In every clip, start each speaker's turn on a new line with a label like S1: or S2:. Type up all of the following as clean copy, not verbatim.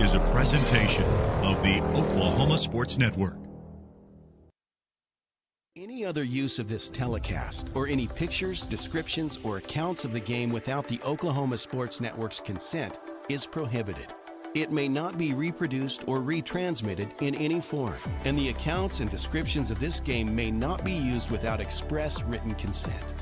S1: is a presentation of the Oklahoma Sports Network.
S2: Any other use of this telecast or any pictures, descriptions, or accounts of the game without the Oklahoma Sports Network's consent is prohibited. It may not be reproduced or retransmitted in any form, and the accounts and descriptions of this game may not be used without express written consent.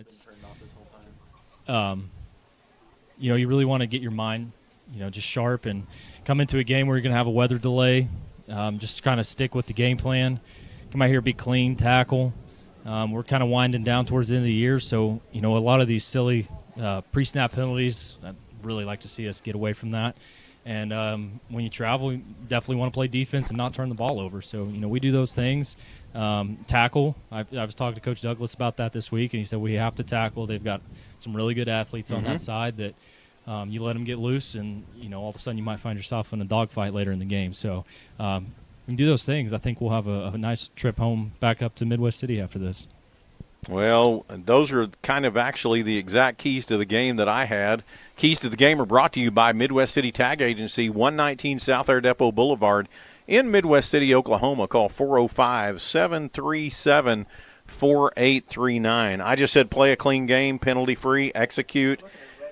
S3: It's, you really want to get your mind, just sharp and come into a game where you're going to have a weather delay. Just kind of stick with the game plan. Come out here, be clean, tackle. We're kind of winding down towards the end of the year, so a lot of these silly pre-snap penalties, I'd really like to see us get away from that. And when you travel, you definitely want to play defense and not turn the ball over. So we do those things. Tackle. I was talking to Coach Douglas about that this week, and he said we have to tackle. They've got some really good athletes on that side that you let them get loose, and all of a sudden you might find yourself in a dogfight later in the game. So we can do those things. I think we'll have a nice trip home back up to Midwest City after this.
S4: Well, those are kind of actually the exact keys to the game that I had. Keys to the game are brought to you by Midwest City Tag Agency, 119 South Air Depot Boulevard in Midwest City, Oklahoma. Call 405-737-4839. I just said play a clean game, penalty-free, execute.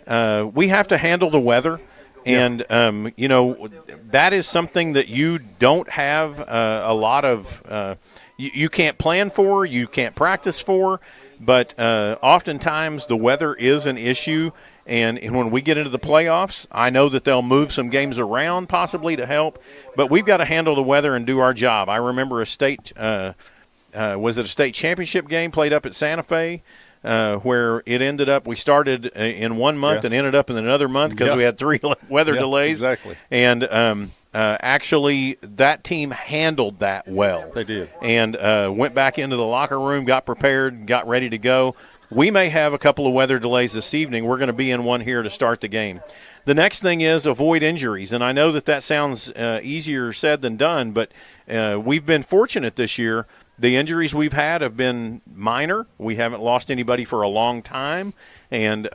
S4: We have to handle the weather. And, that is something that you don't have a lot of you can't plan for, you can't practice for, but oftentimes the weather is an issue. And when we get into the playoffs, I know that they'll move some games around possibly to help, but we've got to handle the weather and do our job. I remember a state was it a state championship game played up at Santa Fe? Where it ended up, we started in 1 month and ended up in another month because we had 3 weather delays.
S5: Exactly.
S4: And actually, that team handled that well.
S5: They did.
S4: And went back into the locker room, got prepared, got ready to go. We may have a couple of weather delays this evening. We're going to be in one here to start the game. The next thing is avoid injuries. And I know that sounds easier said than done, but we've been fortunate this year. The injuries we've had have been minor. We haven't lost anybody for a long time, and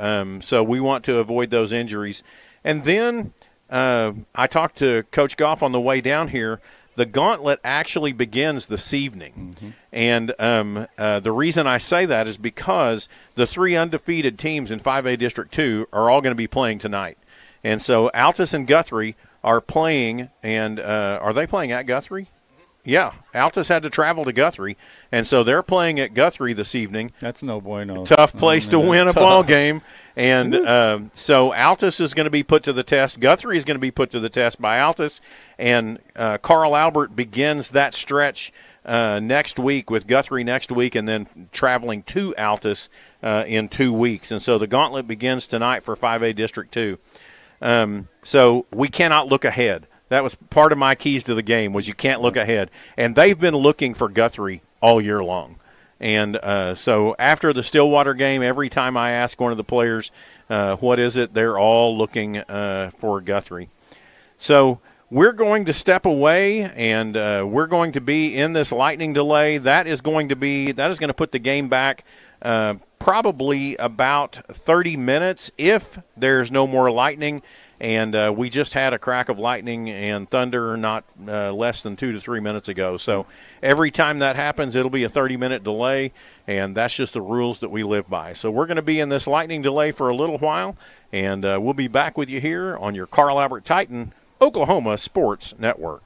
S4: so we want to avoid those injuries. And then I talked to Coach Goff on the way down here. The gauntlet actually begins this evening. Mm-hmm. And the reason I say that is because the 3 undefeated teams in 5A District 2 are all going to be playing tonight. And so Altus and Guthrie are playing, and are they playing at Guthrie? Yeah, Altus had to travel to Guthrie, and so they're playing at Guthrie this evening.
S5: That's no bueno.
S4: Tough place to win a ball game. And so Altus is going to be put to the test. Guthrie is going to be put to the test by Altus, and Carl Albert begins that stretch next week with Guthrie next week and then traveling to Altus in 2 weeks. And so the gauntlet begins tonight for 5A District 2. So we cannot look ahead. That was part of my keys to the game was you can't look ahead. And they've been looking for Guthrie all year long. And so after the Stillwater game, every time I ask one of the players, what is it, they're all looking for Guthrie. So we're going to step away, and we're going to be in this lightning delay. That is going to put the game back probably about 30 minutes if there's no more lightning. And we just had a crack of lightning and thunder not less than 2 to 3 minutes ago. So every time that happens, it'll be a 30-minute delay, and that's just the rules that we live by. So we're going to be in this lightning delay for a little while, and we'll be back with you here on your Carl Albert Titan Oklahoma Sports Network.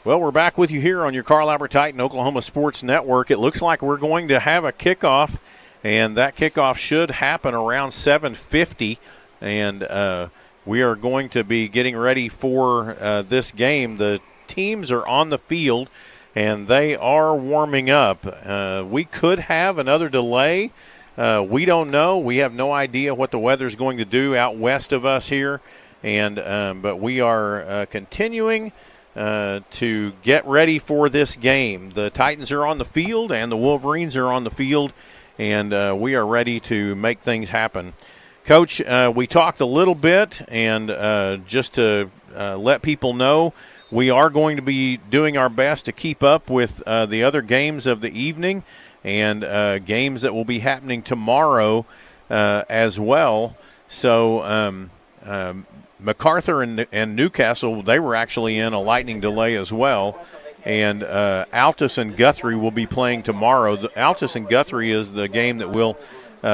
S4: Well, we're back with you here on your Carl Albert Titan Oklahoma Sports Network. It looks like we're going to have a kickoff, and that kickoff should happen around 7:50, and we are going to be getting ready for this game. The teams are on the field, and they are warming up. We could have another delay. We don't know. We have no idea what the weather's going to do out west of us here, and but we are continuing to get ready for this game. The Titans are on the field and the Wolverines are on the field, and we are ready to make things happen. Coach, we talked a little bit, and just to let people know, we are going to be doing our best to keep up with the other games of the evening and games that will be happening tomorrow as well. So MacArthur and Newcastle, they were actually in a lightning delay as well. And Altus and Guthrie will be playing tomorrow. Altus and Guthrie is the game that we'll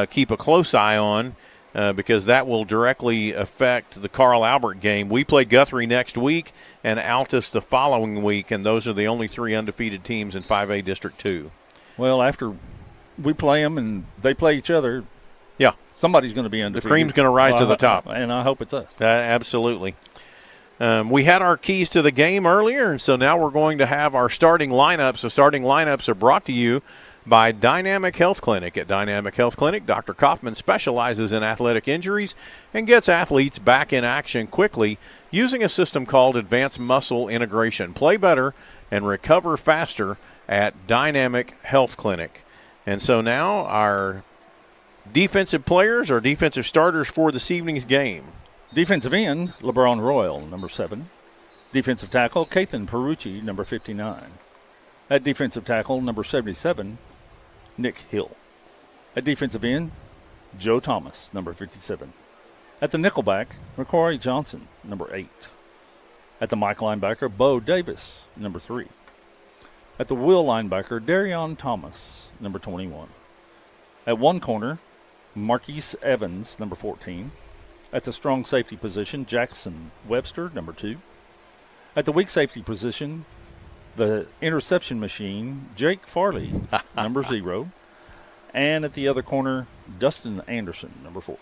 S4: keep a close eye on because that will directly affect the Carl Albert game. We play Guthrie next week and Altus the following week, and those are the only 3 undefeated teams in 5A District 2.
S5: Well, after we play them and they play each other,
S4: yeah,
S5: somebody's going to be undefeated.
S4: The cream's going to rise to the top.
S5: And I hope it's us.
S4: Absolutely. We had our keys to the game earlier, and so now we're going to have our starting lineups. The starting lineups are brought to you by Dynamic Health Clinic. At Dynamic Health Clinic, Dr. Kaufman specializes in athletic injuries and gets athletes back in action quickly using a system called Advanced Muscle Integration. Play better and recover faster at Dynamic Health Clinic. And so now our defensive players or defensive starters for this evening's game.
S5: Defensive end, LeBron Royal, number 7. Defensive tackle, Kathan Perucci, number 59. At defensive tackle, number 77, Nick Hill. At defensive end, Joe Thomas, number 57. At the nickelback, McCrory Johnson, number 8. At the Mike linebacker, Bo Davis, number 3. At the will linebacker, Darion Thomas, number 21. At one corner, Marquise Evans, number 14. At the strong safety position, Jackson Webster, number 2. At the weak safety position, the interception machine, Jake Farley, number 0. And at the other corner, Dustin Anderson, number 4.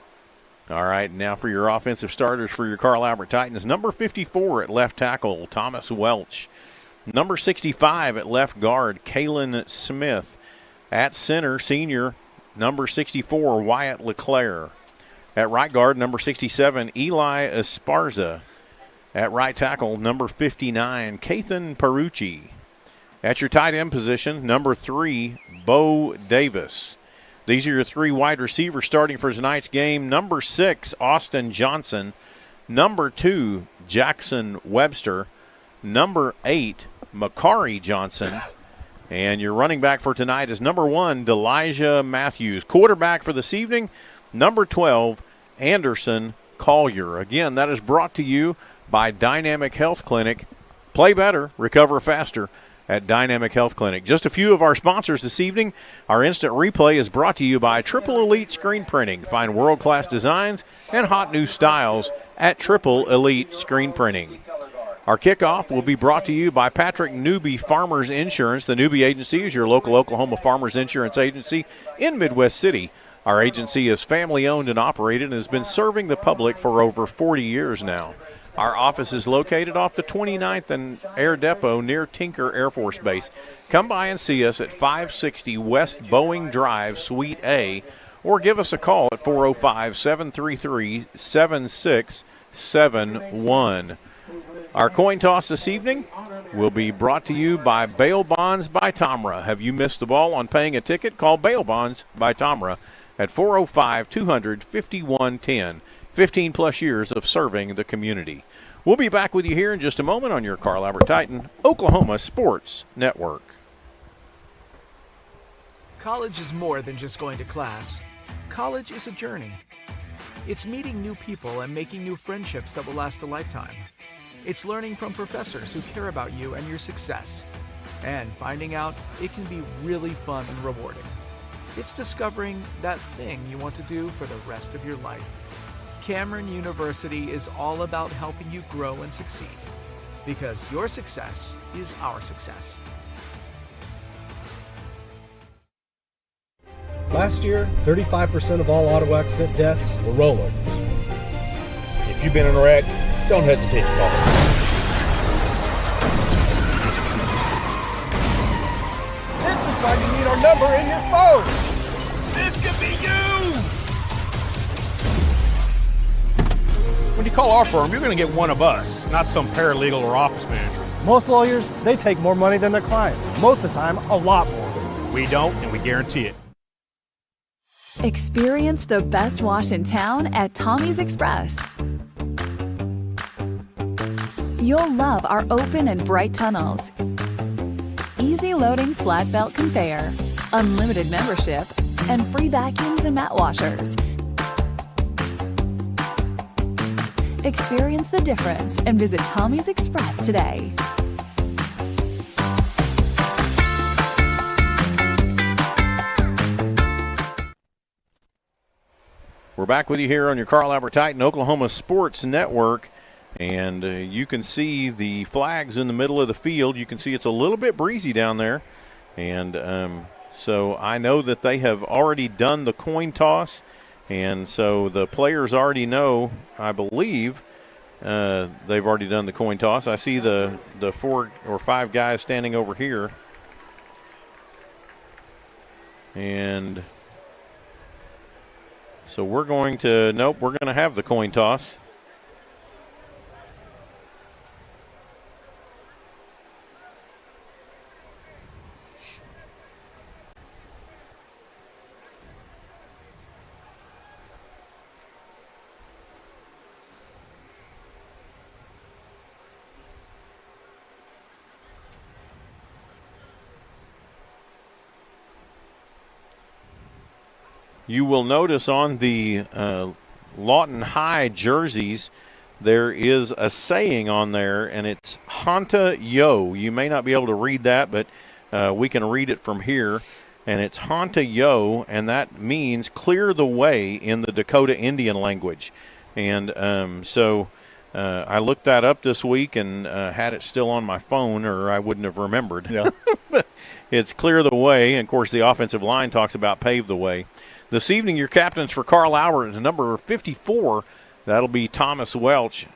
S4: All right, now for your offensive starters for your Carl Albert Titans. Number 54 at left tackle, Thomas Welch. Number 65 at left guard, Kalen Smith. At center, senior, number 64, Wyatt LeClaire. At right guard, number 67, Eli Esparza. At right tackle, number 59, Kathan Perucci. At your tight end position, number 3, Bo Davis. These are your 3 wide receivers starting for tonight's game. Number 6, Austin Johnson. Number 2, Jackson Webster. Number 8, Makari Johnson. And your running back for tonight is number 1, Delijah Matthews. Quarterback for this evening, number 12, Anderson Collier. Again, that is brought to you by Dynamic Health Clinic. Play better, recover faster at Dynamic Health Clinic. Just a few of our sponsors this evening. Our instant replay is brought to you by Triple Elite Screen Printing. Find world-class designs and hot new styles at Triple Elite Screen Printing. Our kickoff will be brought to you by Patrick Newby Farmers Insurance. The Newby Agency is your local Oklahoma Farmers Insurance agency in Midwest City. Our agency is family-owned and operated and has been serving the public for over 40 years now. Our office is located off the 29th and Air Depot near Tinker Air Force Base. Come by and see us at 560 West Boeing Drive, Suite A, or give us a call at 405-733-7671. Our coin toss this evening will be brought to you by Bail Bonds by Tomra. Have you missed the ball on paying a ticket? Call Bail Bonds by Tomra at 405-200-5110. 15-plus years of serving the community. We'll be back with you here in just a moment on your Carl Albert Titan Oklahoma Sports Network.
S6: College is more than just going to class. College is a journey. It's meeting new people and making new friendships that will last a lifetime. It's learning from professors who care about you and your success. And finding out it can be really fun and rewarding. It's discovering that thing you want to do for the rest of your life. Cameron University is all about helping you grow and succeed. because your success is our success.
S7: Last year, 35% of all auto accident deaths were rollovers. If you've been in a wreck, don't hesitate to call us. This is why you need our number in your phone. This could be you.
S8: When you call our firm, you're going to get one of us, not some paralegal or office manager.
S7: Most lawyers, they take more money than their clients. Most of the time, a lot more.
S8: We don't, and we guarantee it.
S9: Experience the best wash in town at Tommy's Express. You'll love our open and bright tunnels, easy loading flat belt conveyor, unlimited membership, and free vacuums and mat washers. Experience the difference and visit Tommy's Express today.
S4: We're back with you here on your Carl Albert Titan Oklahoma Sports Network, and you can see the flags in the middle of the field. You can see it's a little bit breezy down there, and so I know that they have already done the coin toss, and so the players already know, I believe, they've already done the coin toss. I see the 4 or 5 guys standing over here, and so we're going to have the coin toss. You will notice on the Lawton High jerseys, there is a saying on there, and it's Hanta Yo. You may not be able to read that, but we can read it from here. And it's Hanta Yo, and that means clear the way in the Dakota Indian language. And so I looked that up this week and had it still on my phone, or I wouldn't have remembered.
S5: Yeah.
S4: But it's clear the way. And, of course, the offensive line talks about pave the way. This evening, your captains for Carl Albert, number 54, that'll be Thomas Welch.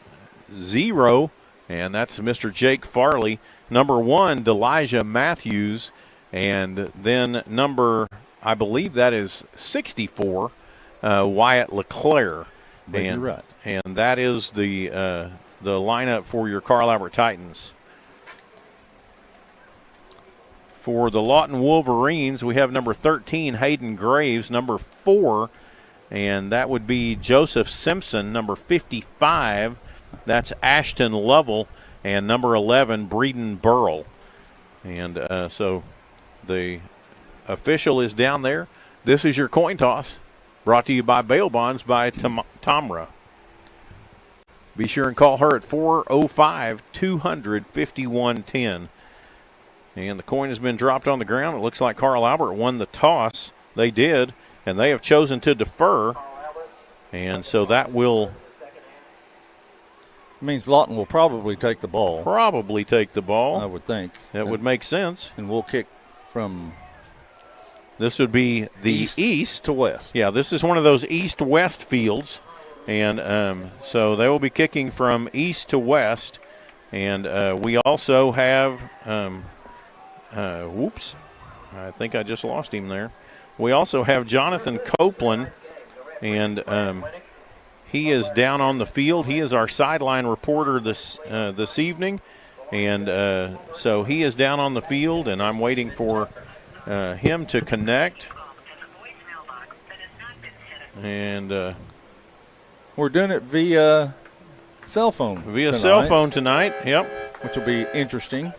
S4: 0, and that's Mr. Jake Farley. Number 1, Delijah Matthews. And then number, I believe that is 64, Wyatt LeClaire.
S5: You're right.
S4: And that is the lineup for your Carl Albert Titans. For the Lawton Wolverines, we have number 13, Hayden Graves, number 4, and that would be Joseph Simpson, number 55. That's Ashton Lovell, and number 11, Breeden Burrell. And so the official is down there. This is your coin toss, brought to you by Bail Bonds by Tomra. Be sure and call her at 405-200-5110. And the coin has been dropped on the ground. It looks like Carl Albert won the toss. They did, and they have chosen to defer. And so that will
S5: means Lawton will probably take the ball.
S4: Probably take the ball.
S5: I would think.
S4: That would make sense.
S5: And we'll kick from
S4: this would be the east
S5: to west.
S4: Yeah, this is one of those east-west fields. And so they will be kicking from east to west. And we also have whoops. I think I just lost him there. We also have Jonathan Copeland, and he is down on the field. He is our sideline reporter this evening, and so he is down on the field, and I'm waiting for him to connect. And
S5: we're doing it via cell phone.
S4: Via cell phone tonight, yep.
S5: Which will be interesting.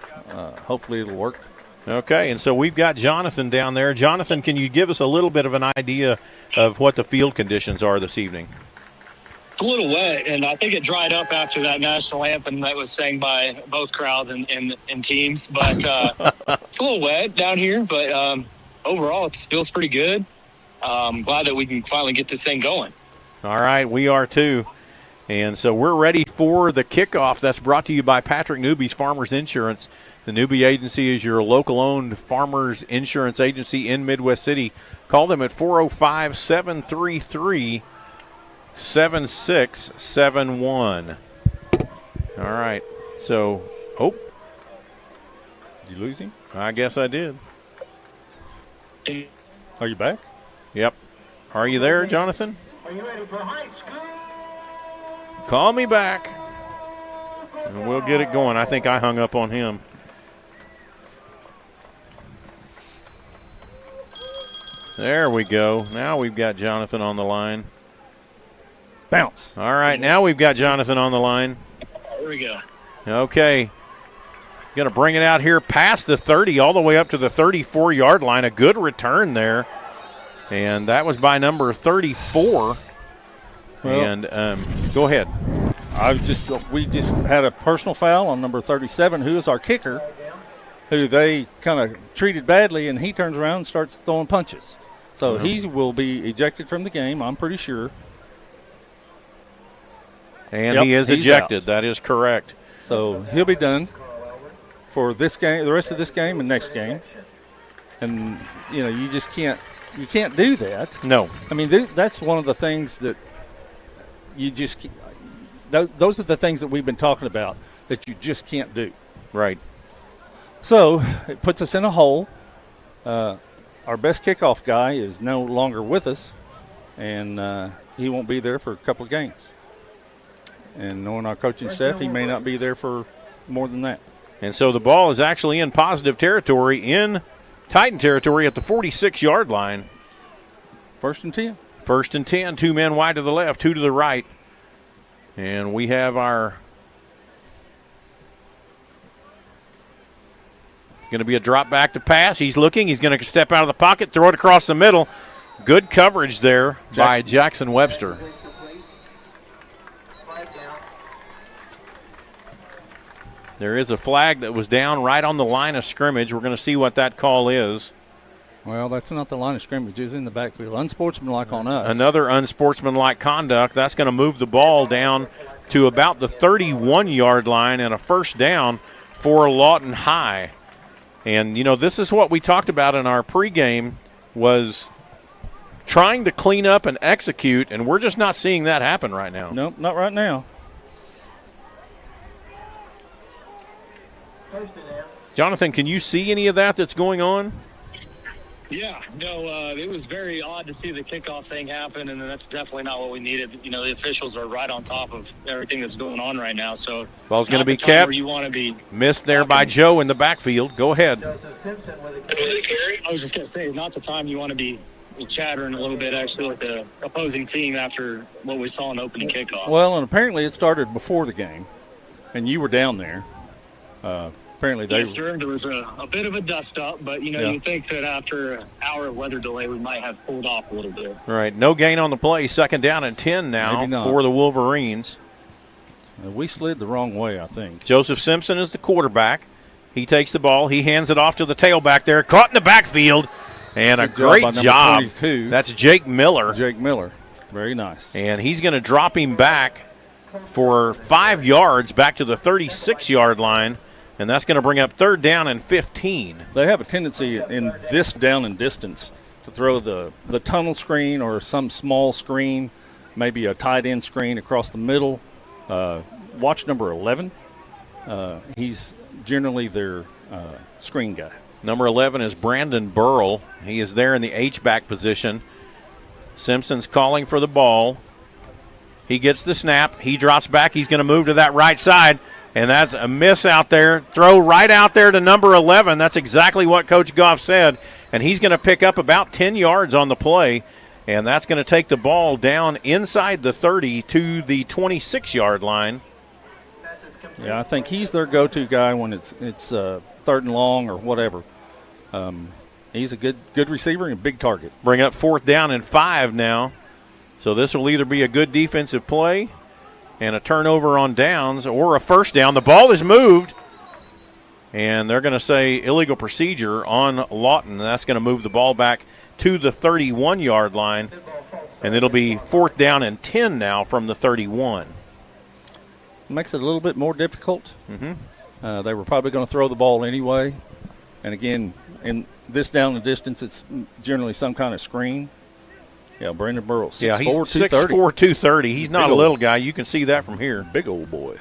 S5: Hopefully it'll work.
S4: Okay, and so we've got Jonathan down there. Jonathan, can you give us a little bit of an idea of what the field conditions are this evening?
S10: It's a little wet, and I think it dried up after that national anthem that was sang by both crowds and teams. But it's a little wet down here, but overall it feels pretty good. I'm glad that we can finally get this thing going.
S4: All right, we are too. And so we're ready for the kickoff. That's brought to you by Patrick Newby's Farmers Insurance. The Newby Agency is your local-owned farmers insurance agency in Midwest City. Call them at 405-733-7671. All right. So,
S5: did you lose him?
S4: I guess I did.
S5: Are you back?
S4: Yep. Are you there, Jonathan?
S11: Are you ready for high school?
S4: Call me back, and we'll get it going. I think I hung up on him. There we go. Now we've got Jonathan on the line.
S5: Bounce.
S4: All right, now we've got Jonathan on the line.
S10: Here we go.
S4: Okay. Going to bring it out here past the 30, all the way up to the 34-yard line. A good return there. And that was by number 34.
S5: Well,
S4: and go ahead.
S5: We just had a personal foul on number 37, who is our kicker, who they kind of treated badly, and he turns around and starts throwing punches. So he will be ejected from the game, I'm pretty sure.
S4: And he is ejected. Out. That is correct.
S5: So he'll be done for this game, the rest of this game and next game. And, you just can't do that.
S4: No.
S5: I mean, that's one of the things that you just – those are the things that we've been talking about that you just can't do.
S4: Right.
S5: So it puts us in a hole. Our best kickoff guy is no longer with us, and he won't be there for a couple of games. And knowing our coaching staff, he may not be there for more than that.
S4: And so the ball is actually in positive territory, in Titan territory at the 46-yard line.
S5: 1st and 10.
S4: 1st and 10, 2 men wide to the left, 2 to the right. And we have our going to be a drop back to pass. He's looking. He's going to step out of the pocket, throw it across the middle. Good coverage there by Jackson Webster. There is a flag that was down right on the line of scrimmage. We're going to see what that call is.
S5: Well, that's not the line of scrimmage. It's in the backfield. Unsportsmanlike on us.
S4: Another unsportsmanlike conduct. That's going to move the ball down to about the 31-yard line and a first down for Lawton High. And, this is what we talked about in our pregame, was trying to clean up and execute, and we're just not seeing that happen right now.
S5: Nope, not right now.
S4: Jonathan, can you see any of that that's going on?
S10: Yeah, no, it was very odd to see the kickoff thing happen, and that's definitely not what we needed. The officials are right on top of everything that's going on right now. So
S4: ball's going to be kept.
S10: Where you want to be
S4: missed there by Joe in the backfield. Go ahead.
S10: I was just going to say, not the time you want to be chattering a little bit, actually, with the opposing team after what we saw in opening kickoff.
S5: Well, and apparently it started before the game, and you were down there. Apparently
S10: yes, sir. There was a bit of a dust-up, but, you think that after an hour of weather delay, we might have pulled off a little bit.
S4: All right, no gain on the play. 2nd down and 10 now for the Wolverines.
S5: We slid the wrong way, I think.
S4: Joseph Simpson is the quarterback. He takes the ball. He hands it off to the tailback there. Caught in the backfield. And a great job. That's Jake Miller.
S5: Jake Miller. Very nice.
S4: And he's going to drop him back for 5 yards back to the 36-yard line. And that's going to bring up 3rd down and 15.
S5: They have a tendency in this down and distance to throw the tunnel screen or some small screen, maybe a tight end screen across the middle. Watch number 11. He's generally their screen guy.
S4: Number 11 is Brandon Burrell. He is there in the H-back position. Simpson's calling for the ball. He gets the snap. He drops back. He's going to move to that right side. And that's a miss out there. Throw right out there to number 11. That's exactly what Coach Goff said. And he's going to pick up about 10 yards on the play. And that's going to take the ball down inside the 30 to the 26-yard line.
S5: Yeah, I think he's their go-to guy when it's 3rd and long or whatever. He's a good receiver and a big target.
S4: Bring up 4th down and 5 now. So this will either be a good defensive play and a turnover on downs or a first down. The ball is moved, and they're going to say illegal procedure on Lawton. That's going to move the ball back to the 31-yard line, and it'll be 4th down and 10 now from the 31.
S5: makes it a little bit more difficult. They were probably going to throw the ball anyway. And, again, in this down the distance, it's generally some kind of screen. Yeah, Brandon Burrows, 6'4", 230.
S4: 6'4", 230. He's not a little guy. You can see that from here.
S5: Big old boy.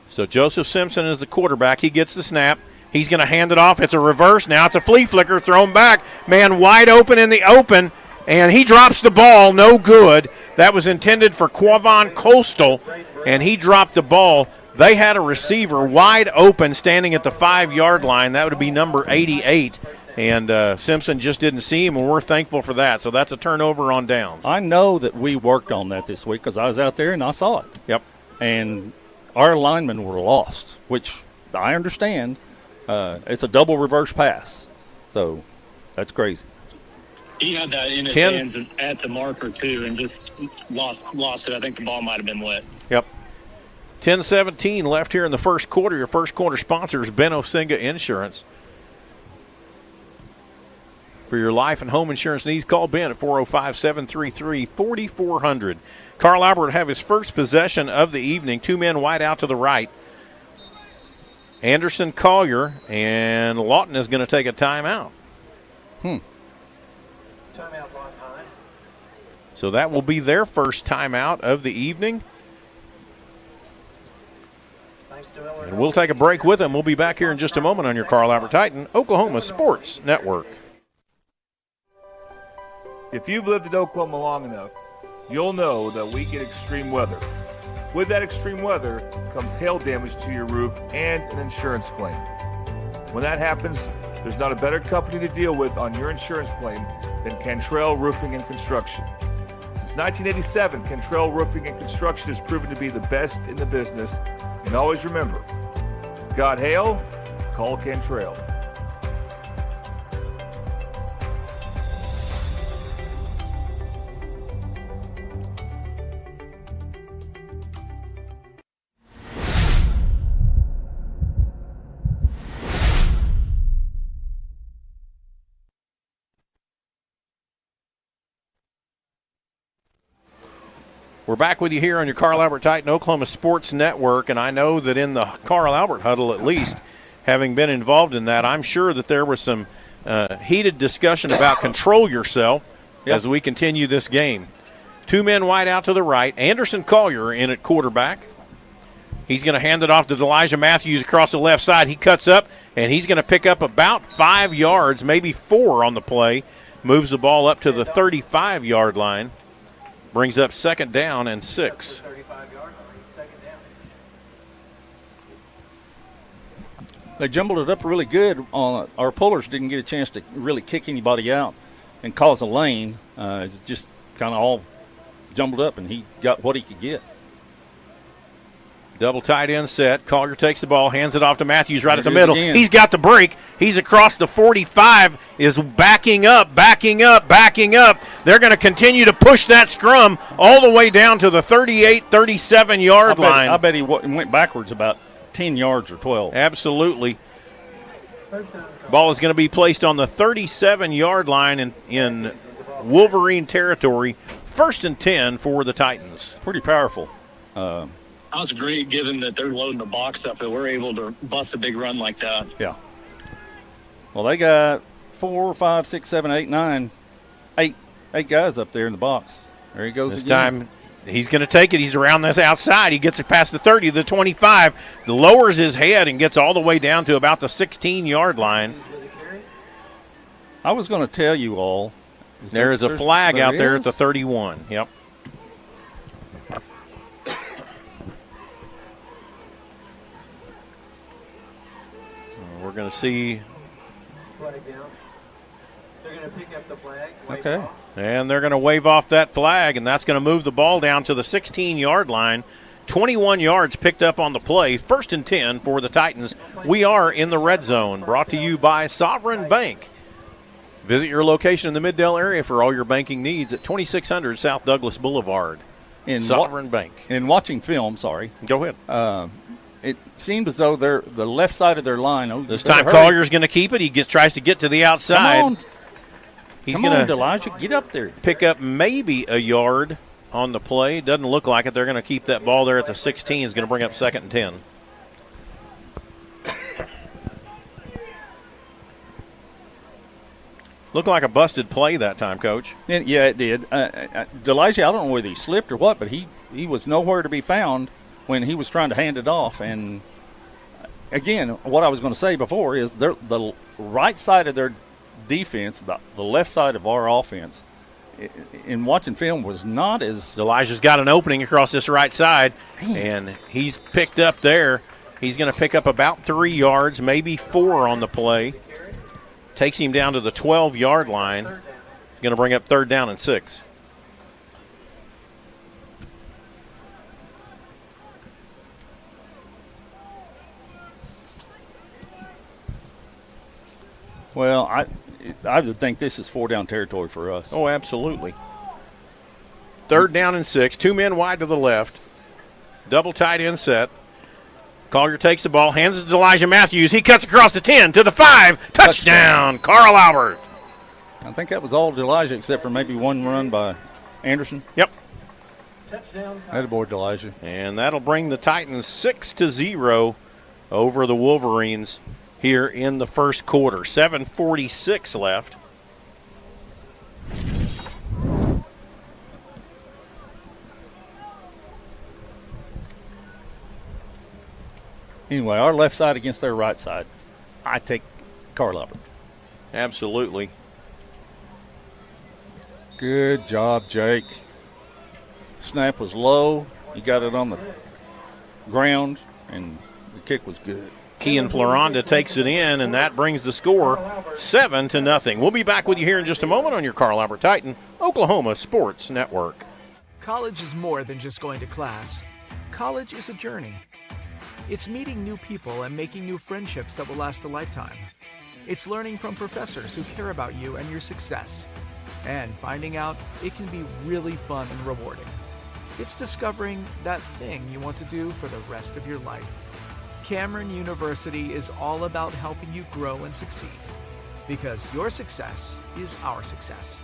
S4: So Joseph Simpson is the quarterback. He gets the snap. He's going to hand it off. It's a reverse. Now it's a flea flicker thrown back. Man wide open in the open, and he drops the ball. No good. That was intended for Quavon Coastal, and he dropped the ball. They had a receiver wide open standing at the 5-yard line. That would be number 88, and Simpson just didn't see him, and we're thankful for that. So that's a turnover on downs.
S5: I know that we worked on that this week because I was out there and I saw it.
S4: Yep.
S5: And our linemen were lost, which I understand. It's a double reverse pass. So that's crazy.
S10: He had that in his hands at the marker, too, and just lost it. I think the ball might have been wet.
S4: Yep. 10:17 left here in the first quarter. Your first quarter sponsor is Ben Osinga Insurance. For your life and home insurance needs, call Ben at 405-733-4400. Carl Albert have his first possession of the evening. 2 men wide out to the right. Anderson, Collier, and Lawton is going to take a timeout. So that will be their first timeout of the evening. And we'll take a break with them. We'll be back here in just a moment on your Carl Albert Titan, Oklahoma Sports Network.
S12: If you've lived in Oklahoma long enough, you'll know that we get extreme weather. With that extreme weather comes hail damage to your roof and an insurance claim. When that happens, there's not a better company to deal with on your insurance claim than Cantrell Roofing and Construction. Since 1987, Cantrell Roofing and Construction has proven to be the best in the business. And always remember, got hail? Call Cantrell.
S4: We're back with you here on your Carl Albert Titan Oklahoma Sports Network, and I know that in the Carl Albert huddle, at least, having been involved in that, I'm sure that there was some heated discussion about control yourself as we continue this game. 2 men wide out to the right. Anderson Collier in at quarterback. He's going to hand it off to Elijah Matthews across the left side. He cuts up, and he's going to pick up about 5 yards, maybe 4 on the play. Moves the ball up to the 35-yard line. Brings up 2nd down and 6.
S5: They jumbled it up really good. Our pullers didn't get a chance to really kick anybody out and cause a lane. Just kind of all jumbled up, and he got what he could get.
S4: Double tight end set. Collier takes the ball, hands it off to Matthews right at the middle. Again. He's got the break. He's across the 45, is backing up. They're going to continue to push that scrum all the way down to the 38, 37-yard line.
S5: I bet he went backwards about 10 yards or 12.
S4: Absolutely. Ball is going to be placed on the 37-yard line in Wolverine territory. 1st and 10 for the Titans.
S5: Pretty powerful.
S10: That was great, given that they're loading the box up, that we're able to bust a big run like that.
S5: Yeah. Well, they got 4, 5, 6, 7, 8, 9, 8 guys up there in the box. There he goes
S4: this
S5: again.
S4: Time he's going to take it. He's around this outside. He gets it past the 30, the 25, lowers his head and gets all the way down to about the 16-yard line.
S5: I was going to tell you all.
S4: There is a flag out there at the 31. Yep. We're going to see.
S13: They're going to pick up the flag.
S5: Okay.
S4: And they're going to wave off that flag, and that's going to move the ball down to the 16-yard line. 21 yards picked up on the play. 1st and 10 for the Titans. We are in the red zone, brought to you by Sovereign Bank. Visit your location in the Middale area for all your banking needs at 2600 South Douglas Boulevard. Sovereign Bank.
S5: In watching film, sorry.
S4: Go ahead.
S5: It seemed as though the left side of their line.
S4: This time Collier's going to keep it. He tries to get to the outside.
S5: Come on, Elijah, get up there.
S4: Pick up maybe a yard on the play. Doesn't look like it. They're going to keep that ball there at the 16. Is going to bring up 2nd and 10. Looked like a busted play that time, Coach.
S5: Yeah, it did. DeLijah, I don't know whether he slipped or what, but he was nowhere to be found when he was trying to hand it off. And, again, what I was going to say before is the right side of their defense, the left side of our offense, in watching film was not as –
S4: Elijah's got an opening across this right side, and he's picked up there. He's going to pick up about 3 yards, maybe 4 on the play. Takes him down to the 12-yard line. Going to bring up 3rd down and 6.
S5: Well, I would think this is 4-down territory for us.
S4: Oh, absolutely. 3rd down and 6. 2 men wide to the left. Double tight end set. Collier takes the ball, hands it to Elijah Matthews. He cuts across the 10 to the 5. Touchdown, Carl Albert.
S5: I think that was all Elijah except for maybe one run by Anderson.
S4: Yep.
S5: Attaboy, Elijah.
S4: And that'll bring the Titans 6-0 over the Wolverines here in the first quarter. 7:46 left.
S5: Anyway, our left side against their right side. I take Carl Albert.
S4: Absolutely.
S5: Good job, Jake. Snap was low. You got it on the ground, and the kick was good.
S4: Kean Floranda takes it in, and that brings the score 7-0. We'll be back with you here in just a moment on your Carl Albert Titan Oklahoma Sports Network.
S6: College is more than just going to class. College is a journey. It's meeting new people and making new friendships that will last a lifetime. It's learning from professors who care about you and your success. And finding out it can be really fun and rewarding. It's discovering that thing you want to do for the rest of your life. Cameron University is all about helping you grow and succeed. Because your success is our success.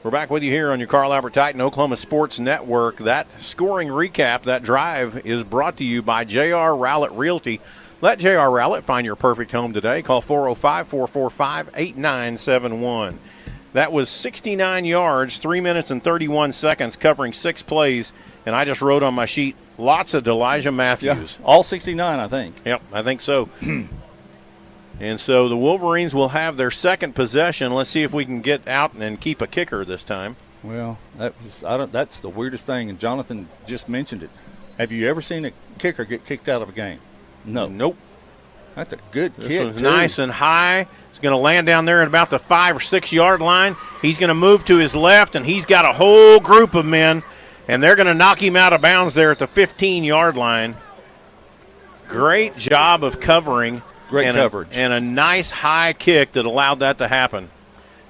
S4: We're back with you here on your Carl Albert Titan Oklahoma Sports Network. That scoring recap, that drive, is brought to you by J.R. Rowlett Realty. Let J.R. Rowlett find your perfect home today. Call 405-445-8971. That was 69 yards, 3 minutes and 31 seconds, covering 6 plays. And I just wrote on my sheet, lots of Elijah Matthews.
S5: Yeah, all 69, I think.
S4: Yep, I think so. And so the Wolverines will have their second possession. Let's see if we can get out and keep a kicker this time.
S5: Well, that's the weirdest thing, and Jonathan just mentioned it. Have you ever seen a kicker get kicked out of a game? No.
S4: Nope.
S5: That's a good kick.
S4: This one's nice and high. It's going to land down there at about the 5 or 6 yard line. He's going to move to his left, and he's got a whole group of men, and they're going to knock him out of bounds there at the 15-yard line. Great job of covering.
S5: Great coverage.
S4: And a nice high kick that allowed that to happen.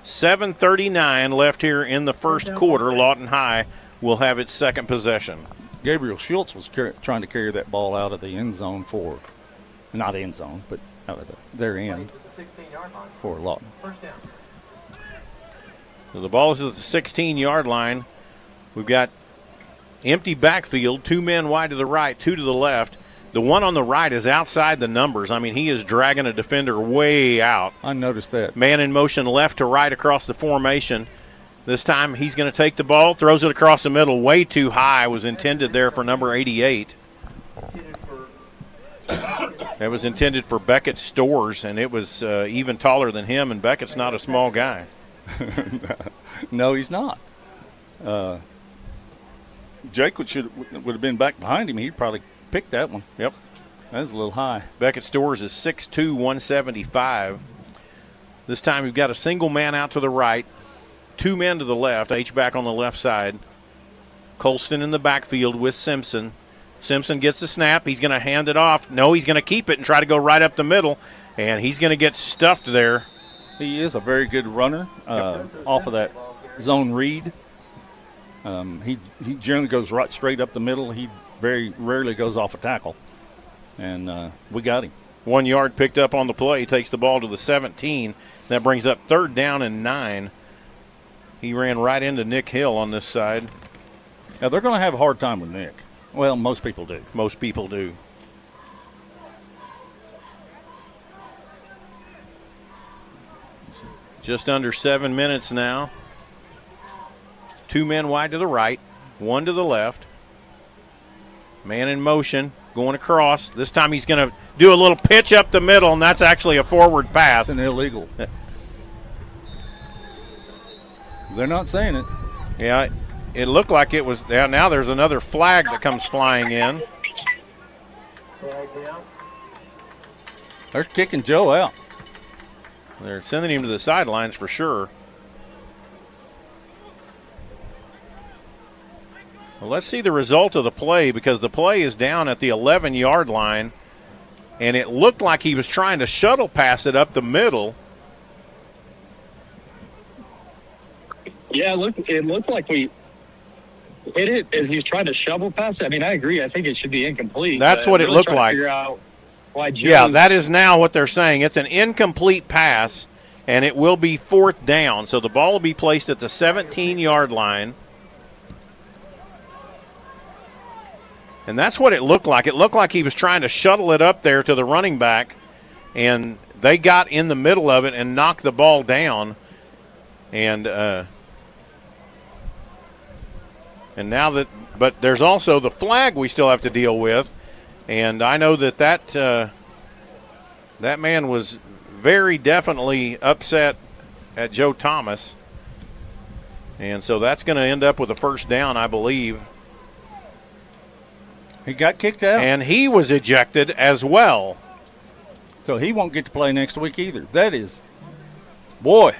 S4: 7:39 left here in the first quarter. Lawton High will have its second possession.
S5: Gabriel Schultz was trying to carry that ball out of the end zone not end zone, but out of their end for Lawton.
S4: So the ball is at the 16-yard line. We've got empty backfield, 2 men wide to the right, 2 to the left. The one on the right is outside the numbers. I mean, he is dragging a defender way out.
S5: I noticed that.
S4: Man in motion left to right across the formation. This time he's going to take the ball, throws it across the middle, way too high. Was intended there for number 88. That was intended for Beckett Stores, and it was even taller than him, and Beckett's not a small guy.
S5: No, he's not. Jake would have been back behind him. He'd probably picked that one.
S4: Yep.
S5: That was a little high.
S4: Beckett Stores is 6'2", 175. This time we've got a single man out to the right, 2 men to the left, H-back on the left side. Colston in the backfield with Simpson. Simpson gets the snap. He's going to hand it off. No, he's going to keep it and try to go right up the middle, and he's going to get stuffed there.
S5: He is a very good runner off of that zone read. He generally goes right straight up the middle. He very rarely goes off a tackle. and we got him.
S4: 1 yard picked up on the play. Takes the ball to the 17. That brings up 3rd down and 9. He ran right into Nick Hill on this side.
S5: Now, they're going to have a hard time with Nick. Well, most people do.
S4: Most people do. Just under 7 minutes now. 2 men wide to the right, 1 to the left. Man in motion, going across. This time he's going to do a little pitch up the middle, and that's actually a forward pass.
S5: It's an illegal. They're not saying it.
S4: Yeah, it looked like it was. Yeah, now there's another flag that comes flying in.
S5: They're kicking Joe out.
S4: They're sending him to the sidelines for sure. Well, let's see the result of the play, because the play is down at the 11-yard line, and it looked like he was trying to shuttle pass it up the middle.
S10: Yeah, it looked like we hit it as he was trying to shovel pass it. I mean, I agree. I think it should be incomplete.
S4: That's what it
S10: really
S4: looked like.
S10: Figure out why
S4: Yeah, that is now what they're saying. It's an incomplete pass, and it will be 4th down. So the ball will be placed at the 17-yard line. And that's what it looked like. It looked like he was trying to shuttle it up there to the running back, and they got in the middle of it and knocked the ball down. And now that, but there's also the flag we still have to deal with. And I know that man was very definitely upset at Joe Thomas. And so that's going to end up with a 1st down, I believe.
S5: He got kicked out.
S4: And he was ejected as well.
S5: So he won't get to play next week either. That is, boy,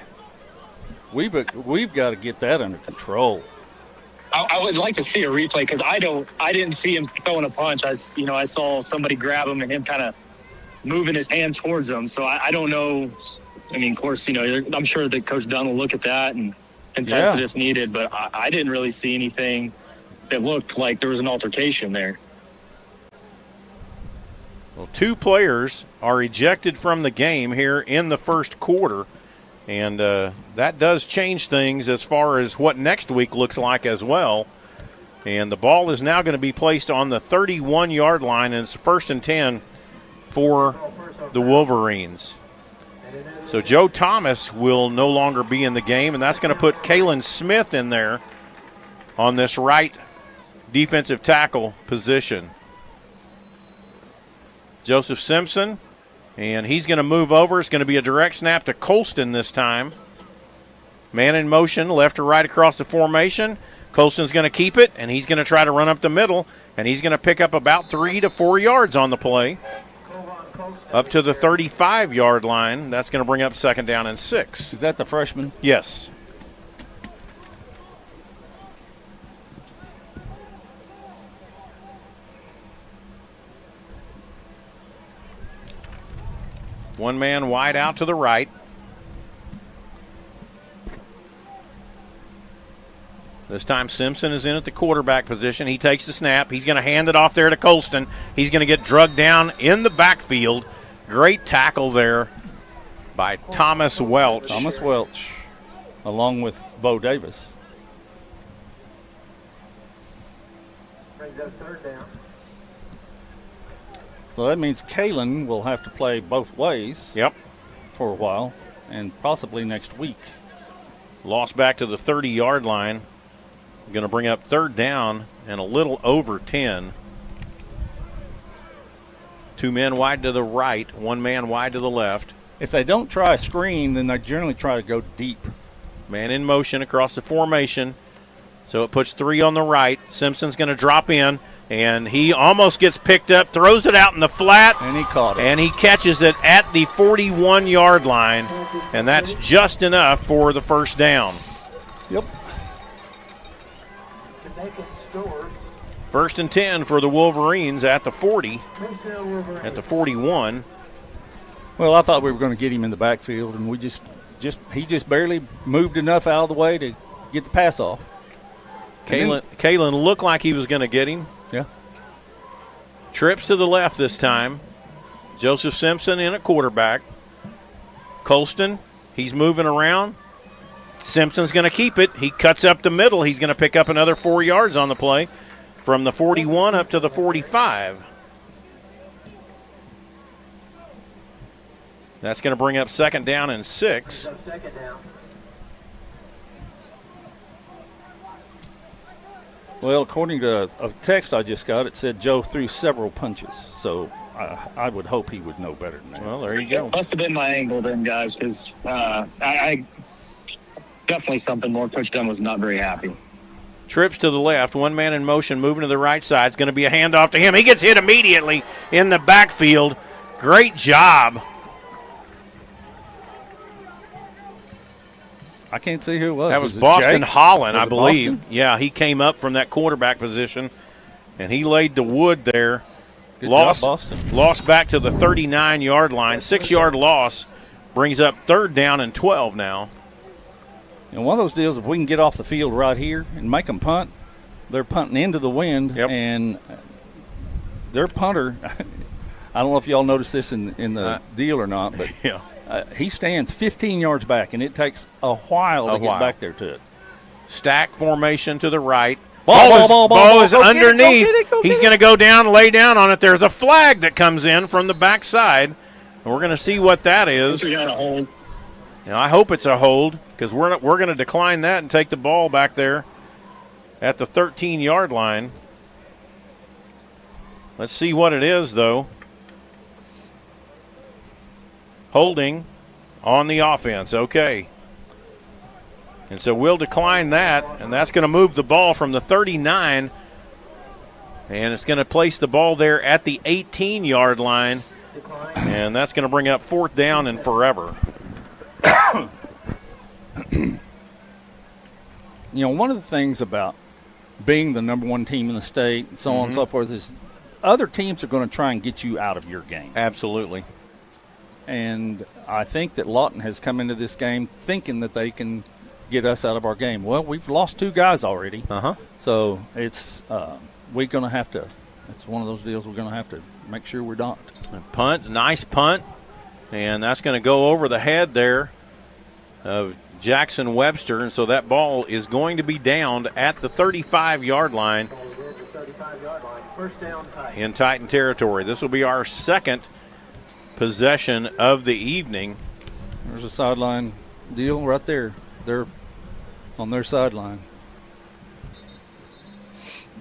S5: we've got to get that under control.
S10: I would like to see a replay, because I didn't see him throwing a punch. I saw somebody grab him and him kind of moving his hand towards him. So I don't know. I mean, of course, I'm sure that Coach Dunn will look at that and contest it if needed. But I didn't really see anything that looked like there was an altercation there.
S4: Well, 2 players are ejected from the game here in the first quarter. And that does change things as far as what next week looks like as well. And the ball is now going to be placed on the 31-yard line, and it's 1st and 10 for the Wolverines. So Joe Thomas will no longer be in the game, and that's going to put Kalen Smith in there on this right defensive tackle position. Joseph Simpson, and he's going to move over. It's going to be a direct snap to Colston this time. Man in motion, left or right across the formation. Colston's going to keep it, and he's going to try to run up the middle, and he's going to pick up about 3 to 4 yards on the play. Up to the 35-yard line. That's going to bring up 2nd down and 6.
S5: Is that the freshman?
S4: Yes. One man wide out to the right. This time Simpson is in at the quarterback position. He takes the snap. He's going to hand it off there to Colston. He's going to get drugged down in the backfield. Great tackle there by Thomas Welch.
S5: Thomas Welch, along with Bo Davis.
S13: Brings up 3rd down.
S5: So that means Kalen will have to play both ways.
S4: Yep.
S5: For a while, and possibly next week.
S4: Lost back to the 30-yard line. Going to bring up 3rd down and a little over 10. 2 men wide to the right, 1 man wide to the left.
S5: If they don't try a screen, then they generally try to go deep.
S4: Man in motion across the formation. So it puts 3 on the right. Simpson's going to drop in, and he almost gets picked up, throws it out in the flat.
S5: And he caught it.
S4: And he catches it at the 41-yard line, and that's just enough for the 1st down.
S5: Yep.
S4: 1st and 10 for the Wolverines at the 40, at the 41.
S5: Well, I thought we were going to get him in the backfield, and he just barely moved enough out of the way to get the pass off.
S4: Kalen looked like he was going to get him.
S5: Yeah.
S4: Trips to the left this time. Joseph Simpson in at quarterback. Colston, he's moving around. Simpson's going to keep it. He cuts up the middle. He's going to pick up another 4 yards on the play from the 41 up to the 45. That's going to bring up 2nd down and 6.
S5: Well, according to a text I just got, it said Joe threw several punches. So I would hope he would know better than that.
S4: Well, there you go.
S10: Must have been my angle then, guys, because I definitely something more. Coach Dunn was not very happy.
S4: Trips to the left, one man in motion, moving to the right side. It's going to be a handoff to him. He gets hit immediately in the backfield. Great job.
S5: I can't see who it was.
S4: That was Boston Holland, I believe.
S5: Boston?
S4: Yeah, he came up from that quarterback position, and he laid the wood there.
S5: Good job, Boston.
S4: Lost back to the 39-yard line. 6-yard loss brings up 3rd down and 12 now.
S5: And one of those deals, if we can get off the field right here and make them punt, they're punting into the wind, and their punter, I don't know if y'all noticed this in the deal or not, but he stands 15 yards back, and it takes a while to get back there to it.
S4: Stack formation to the right. Ball is underneath. He's going to go down, lay down on it. There's a flag that comes in from the backside, and we're going to see what that is.
S10: We got a hold.
S4: Now, I hope it's a hold because we're going to decline that and take the ball back there at the 13-yard line. Let's see what it is, though. Holding on the offense. Okay. And so we'll decline that, and that's going to move the ball from the 39, and it's going to place the ball there at the 18-yard line, and that's going to bring up 4th down and forever.
S5: You know, one of the things about being the number 1 team in the state and so on and so forth is other teams are going to try and get you out of your game.
S4: Absolutely.
S5: And I think that Lawton has come into this game thinking that they can get us out of our game. Well, we've lost 2 guys already. So it's we're going to have to – it's one of those deals we're going to have to make sure we're not.
S4: Punt, nice punt, and that's going to go over the head there of Jackson Webster, and so that ball is going to be downed at the 35-yard line in Titan territory. This will be our 2nd possession of the evening.
S5: There's a sideline deal right there. They're on their sideline.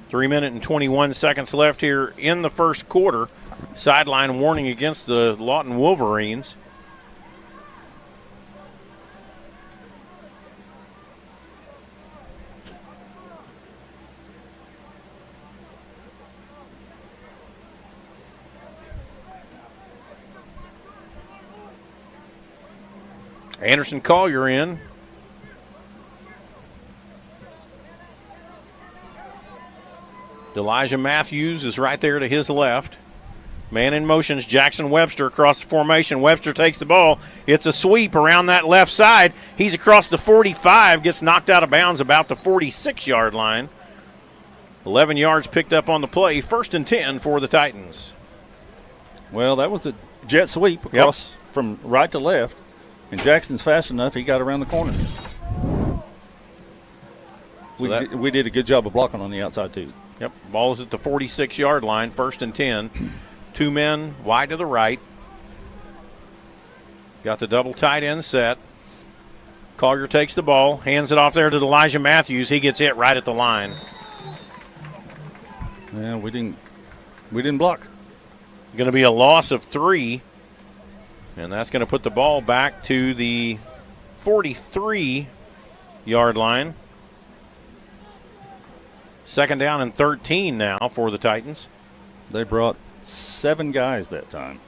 S4: 3 minutes and 21 seconds left here in the first quarter. Sideline warning against the Lawton Wolverines. Anderson Collier in. Elijah Matthews is right there to his left. Man in motion is Jackson Webster across the formation. Webster takes the ball. It's a sweep around that left side. He's across the 45, gets knocked out of bounds about the 46-yard line. 11 yards picked up on the play. 1st and 10 for the Titans.
S5: Well, that was a jet sweep across from right to left. And Jackson's fast enough, he got around the corner. We did a good job of blocking on the outside, too.
S4: Yep, ball is at the 46-yard line, 1st and 10. 2 men wide to the right. Got the double tight end set. Collier takes the ball, hands it off there to Elijah Matthews. He gets hit right at the line.
S5: Yeah, we didn't block.
S4: Going to be a loss of 3. And that's going to put the ball back to the 43-yard line. 2nd down and 13 now for the Titans.
S5: They brought 7 guys that time.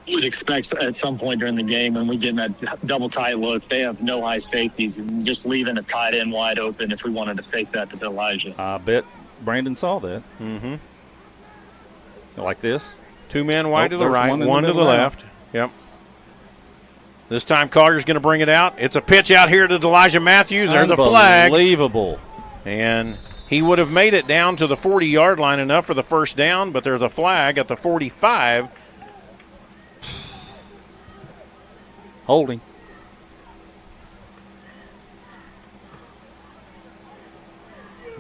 S10: We'd expect at some point during the game when we get in that double tight look, they have no high safeties and just leaving a tight end wide open if we wanted to fake that to Elijah.
S5: I bet Brandon saw that.
S4: Mm-hmm.
S5: Like this.
S4: 2 men wide to the right, one to the left. Yep. This time Collier's going to bring it out. It's a pitch out here to Elijah Matthews. There's a flag.
S5: Unbelievable.
S4: And He would have made it down to the 40-yard line enough for the first down, but there's a flag at the 45.
S5: Holding.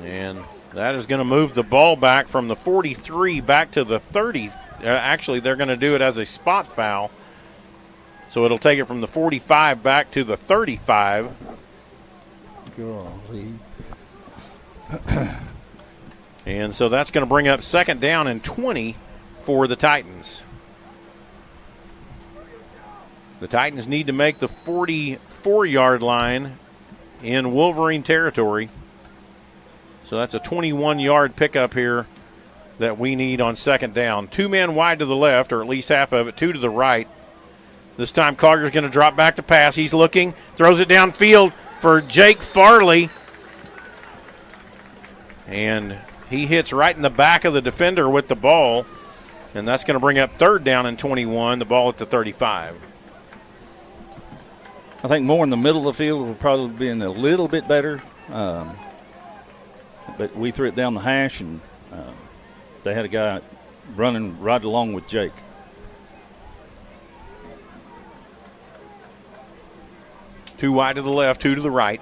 S4: And that is going to move the ball back from the 43 back to the 30. Actually, they're going to do it as a spot foul. So it'll take it from the 45 back to the 35.
S5: Golly.
S4: And so that's going to bring up second down and 20 for the Titans. The Titans need to make the 44-yard line in Wolverine territory. So that's a 21-yard pickup here that we need on second down. 2 men wide to the left, or at least half of it, 2 to the right. This time Collier's going to drop back to pass. He's looking, throws it downfield for Jake Farley. And he hits right in the back of the defender with the ball. And that's going to bring up third down and 21, the ball at the 35.
S5: I think more in the middle of the field would probably been a little bit better. But we threw it down the hash, and they had a guy running right along with Jake.
S4: Two wide to the left, 2 to the right.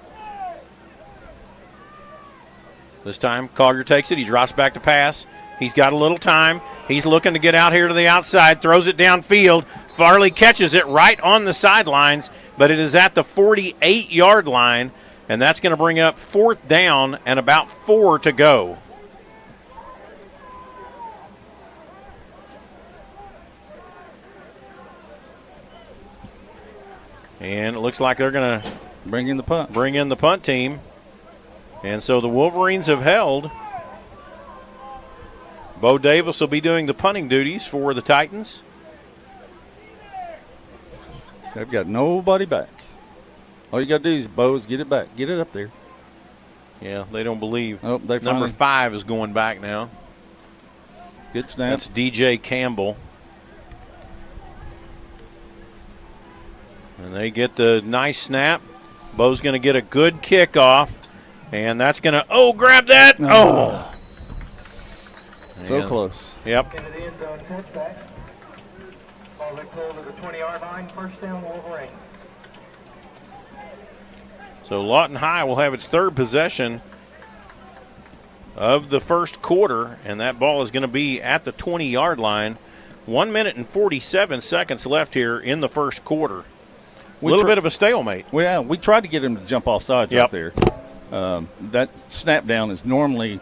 S4: This time Collier takes it. He drops back to pass. He's got a little time. He's looking to get out here to the outside, throws it downfield. Farley catches it right on the sidelines, but it is at the 48-yard line, and that's going to bring up fourth down and about 4 to go. And it looks like they're going to
S5: bring in the
S4: punt team. And so the Wolverines have held. Bo Davis will be doing the punting duties for the Titans.
S5: They've got nobody back. All you got to do is, Bo, get it back. Get it up there.
S4: Yeah, they don't believe.
S5: Oh, they
S4: Number 5 is going back now.
S5: Good snap.
S4: That's DJ Campbell. And they get the nice snap. Bo's going to get a good kickoff. And that's going to, grab that. Oh.
S5: So close.
S4: Yep.
S13: Into the end zone, touchback. Ball looked close to the 20-yard line. First down, Wolverine.
S4: So Lawton High will have its third possession of the first quarter, and that ball is going to be at the 20-yard line. 1 minute and 47 seconds left here in the first quarter. A little bit of a stalemate.
S5: Well, yeah, we tried to get him to jump off sides up there. That snap down is normally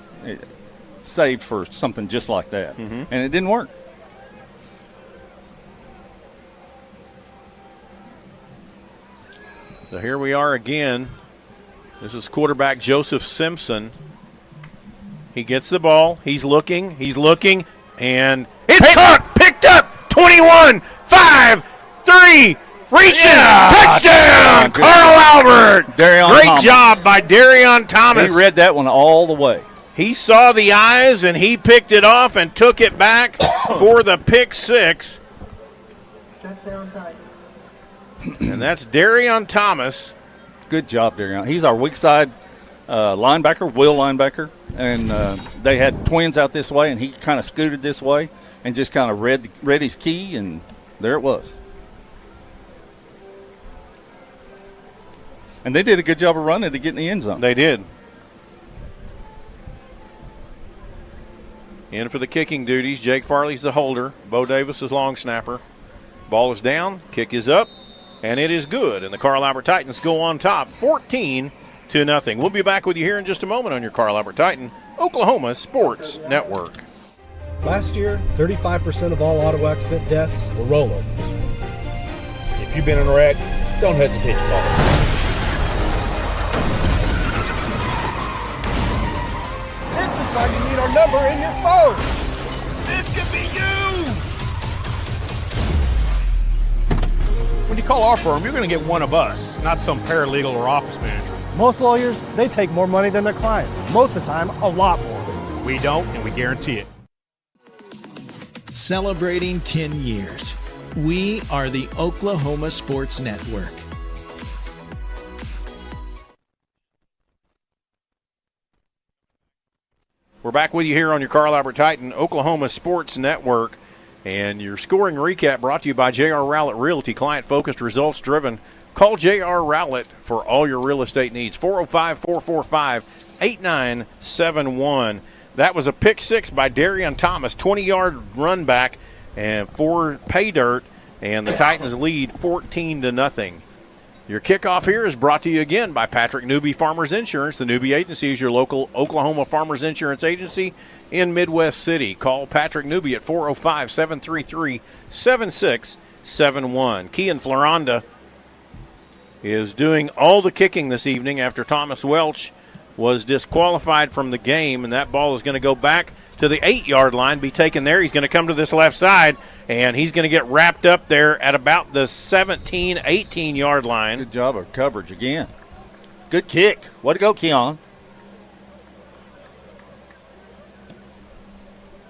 S5: saved for something just like that, and it didn't work.
S4: So here we are again. This is quarterback Joseph Simpson. He gets the ball. He's looking, and it's caught, picked up, 21, 5, 3, reaching, touchdown, Carl Albert. Great job by Darion Thomas.
S5: He read that one all the way.
S4: He saw the eyes, and he picked it off and took it back for the pick six.
S13: Touchdown Titans.
S4: And that's Darion Thomas.
S5: Good job, Darion. He's our weak side linebacker, will linebacker. And they had twins out this way, and he kind of scooted this way and just kind of read his key, and there it was. And they did a good job of running to get in the end zone.
S4: They did. In for the kicking duties, Jake Farley's the holder. Bo Davis is long snapper. Ball is down, kick is up, and it is good. And the Carl Albert Titans go on top, 14-0. We'll be back with you here in just a moment on your Carl Albert Titan Oklahoma Sports Network.
S7: Last year, 35% of all auto accident deaths were rolling. If you've been in a wreck, don't hesitate to call us. This is why you need our number in your phone. This could be you.
S8: When you call our firm, you're going to get one of us, not some paralegal or office manager.
S14: Most lawyers, they take more money than their clients. Most of the time, a lot more.
S8: We don't, and we guarantee it.
S15: Celebrating 10 years. We are the Oklahoma Sports Network.
S4: We're back with you here on your Carl Albert Titan Oklahoma Sports Network. And your scoring recap brought to you by J.R. Rowlett Realty. Client-focused, results-driven. Call J.R. Rowlett for all your real estate needs. 405-445-8971. That was a pick six by Darian Thomas. 20-yard run back and for pay dirt. And the Titans lead 14-0. Your kickoff here is brought to you again by Patrick Newby Farmers Insurance. The Newby Agency is your local Oklahoma Farmers Insurance agency in Midwest City. Call Patrick Newby at 405-733-7671. Kean Floranda is doing all the kicking this evening after Thomas Welch was disqualified from the game, and that ball is going to go back to the 8-yard line, be taken there. He's going to come to this left side, and he's going to get wrapped up there at about the 17, 18-yard line.
S5: Good job of coverage again. Good kick. Way to go, Keon.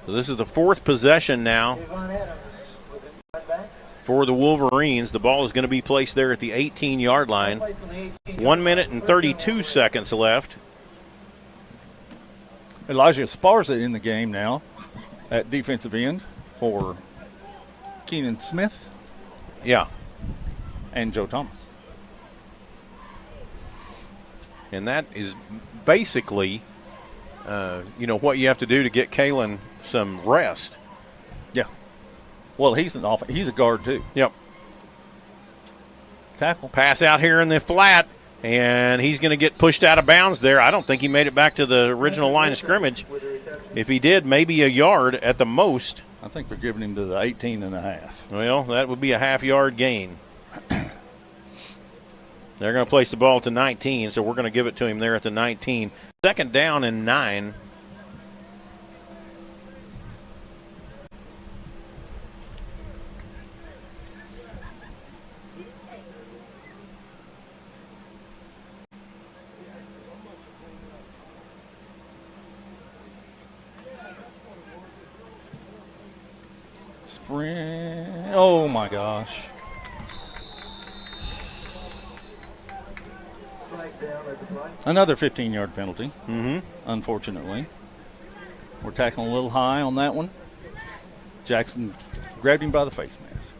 S4: So this is the fourth possession now for the Wolverines. The ball is going to be placed there at the 18-yard line. 1 minute and 32 seconds left.
S5: Elijah Esparza in the game now at defensive end for Keenan Smith.
S4: Yeah.
S5: And Joe Thomas.
S4: And that is basically, what you have to do to get Kalen some rest.
S5: Yeah. Well, he's a guard too.
S4: Yep.
S5: Tackle.
S4: Pass out here in the flat, and he's going to get pushed out of bounds there. I don't think he made it back to the original line of scrimmage. If he did, maybe a yard at the most.
S5: I think they're giving him to the 18.5.
S4: Well, that would be a half-yard gain. They're going to place the ball to 19, so we're going to give it to him there at the 19. 2nd down and 9.
S5: Sprint. Oh, my gosh. Another 15-yard penalty, unfortunately. We're tackling a little high on that one. Jackson grabbed him by the face mask.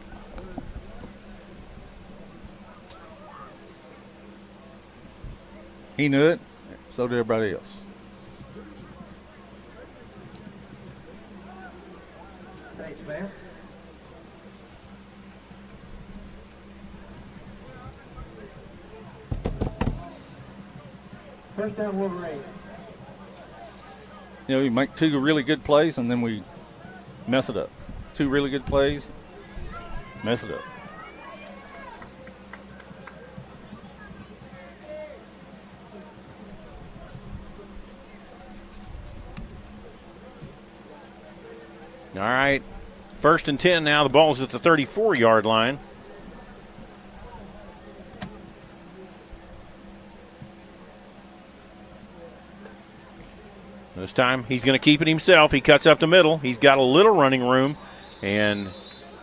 S5: He knew it. So did everybody else.
S13: Thanks, man. First down, Wolverine.
S5: You make two really good plays, and then we mess it up. Two really good plays, mess it up.
S4: All right. 1st and 10 now. The ball's at the 34-yard line. This time he's going to keep it himself. He cuts up the middle. He's got a little running room, and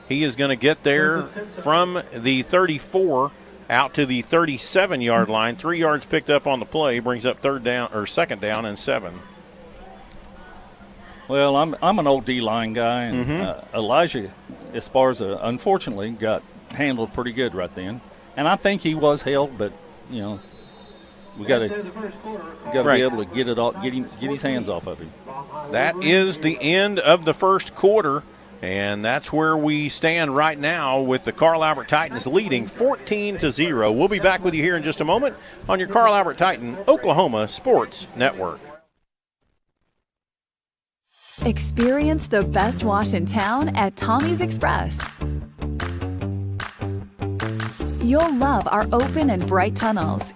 S4: he is going to get there from the 34 out to the 37-yard line. 3 yards picked up on the play. Brings up 2nd down and 7.
S5: Well, I'm an old D-line guy, and Elijah Esparza, unfortunately, got handled pretty good right then. And I think he was held, but, we got to be able to get it off, get his hands off of him.
S4: That is the end of the first quarter, and that's where we stand right now with the Carl Albert Titans leading 14-0. We'll be back with you here in just a moment on your Carl Albert Titan Oklahoma Sports Network.
S9: Experience the best wash in town at Tommy's Express. You'll love our open and bright tunnels,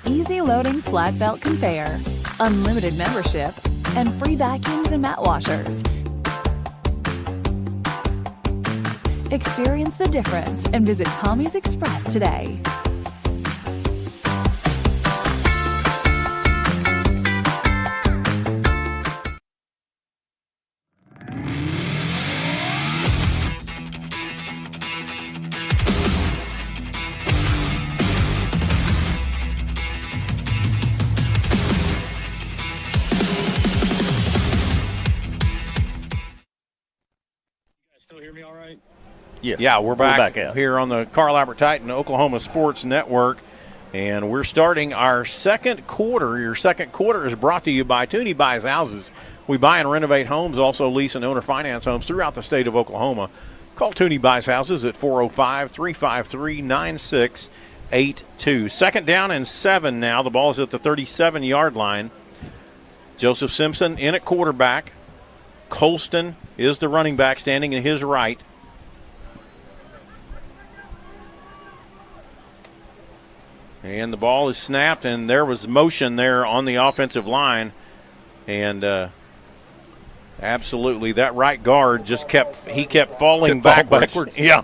S9: easy loading flat belt conveyor, unlimited membership, and free vacuums and mat washers. Experience the difference and visit Tommy's Express today.
S5: Yes.
S4: Yeah, we're back
S5: out
S4: here on the Carl Albert Titan Oklahoma Sports Network, and we're starting our second quarter. Your second quarter is brought to you by Tooney Buys Houses. We buy and renovate homes, also lease and owner finance homes throughout the state of Oklahoma. Call Tooney Buys Houses at 405-353-9682. Second down and 7 now. The ball is at the 37-yard line. Joseph Simpson in at quarterback. Colston is the running back standing in his right. And the ball is snapped, and there was motion there on the offensive line. And absolutely, that right guard just kept falling backwards. Yeah.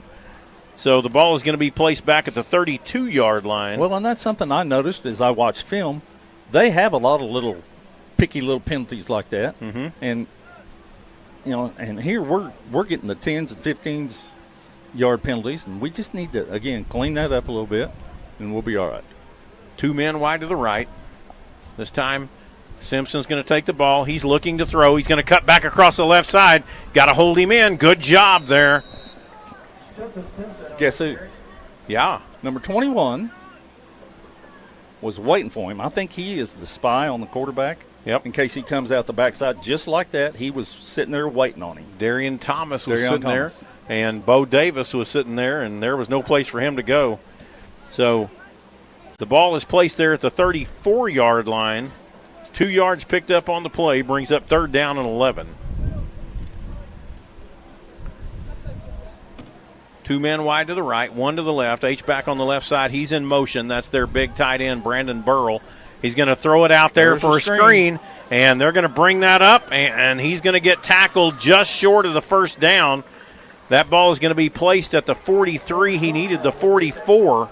S4: So the ball is going to be placed back at the 32-yard line.
S5: Well, and that's something I noticed as I watched film. They have a lot of little picky little penalties like that.
S4: Mm-hmm.
S5: And, you know, and here we're getting the 10s and 15s yard penalties, and we just need to, again, clean that up a little bit, and we'll be all right.
S4: 2 men wide to the right. This time, Simpson's going to take the ball. He's looking to throw. He's going to cut back across the left side. Got to hold him in. Good job there.
S5: Guess who?
S4: Yeah.
S5: Number 21 was waiting for him. I think he is the spy on the quarterback.
S4: Yep.
S5: In case he comes out the backside just like that, he was sitting there waiting on him.
S4: Darian Thomas was sitting there, and Bo Davis was sitting there, and there was no place for him to go. So the ball is placed there at the 34-yard line. 2 yards picked up on the play, brings up third down and 11. 2 men wide to the right, 1 to the left. H-back on the left side. He's in motion. That's their big tight end, Brandon Burrell. He's going to throw it out there for a screen, and they're going to bring that up, and he's going to get tackled just short of the first down. That ball is going to be placed at the 43. He needed the 44.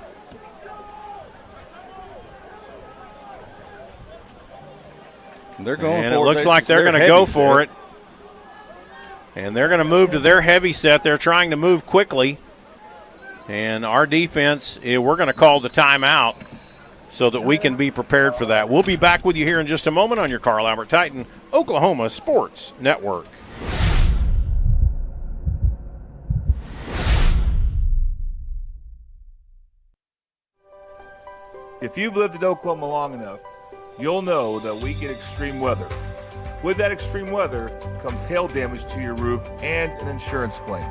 S5: They're going
S4: and
S5: for
S4: it looks like they're going to go for it. And they're going to move to their heavy set. They're trying to move quickly. And our defense, we're going to call the timeout so that we can be prepared for that. We'll be back with you here in just a moment on your Carl Albert Titan Oklahoma Sports Network.
S12: If you've lived in Oklahoma long enough, you'll know that we get extreme weather. With that extreme weather comes hail damage to your roof and an insurance claim.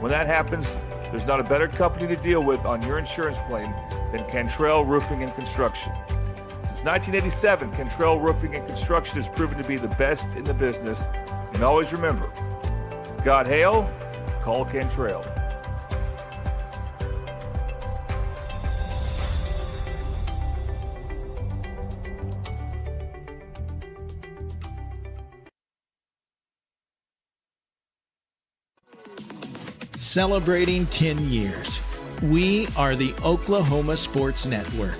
S12: When that happens, there's not a better company to deal with on your insurance claim than Cantrell Roofing and Construction. Since 1987, Cantrell Roofing and Construction has proven to be the best in the business. And always remember, got hail? Call Cantrell.
S15: Celebrating 10 years. We are the Oklahoma Sports Network.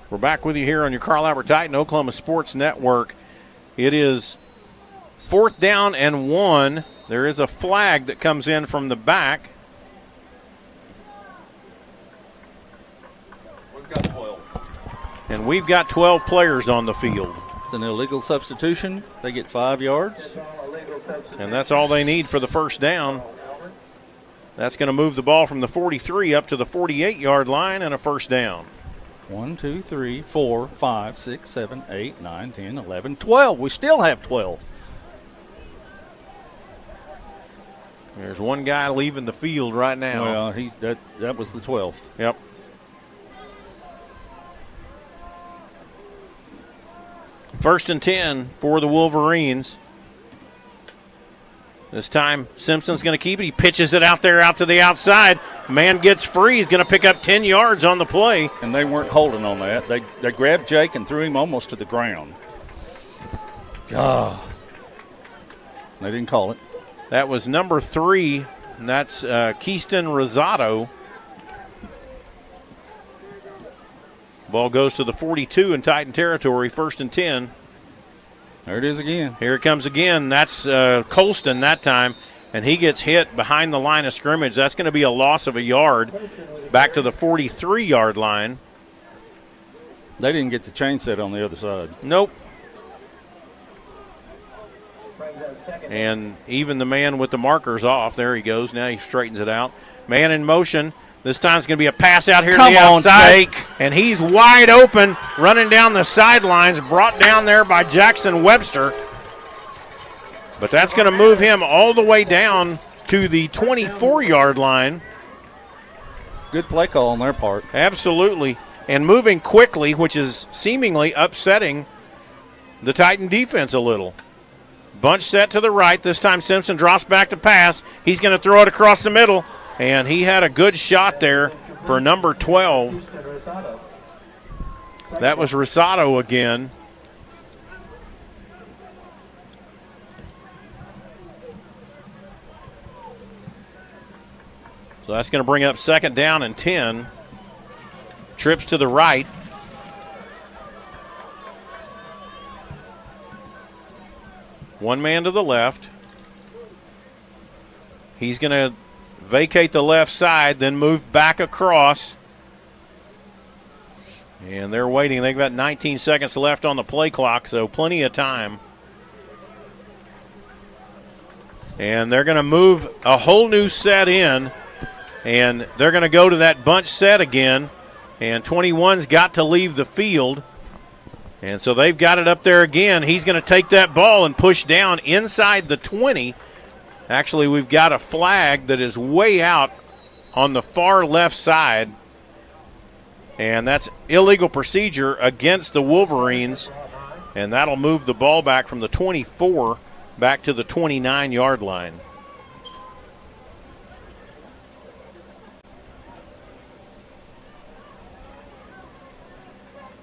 S4: We're back with you here on your Carl Albert Titan Oklahoma Sports Network. It is 4th down and 1. There is a flag that comes in from the back.
S5: We've got 12.
S4: And we've got 12 players on the field.
S5: It's an illegal substitution. They get 5 yards.
S4: And that's all they need for the first down. That's going to move the ball from the 43 up to the 48-yard line and a first down.
S5: 1, 2, 3, 4, 5, 6, 7, 8, 9, 10, 11, 12. We still have 12.
S4: There's one guy leaving the field right now.
S5: Well, that was the 12th.
S4: Yep. First and 10 for the Wolverines. This time, Simpson's going to keep it. He pitches it out there out to the outside. Man gets free. He's going to pick up 10 yards on the play.
S5: And they weren't holding on that. They grabbed Jake and threw him almost to the ground. God. They didn't call it.
S4: That was number 3, and that's Keyston Rosado. Ball goes to the 42 in Titan territory, first and 10.
S5: There it is again.
S4: Here it comes again. That's Colston that time, and he gets hit behind the line of scrimmage. That's going to be a loss of a yard back to the 43-yard line.
S5: They didn't get the chain set on the other side.
S4: Nope. And even the man with the markers off. There he goes. Now he straightens it out. Man in motion. This time it's going to be a pass out here to the outside.
S5: Jake.
S4: And he's wide open, running down the sidelines, brought down there by Jackson Webster. But that's going to move him all the way down to the 24-yard line.
S5: Good play call on their part.
S4: Absolutely. And moving quickly, which is seemingly upsetting the Titan defense a little. Bunch set to the right. This time Simpson drops back to pass. He's going to throw it across the middle. And he had a good shot there for number 12. That was Rosado again. So that's going to bring up 2nd down and 10. Trips to the right. One man to the left. He's going to vacate the left side, then move back across. And they're waiting. They've got 19 seconds left on the play clock, so plenty of time. And they're going to move a whole new set in. And they're going to go to that bunch set again. And 21's got to leave the field. And so they've got it up there again. He's going to take that ball and push down inside the 20. Actually, we've got a flag that is way out on the far left side. And that's illegal procedure against the Wolverines. And that'll move the ball back from the 24 back to the 29-yard line.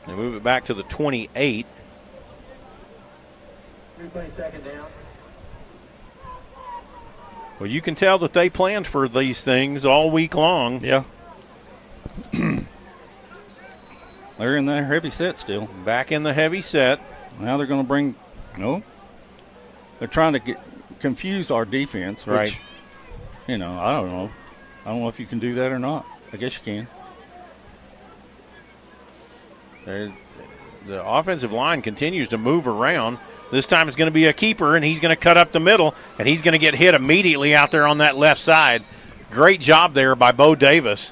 S4: They move it back to the 28.
S13: 2nd down.
S4: Well, you can tell that they planned for these things all week long.
S5: Yeah. They're in their heavy set still.
S4: Back in the heavy set.
S5: Now they're going to bring, they're trying to confuse our defense. Which,
S4: right.
S5: I don't know. I don't know if you can do that or not. I guess you can.
S4: The offensive line continues to move around. This time it's going to be a keeper, and he's going to cut up the middle, and he's going to get hit immediately out there on that left side. Great job there by Bo Davis.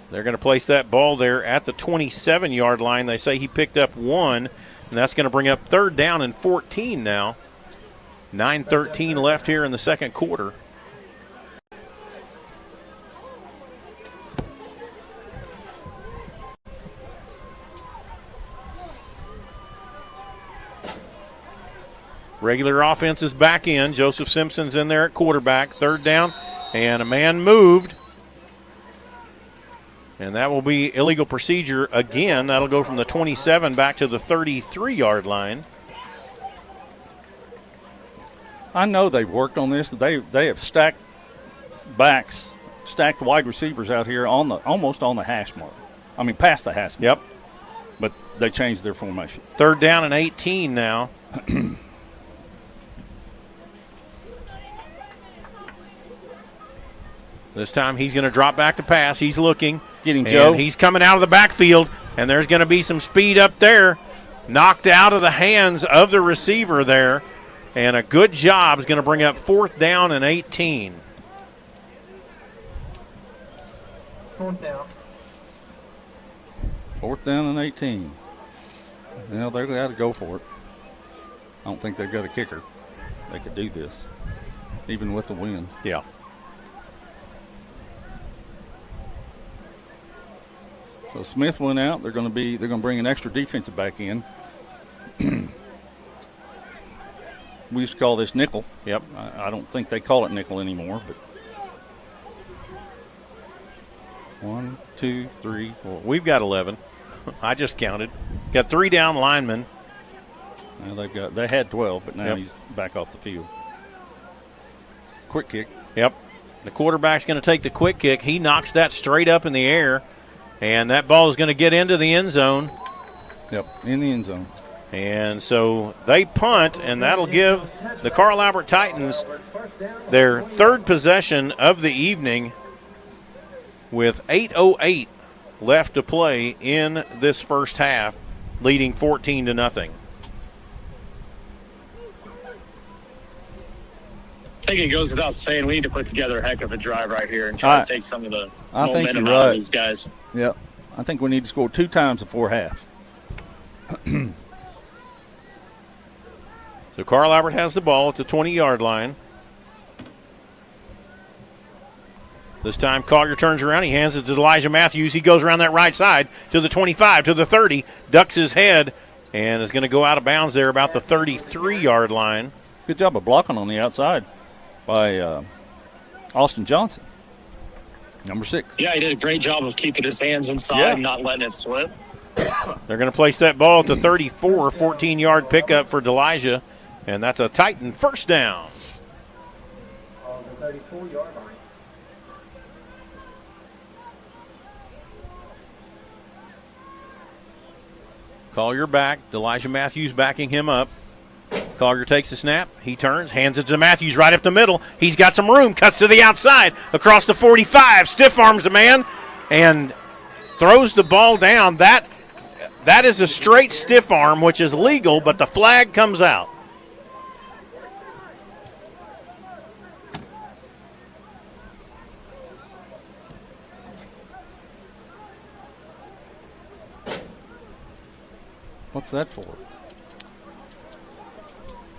S4: They're going to place that ball there at the 27-yard line. They say he picked up 1, and that's going to bring up 3rd down and 14 now. 9:13 left here in the second quarter. Regular offense is back in. Joseph Simpson's in there at quarterback. 3rd down, and a man moved. And that will be illegal procedure again. That'll go from the 27 back to the 33-yard line.
S5: I know they've worked on this. They have stacked backs, stacked wide receivers out here on almost on the hash mark. I mean, past the hash mark.
S4: Yep.
S5: But they changed their formation.
S4: 3rd down and 18 now. This time he's going to drop back to pass. He's looking.
S5: Getting Joe.
S4: He's coming out of the backfield, and there's going to be some speed up there. Knocked out of the hands of the receiver there. And a good job is going to bring up 4th down and 18.
S13: 4th down.
S5: 4th down and 18. Well, they've got to go for it. I don't think they've got a kicker. They could do this, even with the wind.
S4: Yeah.
S5: So Smith went out. They're going to bring an extra defensive back in. We used to call this nickel.
S4: Yep.
S5: I don't think they call it nickel anymore. But 1, 2, 3.
S4: Well, we've got 11. I just counted. Got 3 down linemen.
S5: Well, they had 12, but now he's back off the field. Quick kick.
S4: Yep. The quarterback's going to take the quick kick. He knocks that straight up in the air, and that ball is going to get into the end zone.
S5: Yep, in the end zone.
S4: And so they punt, and that'll give the Carl Albert Titans their 3rd possession of the evening with 8:08 left to play in this first half, leading 14-0.
S10: I think it goes without saying we need to put together a heck of a drive right here and try to take some of the momentum out of these guys.
S5: Yep. I think we need to score 2 times before half.
S4: So Carl Albert has the ball at the 20-yard line. This time Collier turns around. He hands it to Elijah Matthews. He goes around that right side to the 25, to the 30, ducks his head, and is going to go out of bounds there about the 33-yard line.
S5: Good job of blocking on the outside by Austin Johnson, number 6.
S10: Yeah, he did a great job of keeping his hands inside and not letting it slip.
S4: They're going to place that ball at the 34, 14-yard pickup for Delijah, and that's a Titan first down.
S13: On the 34-yard line.
S4: Collier back. Elijah Matthews backing him up. Collier takes the snap. He turns, hands it to Matthews right up the middle. He's got some room, cuts to the outside, across the 45, stiff arms the man, and throws the ball down. That is a straight stiff arm, which is legal, but the flag comes out.
S5: What's that for?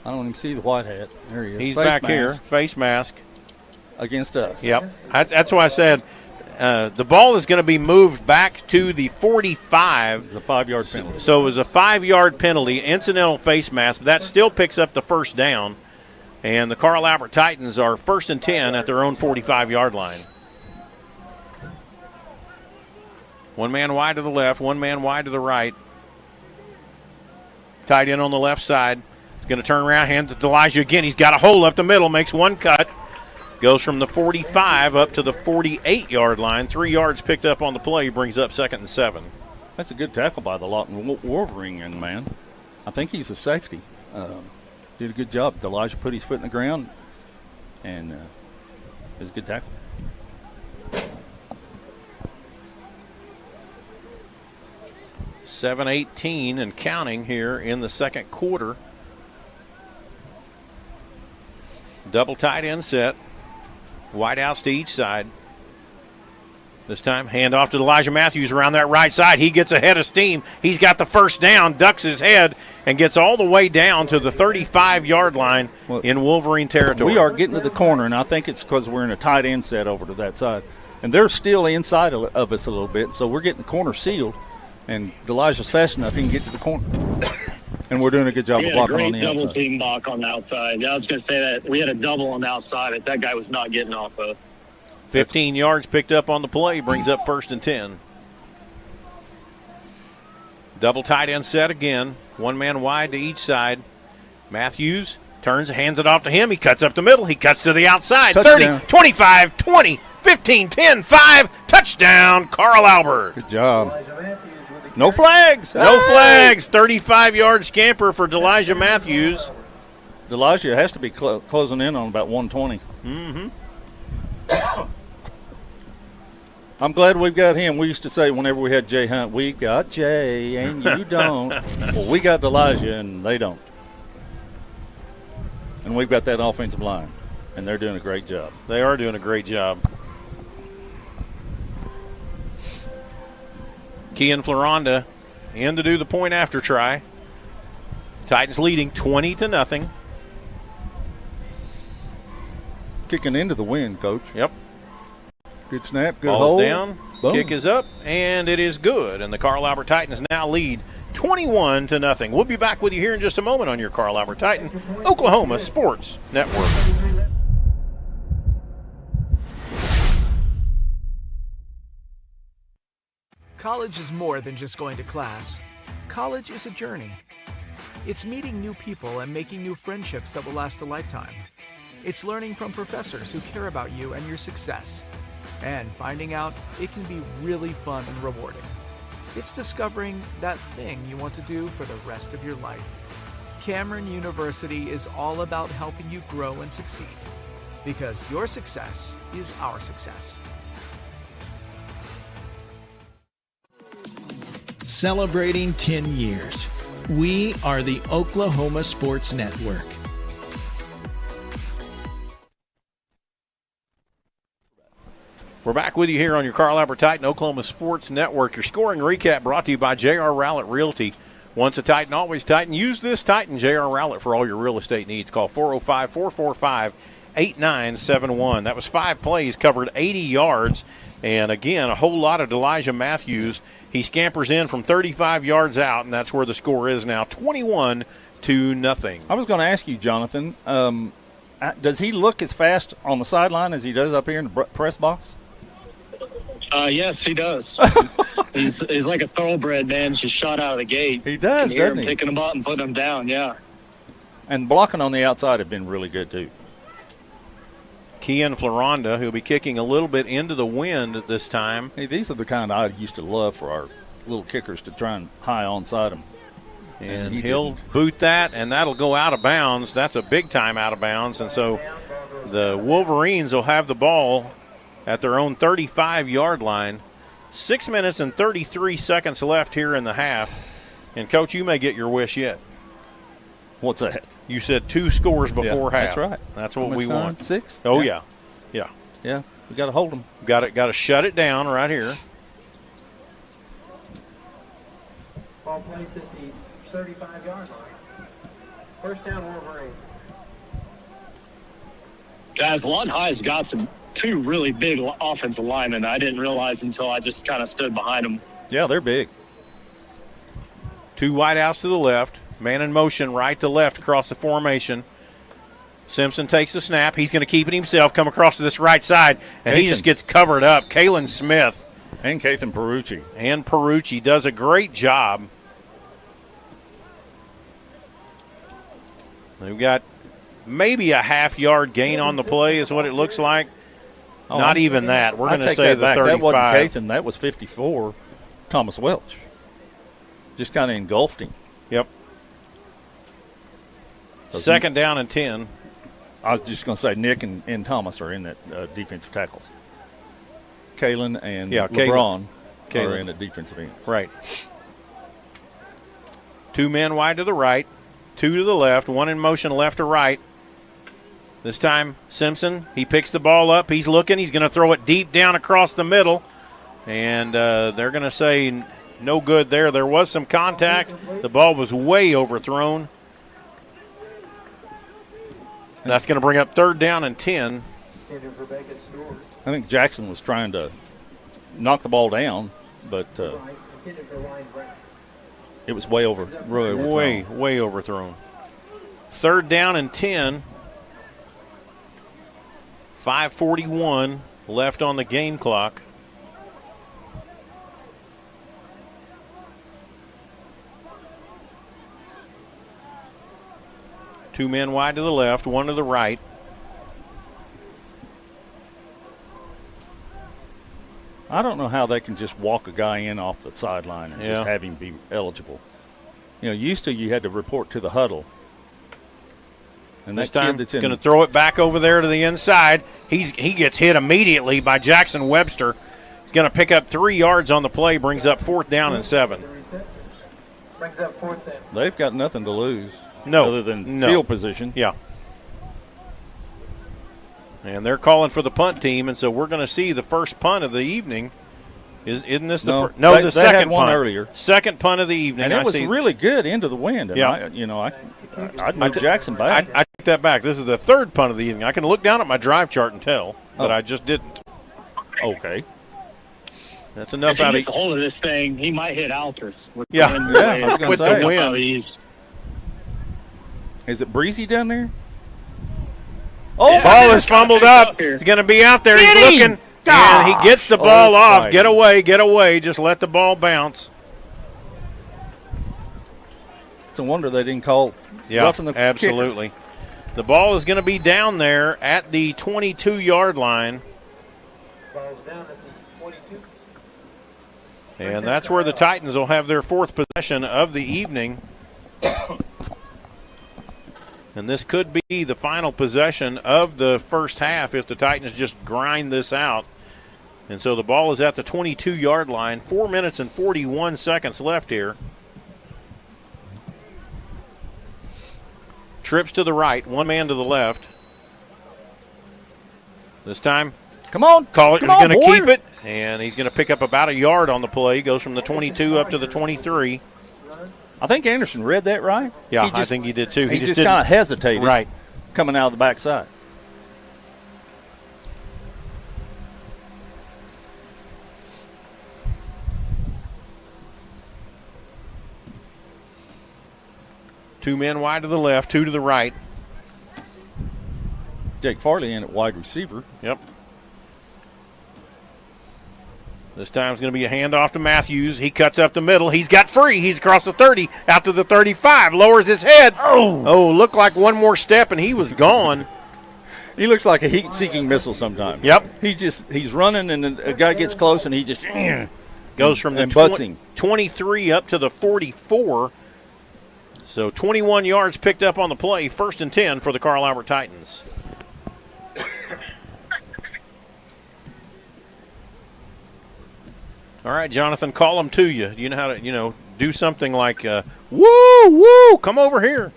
S5: I don't even see the white hat. There he is.
S4: He's back here, face mask.
S5: Against us.
S4: Yep. That's why I said the ball is going to be moved back to the 45.
S5: It's a 5-yard penalty.
S4: So it was a 5-yard penalty, incidental face mask. But that still picks up the first down. And the Carl Albert Titans are 1st and 10 at their own 45-yard line. One man wide to the left, one man wide to the right. Tight end on the left side. He's going to turn around, hand it to Elijah again. He's got a hole up the middle, makes one cut. Goes from the 45 up to the 48-yard line. 3 yards picked up on the play, brings up 2nd and 7.
S5: That's a good tackle by the Lawton Wolverine young man. I think he's a safety. Did a good job. Elijah put his foot in the ground, and it was a good tackle.
S4: $7:18 and counting here in the second quarter. Double tight end set. Wide outs to each side. This time, hand off to Elijah Matthews around that right side. He gets ahead of steam. He's got the first down, ducks his head, and gets all the way down to the 35-yard line in Wolverine territory.
S5: We are getting to the corner, and I think it's because we're in a tight end set over to that side. And they're still inside of us a little bit, so we're getting the corner sealed. And Elijah's fast enough, he can get to the corner. And we're doing a good job of blocking on the outside.
S10: We had a great double team block on the outside. I was going to say that we had a double on the outside that that guy was not getting off of.
S4: 15 yards picked up on the play, brings up 1st and 10. Double tight end set again. One man wide to each side. Matthews turns, hands it off to him. He cuts up the middle. He cuts to the outside.
S5: Touchdown.
S4: 30, 25, 20, 15, 10, 5. Touchdown, Carl Albert.
S5: Good job. No flags.
S4: No flags. 35-yard scamper for Delijah Matthews.
S5: Delijah has to be closing in on about 120.
S4: Mm-hmm.
S5: I'm glad we've got him. We used to say whenever we had Jay Hunt, we got Jay and you don't. Well, we got Delijah and they don't. And we've got that offensive line, and they're doing a great job.
S4: They are doing a great job. Kean Floronda in to do the point after try. Titans leading 20-0.
S5: Kicking into the wind, Coach.
S4: Yep.
S5: Good snap, good
S4: Ball's
S5: hold.
S4: Down.
S5: Boom.
S4: Kick is up, and it is good. And the Carl Albert Titans now lead 21-0. We'll be back with you here in just a moment on your Carl Albert Titan Oklahoma Sports Network.
S6: College is more than just going to class. College is a journey. It's meeting new people and making new friendships that will last a lifetime. It's learning from professors who care about you and your success. And finding out it can be really fun and rewarding. It's discovering that thing you want to do for the rest of your life. Cameron University is all about helping you grow and succeed. Because your success is our success.
S15: celebrating 10 years. We are the Oklahoma Sports Network.
S4: We're back with you here on your Carl Albert Titan Oklahoma Sports Network. Your scoring recap brought to you by J.R. Rowlett Realty. Once a Titan, always Titan. Use this Titan, J.R. Rowlett, for all your real estate needs. Call 405-445-8971. That was 5 plays, covered 80 yards. And, again, a whole lot of Elijah Matthews. He scampers in from 35 yards out, and that's where the score is now, 21-0.
S5: I was going to ask you, Jonathan, does he look as fast on the sideline as he does up here in the press box?
S10: Yes, he does. he's like a thoroughbred, man. Just shot out of the gate.
S5: He does, doesn't he?
S10: Picking them up and putting them down, yeah.
S5: And blocking on the outside have been really good, too.
S4: Kian Floronda, who'll be kicking a little bit into the wind this time.
S5: Hey, these are the kind I used to love for our little kickers to try and high onside them.
S4: And he'll boot that, and that'll go out of bounds. That's a big time out of bounds. And so the Wolverines will have the ball at their own 35-yard line. 6 minutes and 33 seconds left here in the half. And, Coach, you may get your wish yet.
S5: What's that?
S4: You said 2 scores before half.
S5: That's right.
S4: That's what we want.
S5: 6?
S4: Oh, yeah. Yeah.
S5: Yeah, we got to hold them.
S4: Got to shut it down right here.
S13: Ball placed at the 35-yard line. First down, Wolverine.
S10: Guys, Lawton High's got 2 really big offensive linemen. I didn't realize until I just kind of stood behind them.
S5: Yeah, they're big.
S4: 2 wideouts to the left. Man in motion, right to left across the formation. Simpson takes the snap. He's going to keep it himself, come across to this right side, and he just gets covered up. Kalen Smith.
S5: And Kathan Perucci.
S4: And Perucci does a great job. They've got maybe a half-yard gain on the play is what it looks like. Not even that. We're going to say the 35.
S5: That wasn't Kathan. That was 54, Thomas Welch. Just kind of engulfed him.
S4: Yep. Second down and 10.
S5: I was just going to say Nick and Thomas are in that defensive tackles. Kalen and LeBron are in the defensive ends.
S4: Right. 2 men wide to the right, 2 to the left, 1 in motion left to right. This time Simpson, he picks the ball up. He's looking. He's going to throw it deep down across the middle. And they're going to say no good there. There was some contact. The ball was way overthrown. And that's going to bring up 3rd down and 10.
S5: I think Jackson was trying to knock the ball down, but it was way overthrown.
S4: Way overthrown. 3rd down and 10. 5:41 left on the game clock. Two men wide to the left, 1 to the right.
S5: I don't know how they can just walk a guy in off the sideline and just have him be eligible. Used to you had to report to the huddle. And
S4: this time it's going to throw it back over there to the inside. He gets hit immediately by Jackson Webster. He's going to pick up 3 yards on the play, brings up 4th down and 7.
S13: Brings up 4th down.
S5: They've got nothing to lose.
S4: No.
S5: Other than field position.
S4: Yeah. And they're calling for the punt team, and so we're going to see the first punt of the evening. Isn't this the first? No, the second
S5: punt.
S4: One
S5: earlier.
S4: Second punt of the evening.
S5: And it was really good into the wind. And I'd move Jackson back.
S4: I take that back. This is the 3rd punt of the evening. I can look down at my drive chart and tell, but I just didn't.
S5: Okay.
S4: That's enough.
S10: If he gets a hold of this thing, he might hit Altus. With
S5: the
S4: wind.
S5: Is it breezy down there?
S4: Oh, ball is fumbled up. He's going to be out there. He's looking, and he gets the ball off. Fighting. Get away. Just let the ball bounce.
S5: It's a wonder they didn't call roughing the
S4: absolutely.
S5: kicker.
S4: The ball is going to be down there at the 22-yard line.
S13: Ball's down at the 22.
S4: And that's where the Titans will have their 4th possession of the evening. And this could be the final possession of the first half if the Titans just grind this out. And so the ball is at the 22-yard line. 4 minutes and 41 seconds left here. Trips to the right, one man to the left. This time,
S5: come on,
S4: Colliers going to keep it, and he's going to pick up about a yard on the play. Goes from the 22 up to the 23.
S5: I think Anderson read that right.
S4: Yeah, I think he did too.
S5: He just kind of hesitated,
S4: right,
S5: coming out of the backside.
S4: Two men wide to the left, two to the right.
S5: Jake Farley in at wide receiver.
S4: Yep. This time it's going to be a handoff to Matthews. He cuts up the middle. He's got free. He's across the 30, out to the 35. Lowers his head. Oh, looked like one more step, and he was gone.
S5: He looks like a heat-seeking missile sometimes.
S4: Yep.
S5: He's running, and a guy gets close, and he just
S4: goes from the 23 up to the 44. So 21 yards picked up on the play. 1st and 10 for the Carl Albert Titans. All right, Jonathan, call them to you. You know how to, do something like, woo, come over here.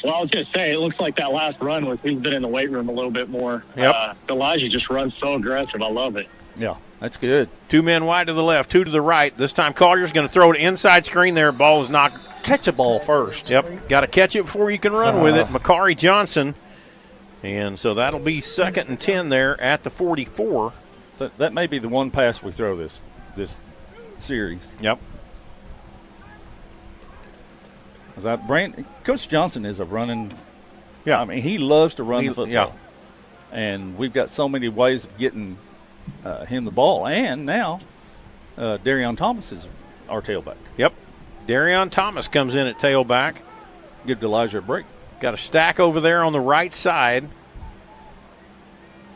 S10: Well, I was going to say, it looks like that last run was he's been in the weight room a little bit more.
S4: Yep.
S10: Elijah just runs so aggressive. I love it.
S5: Yeah, that's good.
S4: Two men wide to the left, two to the right. This time Collier's going to throw it inside screen there. Ball is knocked.
S5: Catch a ball first.
S4: Yep, got to catch it before you can run with it. Makari Johnson. And so that'll be 2nd and 10 there at the 44.
S5: That may be the one pass we throw this series.
S4: Yep.
S5: Coach Johnson is a running.
S4: Yeah,
S5: I mean he loves to run the football.
S4: Yeah.
S5: And we've got so many ways of getting him the ball. And now Darion Thomas is our tailback.
S4: Yep. Darion Thomas comes in at tailback.
S5: Give Elijah a break.
S4: Got a stack over there on the right side.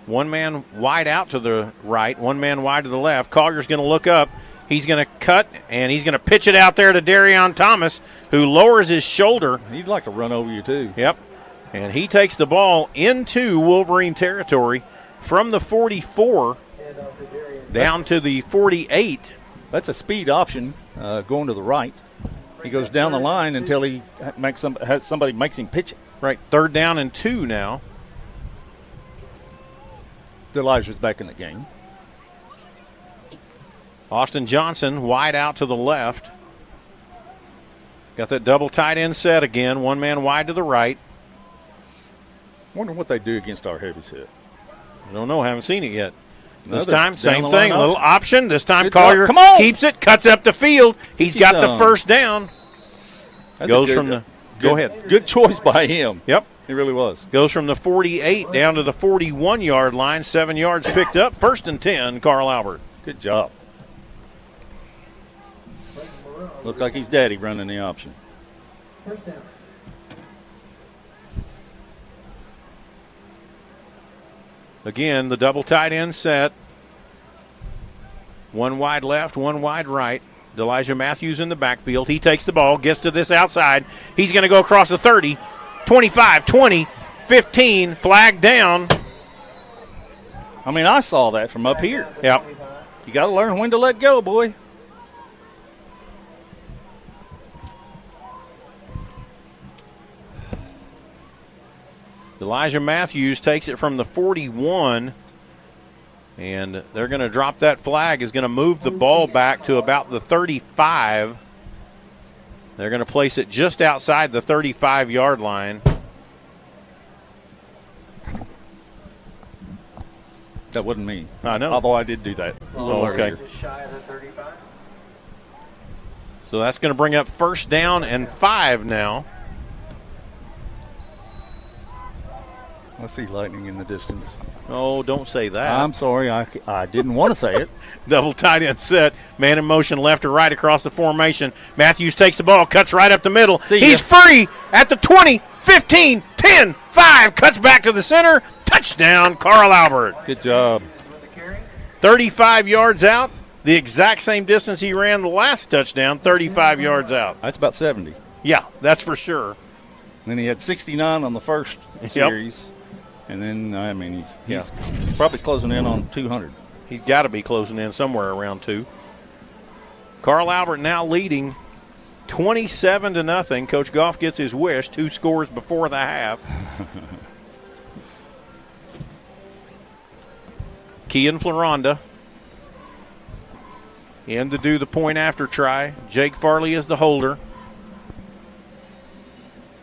S4: One man wide out to the right, one man wide to the left. Collier's going to look up. He's going to cut, and he's going to pitch it out there to Darion Thomas, who lowers his shoulder.
S5: He'd like to run over you, too.
S4: Yep. And he takes the ball into Wolverine territory from the 44 down to the 48.
S5: That's a speed option going to the right. He goes down the line until he somebody makes him pitch it.
S4: Right, 3rd down and 2 now.
S5: Elijah's back in the game.
S4: Austin Johnson wide out to the left. Got that double tight end set again. One man wide to the right.
S5: Wonder what they do against our heavy set.
S4: I don't know. Haven't seen it yet.
S5: No,
S4: this time, same thing.
S5: Option.
S4: Little option. This time,
S5: Good
S4: Collier
S5: keeps
S4: it, cuts up the field. He's got the 1st down. Goes from the. Go ahead.
S5: Good choice by him.
S4: Yep.
S5: It really was.
S4: Goes from the 48 down to the 41-yard line. 7 yards picked up. 1st and 10, Carl Albert.
S5: Good job. Looks like he's daddy running the option.
S4: Again, the double tight end set. One wide left, one wide right. Elijah Matthews in the backfield. He takes the ball, gets to this outside. He's going to go across the 30. 25, 20, 15, flag down.
S5: I mean, I saw that from up here.
S4: Yep.
S5: You got to learn when to let go, boy.
S4: Elijah Matthews takes it from the 41, and they're going to drop that flag. Is going to move the ball back to about the 35. They're going to place it just outside the 35-yard line.
S5: That wasn't me.
S4: I know.
S5: Although I did do that.
S4: Oh, okay. So that's going to bring up 1st down and 5 now.
S5: I see lightning in the distance.
S4: Oh, don't say that.
S5: I'm sorry. I didn't want to say it.
S4: Double tight end set. Man in motion left or right across the formation. Matthews takes the ball, cuts right up the middle. He's free at the 20, 15, 10, 5. Cuts back to the center. Touchdown, Carl Albert.
S5: Good job.
S4: 35 yards out. The exact same distance he ran the last touchdown, 35 yards out.
S5: That's about 70.
S4: Yeah, that's for sure.
S5: And then he had 69 on the first series. And then, I mean, he's probably closing in on 200.
S4: He's got to be closing in somewhere around 2. Carl Albert now leading 27-0. Coach Goff gets his wish. 2 scores before the half. Kean Floronda in to do the point after try. Jake Farley is the holder.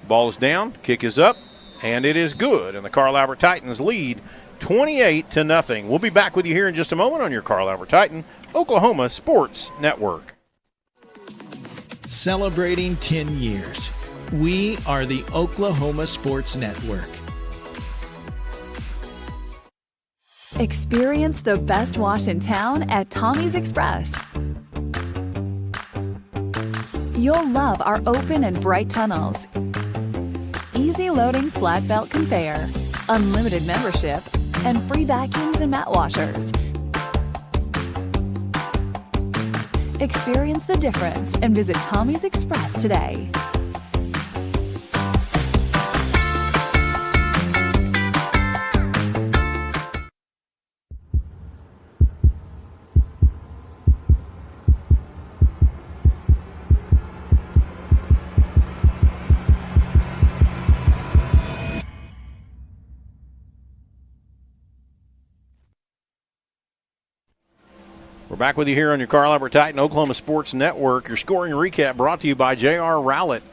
S4: Ball is down, kick is up, and it is good. And the Carl Albert Titans lead 28-0. We'll be back with you here in just a moment on your Carl Albert Titan Oklahoma Sports Network.
S15: Celebrating 10 years. We are the Oklahoma Sports Network.
S9: Experience the best wash in town at Tommy's Express. You'll love our open and bright tunnels, easy loading flat belt conveyor, unlimited membership, and free vacuums and mat washers. Experience the difference and visit Tommy's Express today.
S4: We're back with you here on your Carl Albert Titan Oklahoma Sports Network. Your scoring recap brought to you by J.R. Rowlett.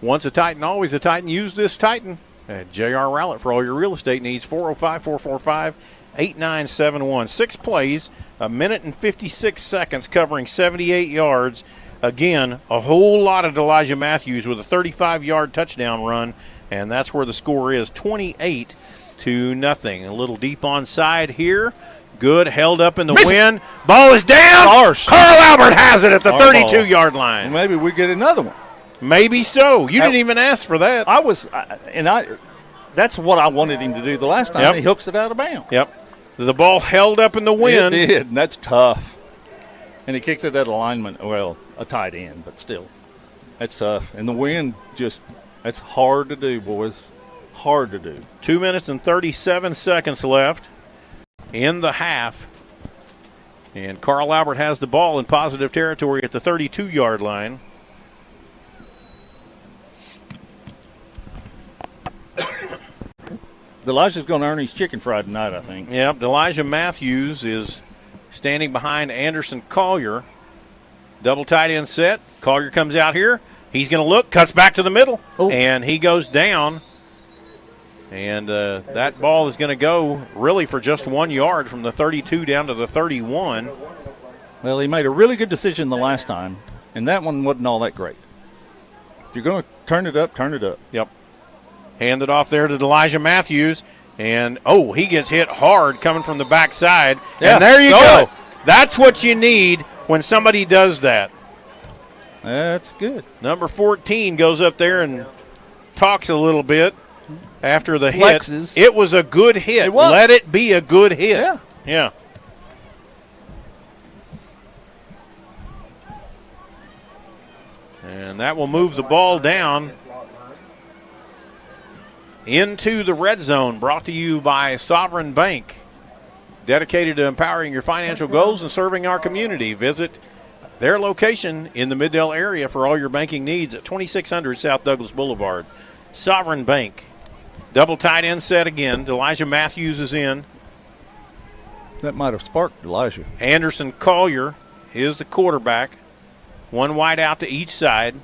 S4: Once a Titan, always a Titan. Use this Titan at J.R. Rowlett for all your real estate needs. 405-445-8971. 6 plays, 1 minute and 56 seconds, covering 78 yards. Again, a whole lot of Elijah Matthews with a 35-yard touchdown run, and that's where the score is, 28-0. A little deep onside here. Good, held up in the wind. Ball is down.
S5: Harsh.
S4: Carl Albert has it at the 32-yard line.
S5: Well, maybe we get another one.
S4: Maybe so. You didn't even ask for that.
S5: That's what I wanted him to do the last time.
S4: Yep.
S5: He hooks it out of bounds.
S4: Yep. The ball held up in the wind.
S5: It did, and that's tough. And he kicked it at alignment. Well, a tight end, but still. That's tough. And the wind that's hard to do, boys. Hard to do.
S4: 2 minutes and 37 seconds left in the half. And Carl Albert has the ball in positive territory at the 32-yard line.
S5: Elijah's going to earn his chicken fried tonight, I think.
S4: Yep, Elijah Matthews is standing behind Anderson Collier. Double tight end set. Collier comes out here. He's going to look, cuts back to the middle, and he goes down. And that ball is going to go really for just 1 yard from the 32 down to the 31.
S5: Well, he made a really good decision the last time, and that one wasn't all that great. If you're going to turn it up, turn it up.
S4: Yep. Handed off there to Elijah Matthews, and, he gets hit hard coming from the backside.
S5: Yeah,
S4: and there you go. That's what you need when somebody does that.
S5: That's good.
S4: Number 14 goes up there and talks a little bit after the
S5: Flexes.
S4: hit. It was a good hit.
S5: It was.
S4: Let it be a good hit. Yeah. And that will move the ball down into the red zone, brought to you by Sovereign Bank, dedicated to empowering your financial goals and serving our community. Visit their location in the Middale area for all your banking needs at 2600 South Douglas Boulevard. Sovereign Bank. Double tight end set again. Elijah Matthews is in.
S5: That might have sparked Elijah.
S4: Anderson Collier is the quarterback. One wide out to each side.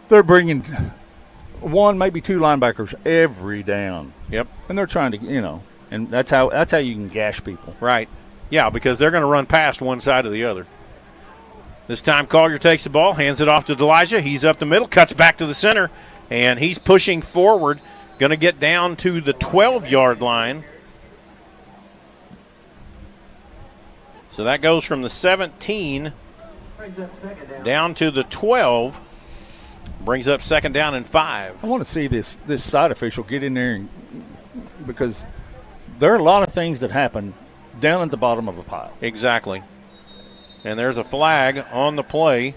S5: They're bringing one, maybe two linebackers every down.
S4: Yep.
S5: And they're trying to, and that's how you can gash people.
S4: Right. Yeah, because they're going to run past one side or the other. This time Collier takes the ball, hands it off to Elijah. He's up the middle, cuts back to the center, and he's pushing forward, going to get down to the 12-yard line. So that goes from the 17 down to the 12. Brings up second down and 5.
S5: I want to see this side official get in there because there are a lot of things that happen down at the bottom of a pile.
S4: Exactly. And there's a flag on the play.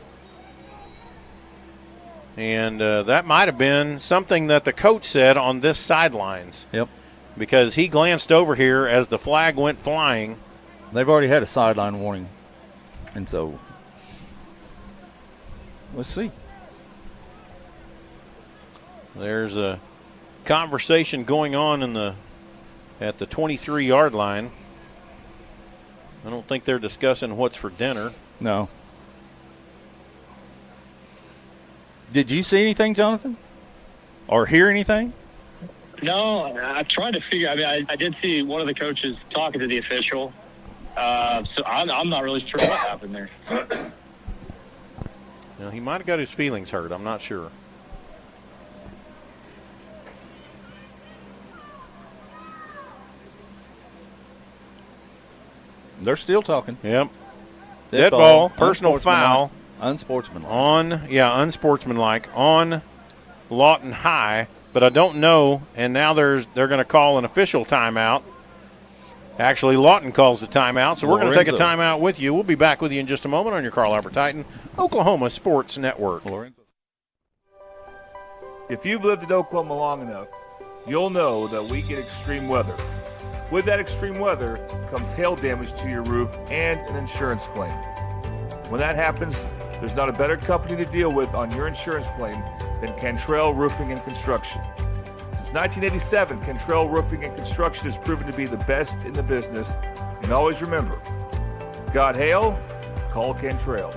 S4: And that might have been something that the coach said on this sidelines.
S5: Yep.
S4: Because he glanced over here as the flag went flying.
S5: They've already had a sideline warning. And so, let's see.
S4: There's a conversation going on at the 23-yard line. I don't think they're discussing what's for dinner.
S5: No. Did you see anything, Jonathan? Or hear anything?
S10: No, I tried to figure. I mean, I did see one of the coaches talking to the official. So I'm not really sure what happened there.
S4: Now, he might have got his feelings hurt. I'm not sure.
S5: They're still talking.
S4: Yep. Dead ball, personal foul.
S5: Unsportsmanlike.
S4: Unsportsmanlike on Lawton High, but I don't know, and now they're going to call an official timeout. Actually, Lawton calls the timeout, so we're going to take a timeout with you. We'll be back with you in just a moment on your Carl Albert Titan Oklahoma Sports Network.
S12: If you've lived in Oklahoma long enough, you'll know that we get extreme weather. With that extreme weather comes hail damage to your roof and an insurance claim. When that happens, there's not a better company to deal with on your insurance claim than Cantrell Roofing and Construction. Since 1987, Cantrell Roofing and Construction has proven to be the best in the business. And always remember, got hail? Call Cantrell.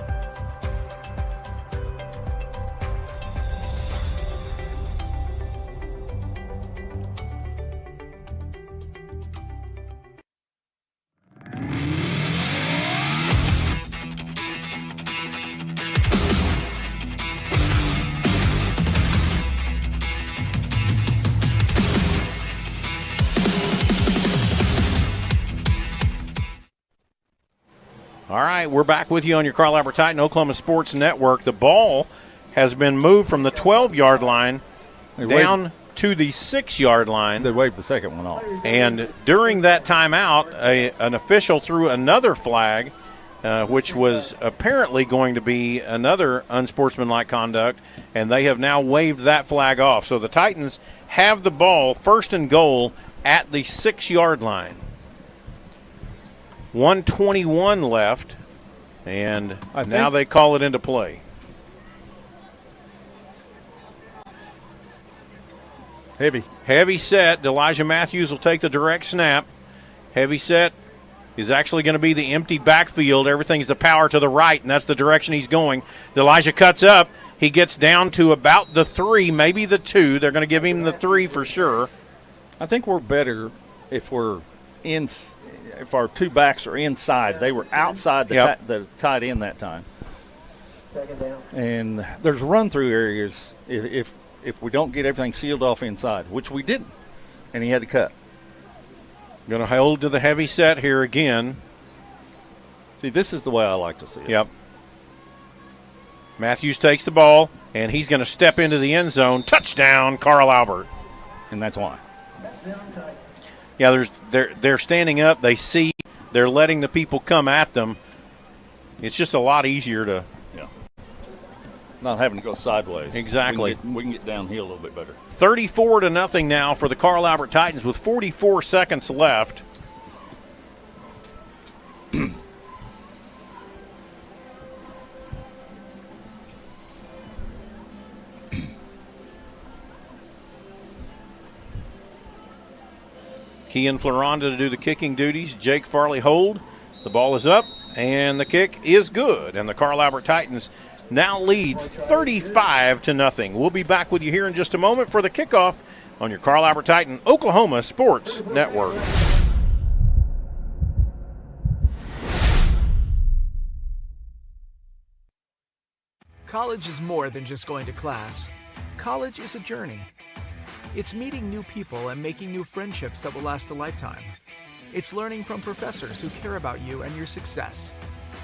S4: All right, we're back with you on your Carl Albert Titan Oklahoma Sports Network. The ball has been moved from the 12-yard line down to the 6-yard line.
S5: They waved the second one off.
S4: And during that timeout, an official threw another flag, which was apparently going to be another unsportsmanlike conduct, and they have now waved that flag off. So the Titans have the ball first and goal at the 6-yard line. 1:21 left, and now they call it into play. Heavy set. Elijah Matthews will take the direct snap. Heavy set is actually going to be the empty backfield. Everything's the power to the right, and that's the direction he's going. Elijah cuts up. He gets down to about the 3, maybe the 2. They're going to give him the 3 for sure.
S5: I think we're better if our two backs are inside. They were outside the tight end that time. And there's run-through areas if we don't get everything sealed off inside, which we didn't, and he had to cut.
S4: Going to hold to the heavy set here again.
S5: See, this is the way I like to see it.
S4: Yep. Matthews takes the ball, and he's going to step into the end zone. Touchdown, Carl Albert.
S5: And that's why.
S4: Yeah, they're standing up. They see. They're letting the people come at them. It's just a lot easier to
S5: not having to go sideways.
S4: Exactly.
S5: We can get downhill a little bit better.
S4: 34-0 now for the Carl Albert Titans with 44 seconds left. Kian Floranda to do the kicking duties. Jake Farley hold. The ball is up, and the kick is good. And the Carl Albert Titans now lead 35-0. We'll be back with you here in just a moment for the kickoff on your Carl Albert Titan Oklahoma Sports Network.
S6: College is more than just going to class. College is a journey. It's meeting new people and making new friendships that will last a lifetime. It's learning from professors who care about you and your success.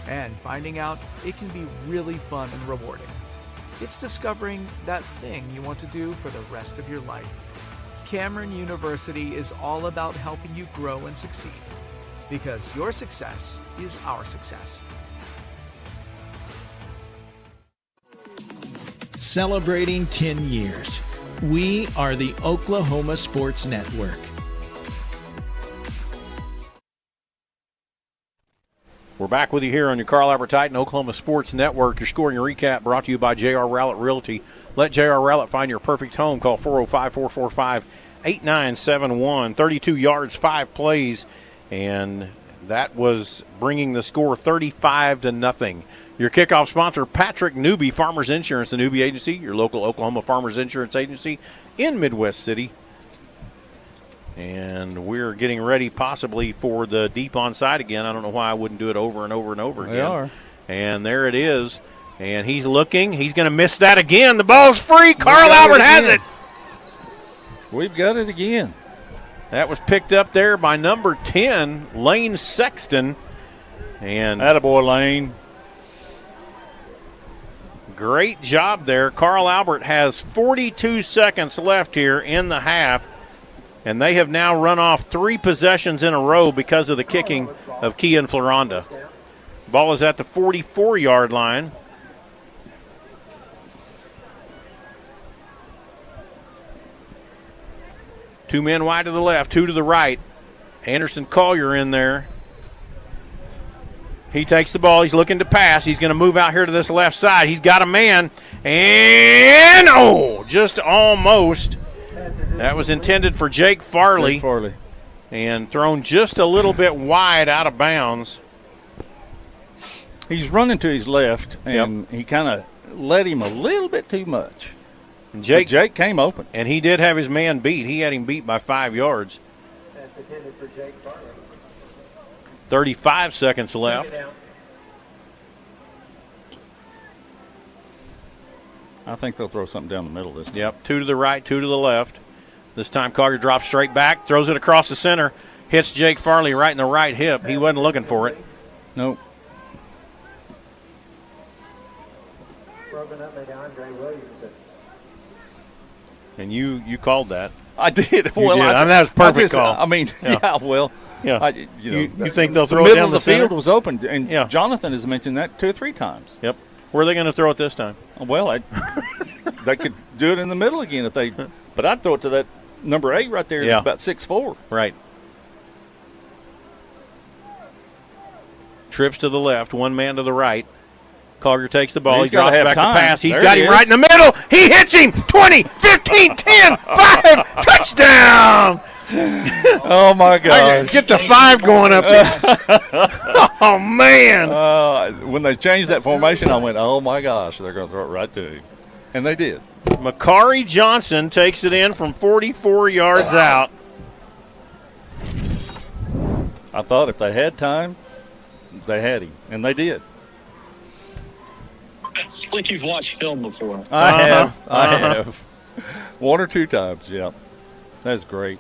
S6: And finding out it can be really fun and rewarding. It's discovering that thing you want to do for the rest of your life. Cameron University is all about helping you grow and succeed. Because your success is our success.
S15: celebrating 10 years. We are the Oklahoma Sports Network.
S4: We're back with you here on your Carl Albert Titan Oklahoma Sports Network. Your scoring recap brought to you by J.R. Rowlett Realty. Let J.R. Rowlett find your perfect home. Call 405-445-8971. 32 yards, 5 plays, and that was bringing the score 35-0. Your kickoff sponsor, Patrick Newby Farmers Insurance, the Newby Agency, your local Oklahoma Farmers Insurance Agency in Midwest City. And we're getting ready possibly for the deep onside again. I don't know why I wouldn't do it over and over and over again.
S5: They are.
S4: And there it is. And he's looking. He's going to miss that again. The ball's free. Carl Albert has it.
S5: We've got it again.
S4: That was picked up there by number 10, Lane Sexton. And
S5: attaboy, Lane.
S4: Great job there. Carl Albert has 42 seconds left here in the half. And they have now run off 3 possessions in a row because of the kicking of Kian Floranda. Ball is at the 44-yard line. Two men wide to the left, 2 to the right. Anderson Collier in there. He takes the ball. He's looking to pass. He's going to move out here to this left side. He's got a man. And, just almost. That was intended for Jake Farley. And thrown just a little bit wide out of bounds.
S5: He's running to his left, and he kind of let him a little bit too much.
S4: And Jake
S5: came open.
S4: And he did have his man beat. He had him beat by 5 yards.
S13: That's intended for Jake Farley.
S4: 35 seconds left.
S5: I think they'll throw something down the middle this time.
S4: Yep, 2 to the right, 2 to the left. This time Collier drops straight back, throws it across the center, hits Jake Farley right in the right hip. He wasn't looking for it.
S5: Nope.
S13: Broken up by Andre Williamson.
S4: And you called that.
S5: I did.
S4: You did. I mean, that was a perfect call.
S5: I mean,
S4: Yeah.
S5: you
S4: think they'll throw it down
S5: the
S4: center?
S5: field was open, and Jonathan has mentioned that 2 or 3 times.
S4: Yep. Where are they going to throw it this time?
S5: Well, they could do it in the middle again if they. But I'd throw it to that number 8 right there.
S4: Yeah.
S5: That's about 6'4".
S4: Right. Trips to the left, 1 man to the right. Collier takes the ball. He drops back to pass. He's got him right in the middle. He hits him. 20, 15, 10, 5. Touchdown.
S5: Oh, my God.
S4: Get the 5 going up there. Oh, man.
S5: When they changed that formation, I went, oh, my gosh, they're going to throw it right to him. And they did.
S4: Makari Johnson takes it in from 44 yards out.
S5: I thought if they had time, they had him. And they did.
S10: It's like you've watched film before.
S5: I have. 1 or 2 times, yeah. That's great.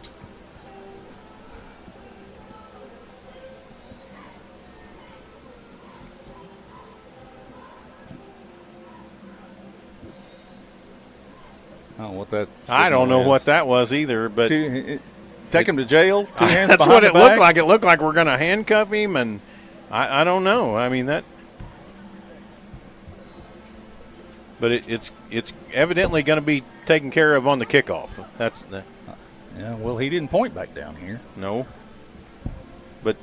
S4: I don't know what that was either, but
S5: take him to jail. 2 hands
S4: that's
S5: behind
S4: what
S5: the
S4: it
S5: back.
S4: looked like. It looked like we're going to handcuff him, and I don't know. I mean that, but it's evidently going to be taken care of on the kickoff.
S5: Yeah. Well, he didn't point back down here.
S4: No, but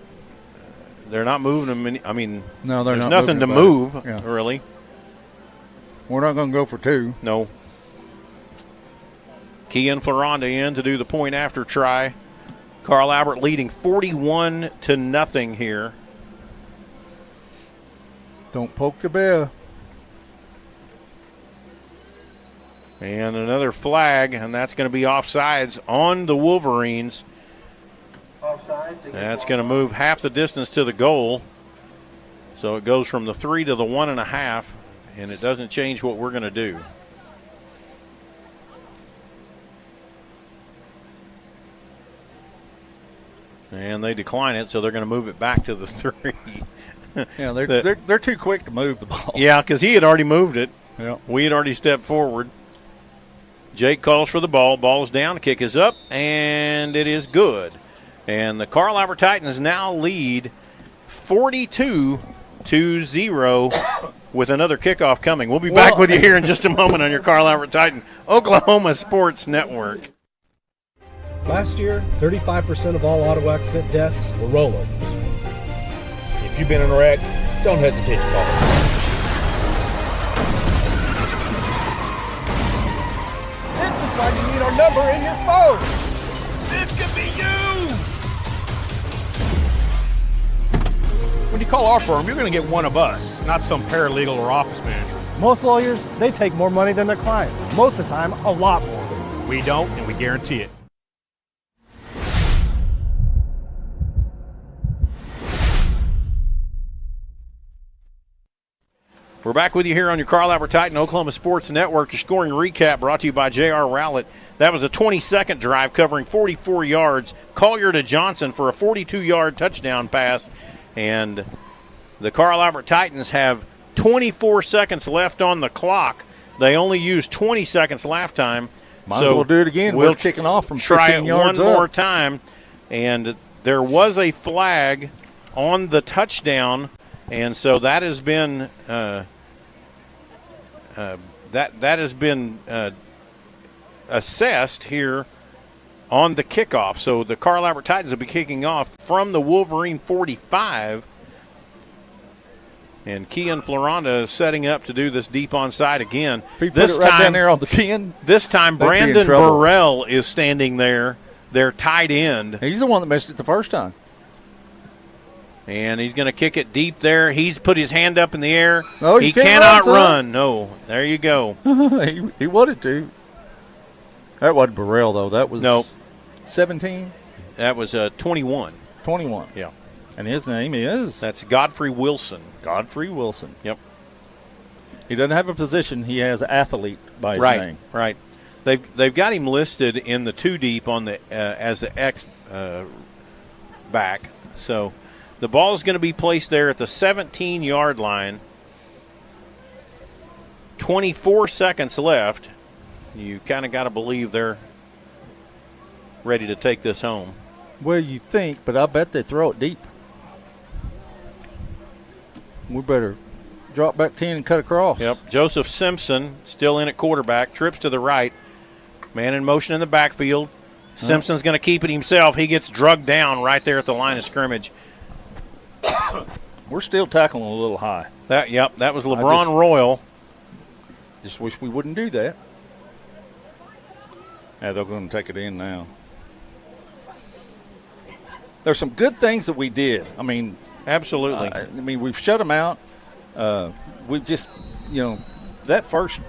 S4: they're not moving him. I mean,
S5: no, there's
S4: nothing to move really.
S5: We're not going to go for 2.
S4: No. Kian Floranda in to do the point after try. Carl Albert leading 41-0 here.
S5: Don't poke the bear.
S4: And another flag, and that's going to be offsides on the Wolverines. That's going to move half the distance to the goal. So it goes from the 3 to the 1.5, and it doesn't change what we're going to do. And they decline it, so they're going to move it back to the 3.
S5: Yeah, they're too quick to move the ball.
S4: Yeah, because he had already moved it.
S5: Yeah.
S4: We had already stepped forward. Jake calls for the ball. Ball is down. Kick is up, and it is good. And the Carl Albert Titans now lead 42-0. 2-0 with another kickoff coming. We'll be back with you here in just a moment on your Carl Albert Titan Oklahoma Sports Network.
S7: Last year, 35% of all auto accident deaths were rollovers. If you've been in a wreck, don't hesitate to call us.
S8: This is why you need our number in your phone. This could be you. When you call our firm, you're going to get one of us, not some paralegal or office manager.
S14: Most lawyers, they take more money than their clients. Most of the time, a lot more.
S8: We don't, and we guarantee it.
S4: We're back with you here on your Carl Albert Titan Oklahoma Sports Network. Your scoring recap brought to you by J.R. Rowlett. That was a 22nd drive covering 44 yards. Collier to Johnson for a 42-yard touchdown pass. And the Carl Albert Titans have 24 seconds left on the clock. They only used 20 seconds last time.
S5: Might as well do it again.
S4: We'll
S5: We're kicking off from 15
S4: try it
S5: yards
S4: one
S5: up.
S4: more time. And there was a flag on the touchdown. And so that has been assessed here on the kickoff. So the Carl Albert Titans will be kicking off from the Wolverine 45. And Kian Floranda is setting up to do this deep onside again.
S5: If he put it right down there on the Kian,
S4: this time Brandon Burrell is standing there, their tight end.
S5: He's the one that missed it the first time.
S4: And he's going to kick it deep there. He's put his hand up in the air.
S5: No,
S4: he cannot run. No, there you go.
S5: he wanted to. That wasn't Burrell, though. That was 17?
S4: That was 21.
S5: 21.
S4: Yeah.
S5: And his name is?
S4: That's Godfrey Wilson.
S5: Godfrey Wilson.
S4: Yep.
S5: He doesn't have a position. He has athlete by his name.
S4: Right. They've got him listed in the 2 deep on the as the X back. So the ball is going to be placed there at the 17-yard line. 24 seconds left. You kind of got to believe they're ready to take this home.
S5: Well, you think, but I bet they throw it deep. We better drop back 10 and cut across.
S4: Yep. Joseph Simpson still in at quarterback. Trips to the right. Man in motion in the backfield. Simpson's going to keep it himself. He gets drugged down right there at the line of scrimmage.
S5: We're still tackling a little high.
S4: That was LeBron Royal.
S5: Just wish we wouldn't do that. Yeah, they're going to take it in now. There's some good things that we did. I mean,
S4: absolutely.
S5: We've shut them out. We've just, that first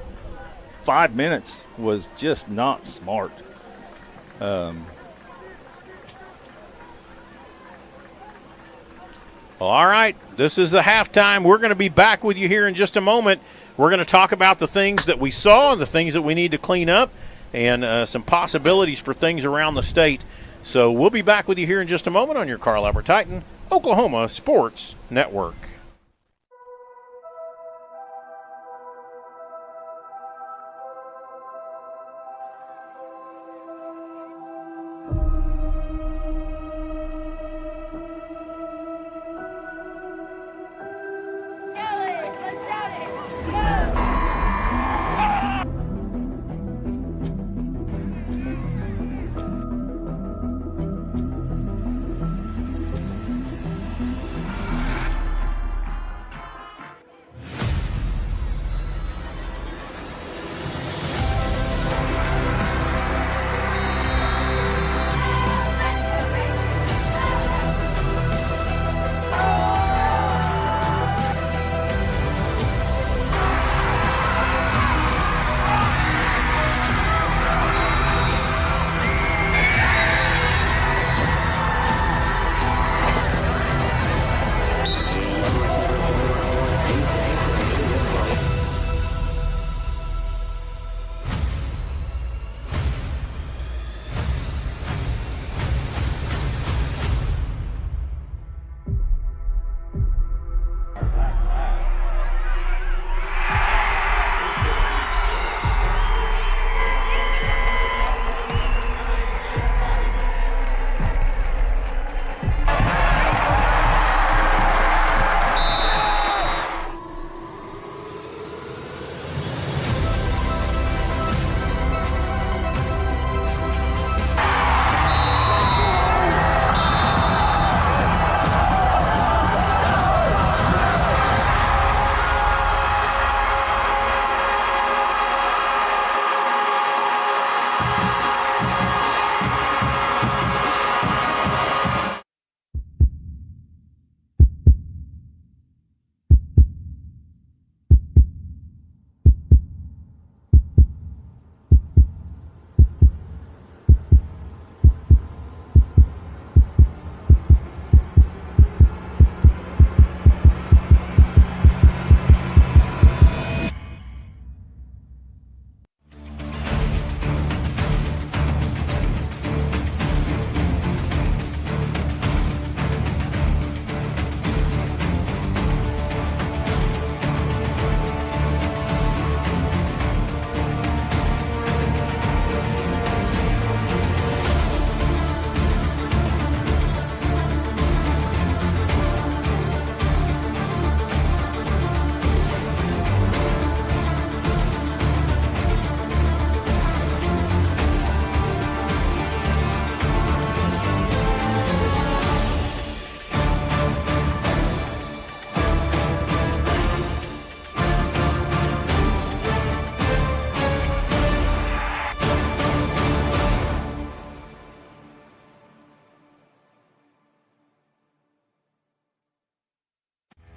S5: 5 minutes was just not smart.
S4: All right, this is the halftime. We're going to be back with you here in just a moment. We're going to talk about the things that we saw and the things that we need to clean up and some possibilities for things around the state. So we'll be back with you here in just a moment on your Carl Albert Titan Oklahoma Sports Network.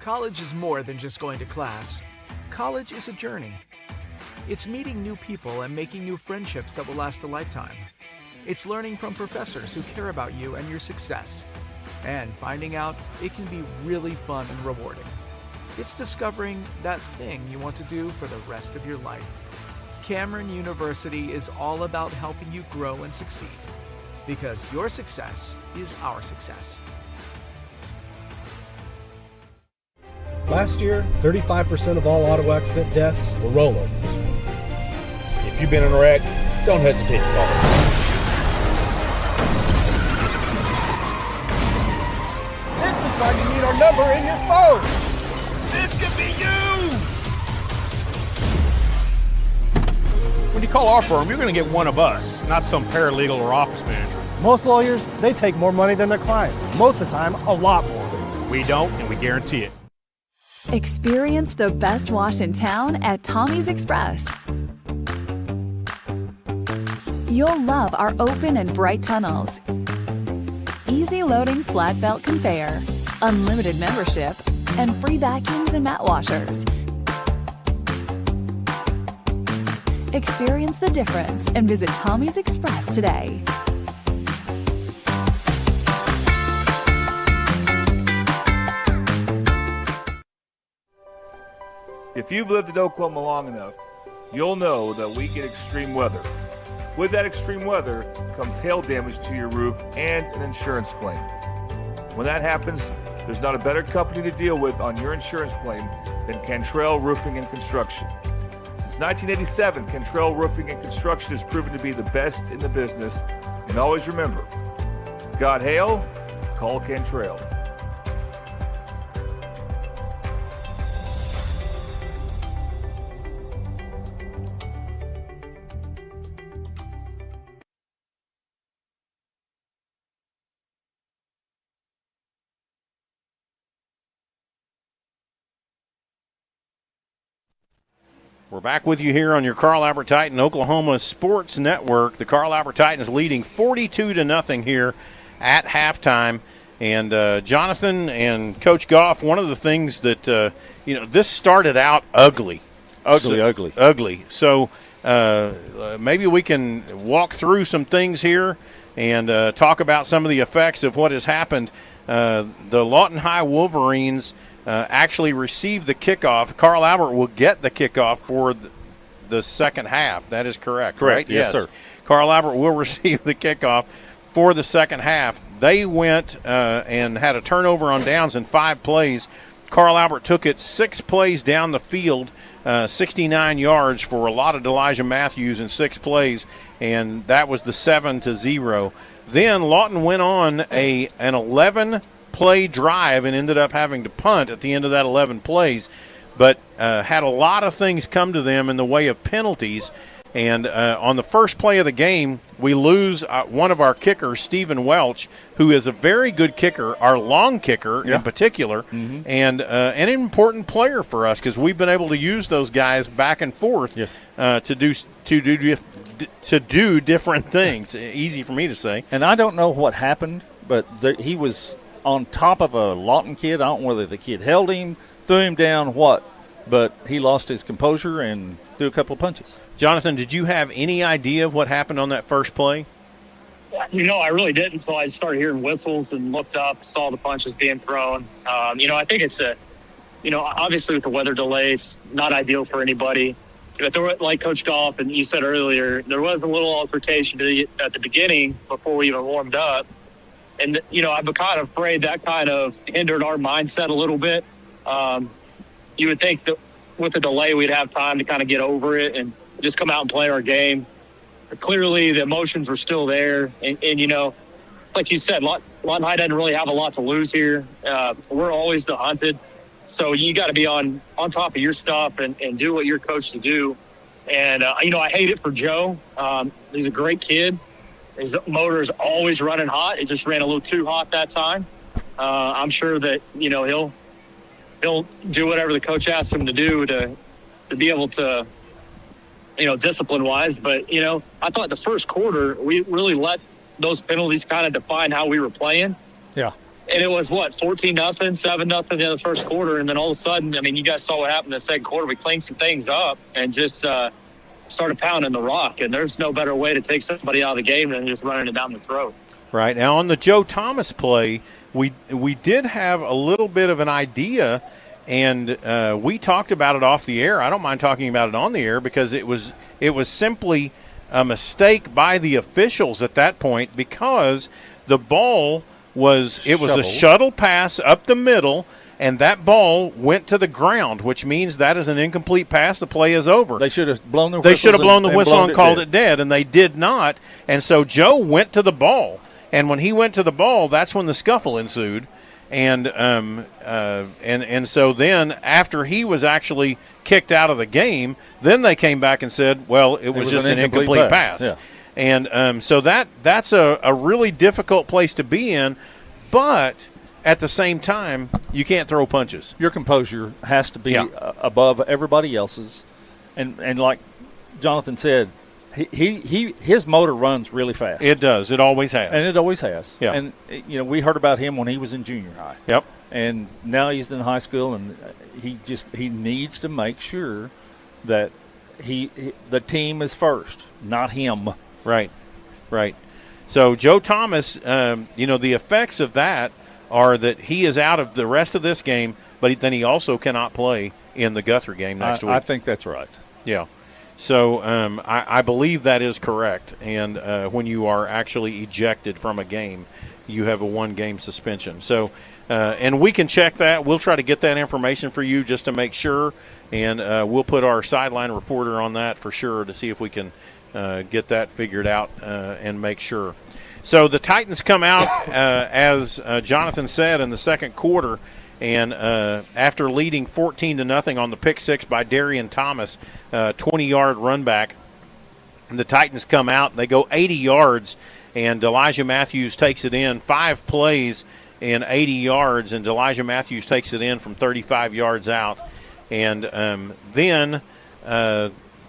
S6: College is more than just going to class. College is a journey. It's meeting new people and making new friendships that will last a lifetime. It's learning from professors who care about you and your success. And finding out it can be really fun and rewarding. It's discovering that thing you want to do for the rest of your life. Cameron University is all about helping you grow and succeed. Because your success is our success.
S7: Last year, 35% of all auto accident deaths were rollovers. If you've been in a wreck, don't hesitate to call us.
S8: This is why you need our number in your phone. This could be you. When you call our firm, you're going to get one of us, not some paralegal or office manager.
S14: Most lawyers, they take more money than their clients. Most of the time, a lot more.
S8: We don't, and we guarantee it.
S9: Experience the best wash in town at Tommy's Express. You'll love our open and bright tunnels, easy loading flat belt conveyor, unlimited membership, and free vacuums and mat washers. Experience the difference and visit Tommy's Express today.
S12: If you've lived in Oklahoma long enough, you'll know that we get extreme weather. With that extreme weather comes hail damage to your roof and an insurance claim. When that happens, there's not a better company to deal with on your insurance claim than Cantrell Roofing and Construction. Since 1987, Cantrell Roofing and Construction has proven to be the best in the business. And always remember, got hail? Call Cantrell.
S4: We're back with you here on your Carl Albert Titan Oklahoma Sports Network. The Carl Albert Titans leading 42-0 here at halftime. And Jonathan and Coach Goff, one of the things that, this started out ugly. Ugly. So maybe we can walk through some things here and talk about some of the effects of what has happened. The Lawton High Wolverines actually received the kickoff. Carl Albert will get the kickoff for the second half. That is correct, right?
S5: Yes, sir.
S4: Carl Albert will receive the kickoff for the second half. They went and had a turnover on downs in 5 plays. Carl Albert took it 6 plays down the field, 69 yards for a lot of Elijah Matthews in 6 plays, and that was the 7-0. Then Lawton went on an 11-play drive and ended up having to punt at the end of that 11 plays, but had a lot of things come to them in the way of penalties. And on the first play of the game, we lose one of our kickers, Stephen Welch, who is a very good kicker, our long kicker in particular, and an important player for us because we've been able to use those guys back and forth to do different things. Easy for me to say.
S5: And I don't know what happened, but he was on top of a Lawton kid. I don't know whether the kid held him, threw him down, but he lost his composure and threw a couple of punches.
S4: Jonathan, did you have any idea of what happened on that first play?
S10: I really didn't until I started hearing whistles and looked up, saw the punches being thrown. I think it's obviously with the weather delays, not ideal for anybody. But there were, like Coach Goff and you said earlier, there was a little altercation at the beginning before we even warmed up. And, I'm kind of afraid that kind of hindered our mindset a little bit. You would think that with the delay, we'd have time to kind of get over it and just come out and play our game. But clearly, the emotions were still there. And like you said, Lawton High doesn't really have a lot to lose here. We're always the hunted. So you got to be on top of your stuff and do what you're coached to do. And, I hate it for Joe. He's a great kid. His motor's always running hot. It just ran a little too hot that time. I'm sure that, he'll do whatever the coach asks him to do to be able to, discipline-wise. But, I thought the first quarter we really let those penalties kind of define how we were playing.
S5: Yeah.
S10: and it was 14-0, 7-0 in the first quarter, and then all of a sudden, I mean, you guys saw what happened in the second quarter. We cleaned some things up and just started pounding the rock. And there's no better way to take somebody out of the game than just running it down the throat.
S4: Right. Now, on the Joe Thomas play, we did have a little bit of an idea, and we talked about it off the air. I don't mind talking about it on the air because it was simply a mistake by the officials at that point, because the ball was a shuttle pass up the middle, and that ball went to the ground, which means that is an incomplete pass. The play is over.
S5: They should have blown the
S4: whistle. They should have blown the whistle and called
S5: it
S4: dead, and they did not. And so Joe went to the ball, and when he went to the ball, that's when the scuffle ensued. And so then after he was actually kicked out of the game, then they came back and said, well, it was just an incomplete pass.
S5: Yeah.
S4: And so that's a really difficult place to be in, but at the same time, you can't throw punches.
S5: Your composure has to be above everybody else's. And like Jonathan said, his motor runs really fast.
S4: It does. It always has.
S5: And it always has.
S4: Yeah.
S5: And, we heard about him when he was in junior high.
S4: Yep.
S5: And now he's in high school, and he needs to make sure that the team is first, not him.
S4: Right. So Joe Thomas, the effects of that are that he is out of the rest of this game, but then he also cannot play in the Guthrie game next week.
S5: I think that's right.
S4: Yeah. So I believe that is correct. And when you are actually ejected from a game, you have a one-game suspension. So, and we can check that. We'll try to get that information for you just to make sure. And we'll put our sideline reporter on that for sure to see if we can get that figured out and make sure. So the Titans come out, as Jonathan said, in the second quarter, and after leading 14-0 on the pick six by Darian Thomas, 20-yard run back, the Titans come out and they go 80 yards, and Elijah Matthews takes it in. 5 plays in 80 yards, and Elijah Matthews takes it in from 35 yards out. And then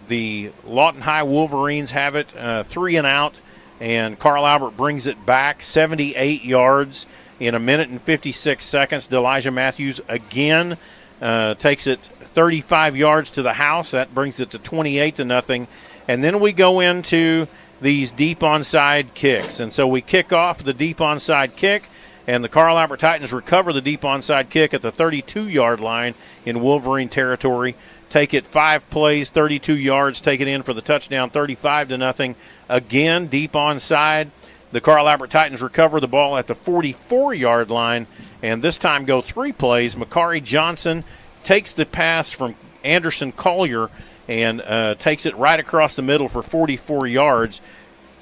S4: the Lawton High Wolverines have it 3 and out. And Carl Albert brings it back 78 yards in 1 minute and 56 seconds. Elijah Matthews again takes it 35 yards to the house. That brings it to 28-0. And then we go into these deep onside kicks. And so we kick off the deep onside kick, and the Carl Albert Titans recover the deep onside kick at the 32-yard line in Wolverine territory. Take it 5 plays, 32 yards, take it in for the touchdown, 35-0. Again, deep onside. The Carl Albert Titans recover the ball at the 44-yard line, and this time go 3 plays. Makari Johnson takes the pass from Anderson Collier and takes it right across the middle for 44 yards.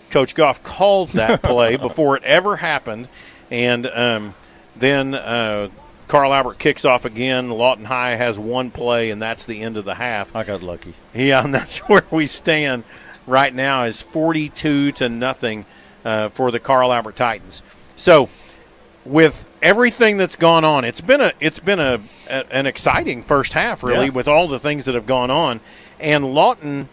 S4: Coach Goff called that play before it ever happened, and then Carl Albert kicks off again. Lawton High has 1 play, and that's the end of the half.
S5: I got lucky.
S4: Yeah, and that's where we stand right now, is 42-0 for the Carl Albert Titans. So, with everything that's gone on, it's been an exciting first half, really, with all the things that have gone on. And Lawton,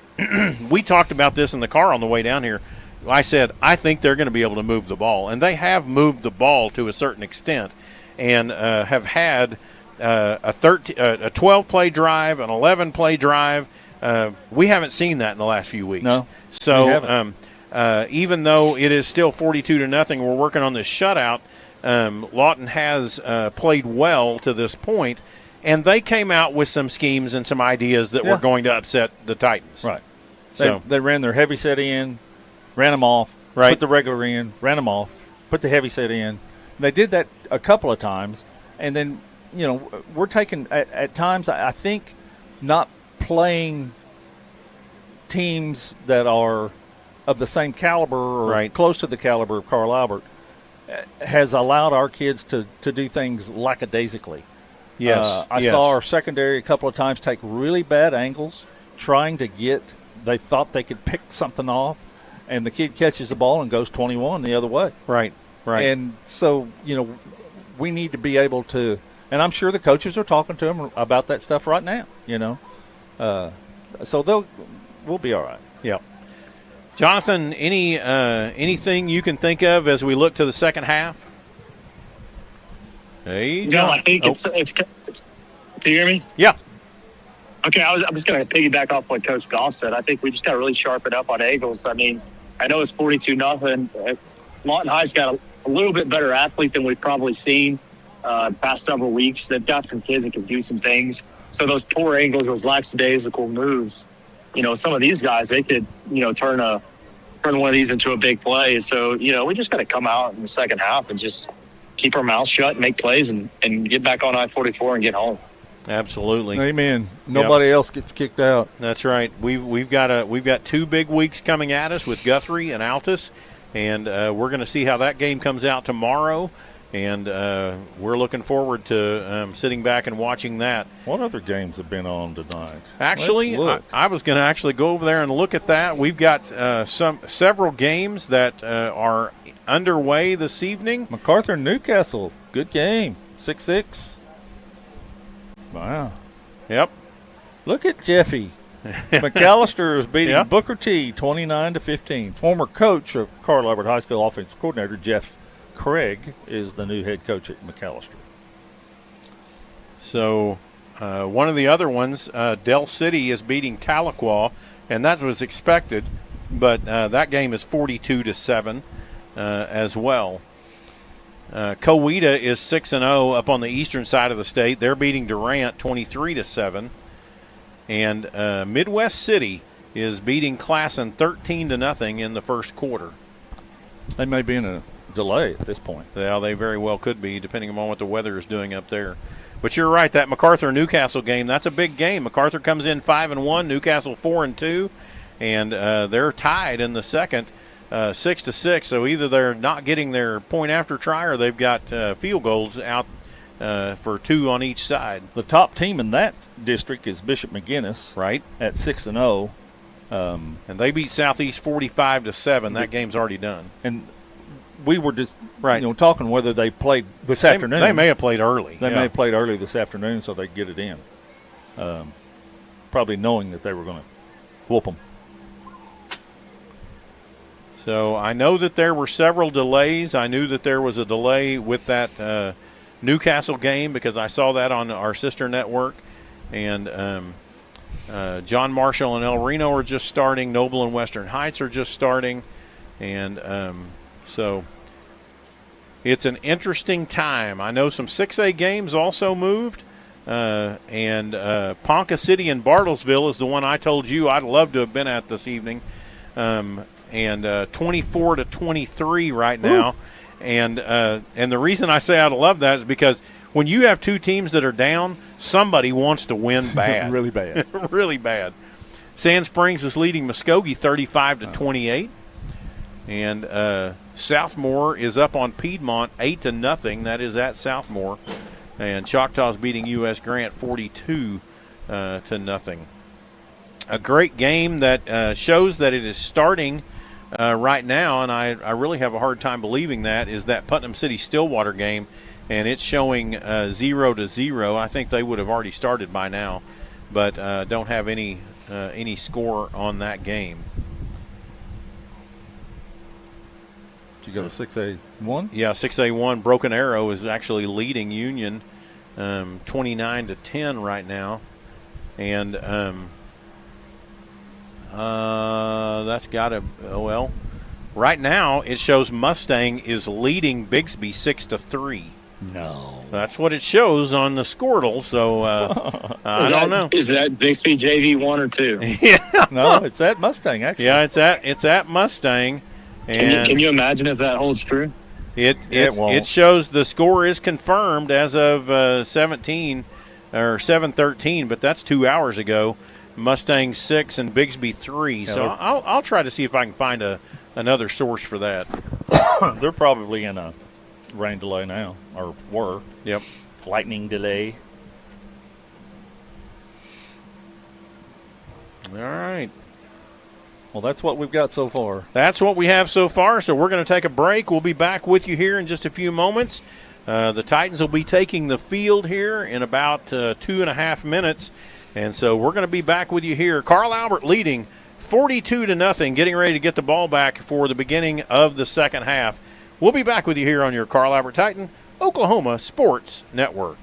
S4: we talked about this in the car on the way down here. I said, I think they're going to be able to move the ball, and they have moved the ball to a certain extent, and have had a 12-play drive, an 11-play drive. We haven't seen that in the last few weeks.
S5: No.
S4: So even though it is still 42-0, we're working on this shutout. Lawton has played well to this point, and they came out with some schemes and some ideas that were going to upset the Titans.
S5: Right.
S4: So
S5: they ran their heavy set in, ran them off, put the regular in, ran them off, put the heavy set in. They did that a couple of times, and then, we're taking at times, I think, not playing teams that are of the same caliber or close to the caliber of Carl Albert has allowed our kids to do things lackadaisically.
S4: Yes.
S5: I saw our secondary a couple of times take really bad angles trying to they thought they could pick something off, and the kid catches the ball and goes 21 the other way.
S4: Right.
S5: And so, we need to be able to, and I'm sure the coaches are talking to them about that stuff right now, so we'll be all right.
S4: Yeah. Jonathan, anything you can think of as we look to the second half? Hey,
S10: No,
S4: John.
S10: I think it's. Can you hear me?
S4: Yeah.
S10: Okay, I'm just going to piggyback off what Coach Goff said. I think we just got to really sharpen up on Eagles. I mean, I know it's 42-0. Lawton High's got a little bit better athlete than we've probably seen the past several weeks. They've got some kids that can do some things. So those poor angles, those lackadaisical moves, some of these guys, they could, turn one of these into a big play. So, we just got to come out in the second half and just keep our mouths shut, and make plays, and get back on I-44 and get home.
S4: Absolutely.
S5: Amen. Nobody else gets kicked out.
S4: That's right. We've got 2 big weeks coming at us with Guthrie and Altus, and we're going to see how that game comes out tomorrow. And we're looking forward to sitting back and watching that.
S5: What other games have been on tonight?
S4: Actually, I was going to actually go over there and look at that. We've got several games that are underway this evening.
S5: MacArthur Newcastle, good game, 6-6. Wow.
S4: Yep.
S5: Look at Jeffy. McAllister is beating Booker T 29-15. Former coach of Carl Albert High School offensive coordinator Jeff Craig is the new head coach at McAllister.
S4: So one of the other ones, Del City is beating Tahlequah, and that was expected, but that game is 42-7 as well. Coweta is 6-0 up on the eastern side of the state. They're beating Durant 23-7, and Midwest City is beating Classen 13-0 in the first quarter.
S5: They may be in a delay at this point.
S4: Yeah, they very well could be, depending on what the weather is doing up there. But you're right, that MacArthur-Newcastle game, that's a big game. MacArthur comes in 5-1, Newcastle 4-2, and they're tied in the second, 6-6. So either they're not getting their point after try, or they've got field goals out for 2 on each side.
S5: The top team in that district is Bishop McGuinness,
S4: right,
S5: at 6-0.
S4: And they beat Southeast 45-7. That game's already done.
S5: And we were just talking whether they played this afternoon.
S4: They may have played early.
S5: They may have played early this afternoon so they could get it in. Probably knowing that they were going to whoop them.
S4: So I know that there were several delays. I knew that there was a delay with that Newcastle game because I saw that on our sister network. And John Marshall and El Reno are just starting. Noble and Western Heights are just starting. And so it's an interesting time. I know some 6A games also moved. And Ponca City and Bartlesville is the one I told you I'd love to have been at this evening. And 24-23 right now. And the reason I say I'd love that is because when you have 2 teams that are down, somebody wants to win bad.
S5: Really bad.
S4: Really bad. Sand Springs is leading Muskogee 35-28. And Southmore is up on Piedmont 8-0. That is at Southmore. And Choctaw's beating U.S. Grant 42-0. A great game that shows that it is starting right now, and I really have a hard time believing that, is that Putnam City-Stillwater game, and it's showing 0-0. I think they would have already started by now, but don't have any score on that game.
S5: Did you go to 6A1?
S4: Yeah, 6A1. Broken Arrow is actually leading Union 29-10 right now, and that's got to right now it shows Mustang is leading Bixby 6-3.
S5: No,
S4: that's what it shows on the Squirtle. So I don't know.
S10: Is that Bixby JV 1 or 2?
S4: Yeah,
S5: no, it's at Mustang actually.
S4: Yeah, it's at Mustang. And
S10: can you imagine if that holds true?
S4: It shows the score is confirmed as of 17 or 7:13, but that's 2 hours ago. Mustang 6 and Bixby 3. So I'll try to see if I can find another source for that.
S5: They're probably in a rain delay now, or were.
S4: Yep.
S5: Lightning delay.
S4: All right.
S5: Well, that's what we've got so far.
S4: That's what we have so far. So we're going to take a break. We'll be back with you here in just a few moments. The Titans will be taking the field here in about 2.5 minutes. And so we're going to be back with you here. Carl Albert leading 42-0, getting ready to get the ball back for the beginning of the second half. We'll be back with you here on your Carl Albert Titan Oklahoma Sports Network.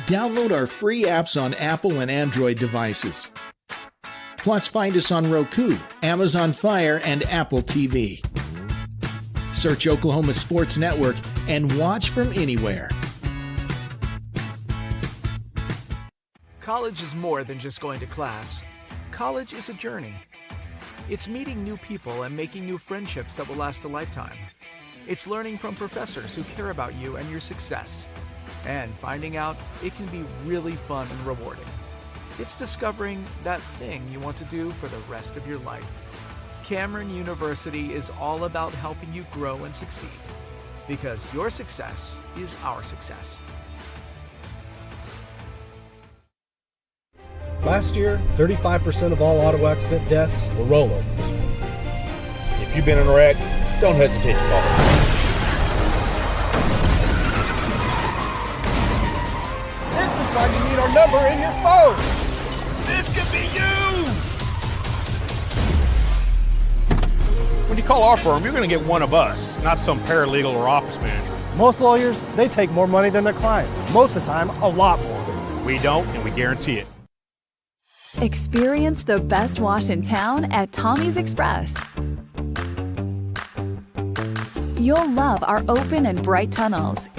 S15: Download our free apps on Apple and Android devices. Plus, find us on Roku, Amazon Fire, and Apple TV. Search Oklahoma Sports Network and watch from anywhere.
S6: College is more than just going to class. College is a journey. It's meeting new people and making new friendships that will last a lifetime. It's learning from professors who care about you and your success. And finding out it can be really fun and rewarding. It's discovering that thing you want to do for the rest of your life. Cameron University is all about helping you grow and succeed. Because your success is our success.
S7: Last year, 35% of all auto accident deaths were rollovers. If you've been in a wreck, don't hesitate to call us.
S8: This is why you need our number in your phone. This could be you. When you call our firm, you're going to get one of us, not some paralegal or office manager.
S14: Most lawyers, they take more money than their clients. Most of the time, a lot more.
S8: We don't, and we guarantee it.
S9: Experience the best wash in town at Tommy's Express. You'll love our open and bright tunnels,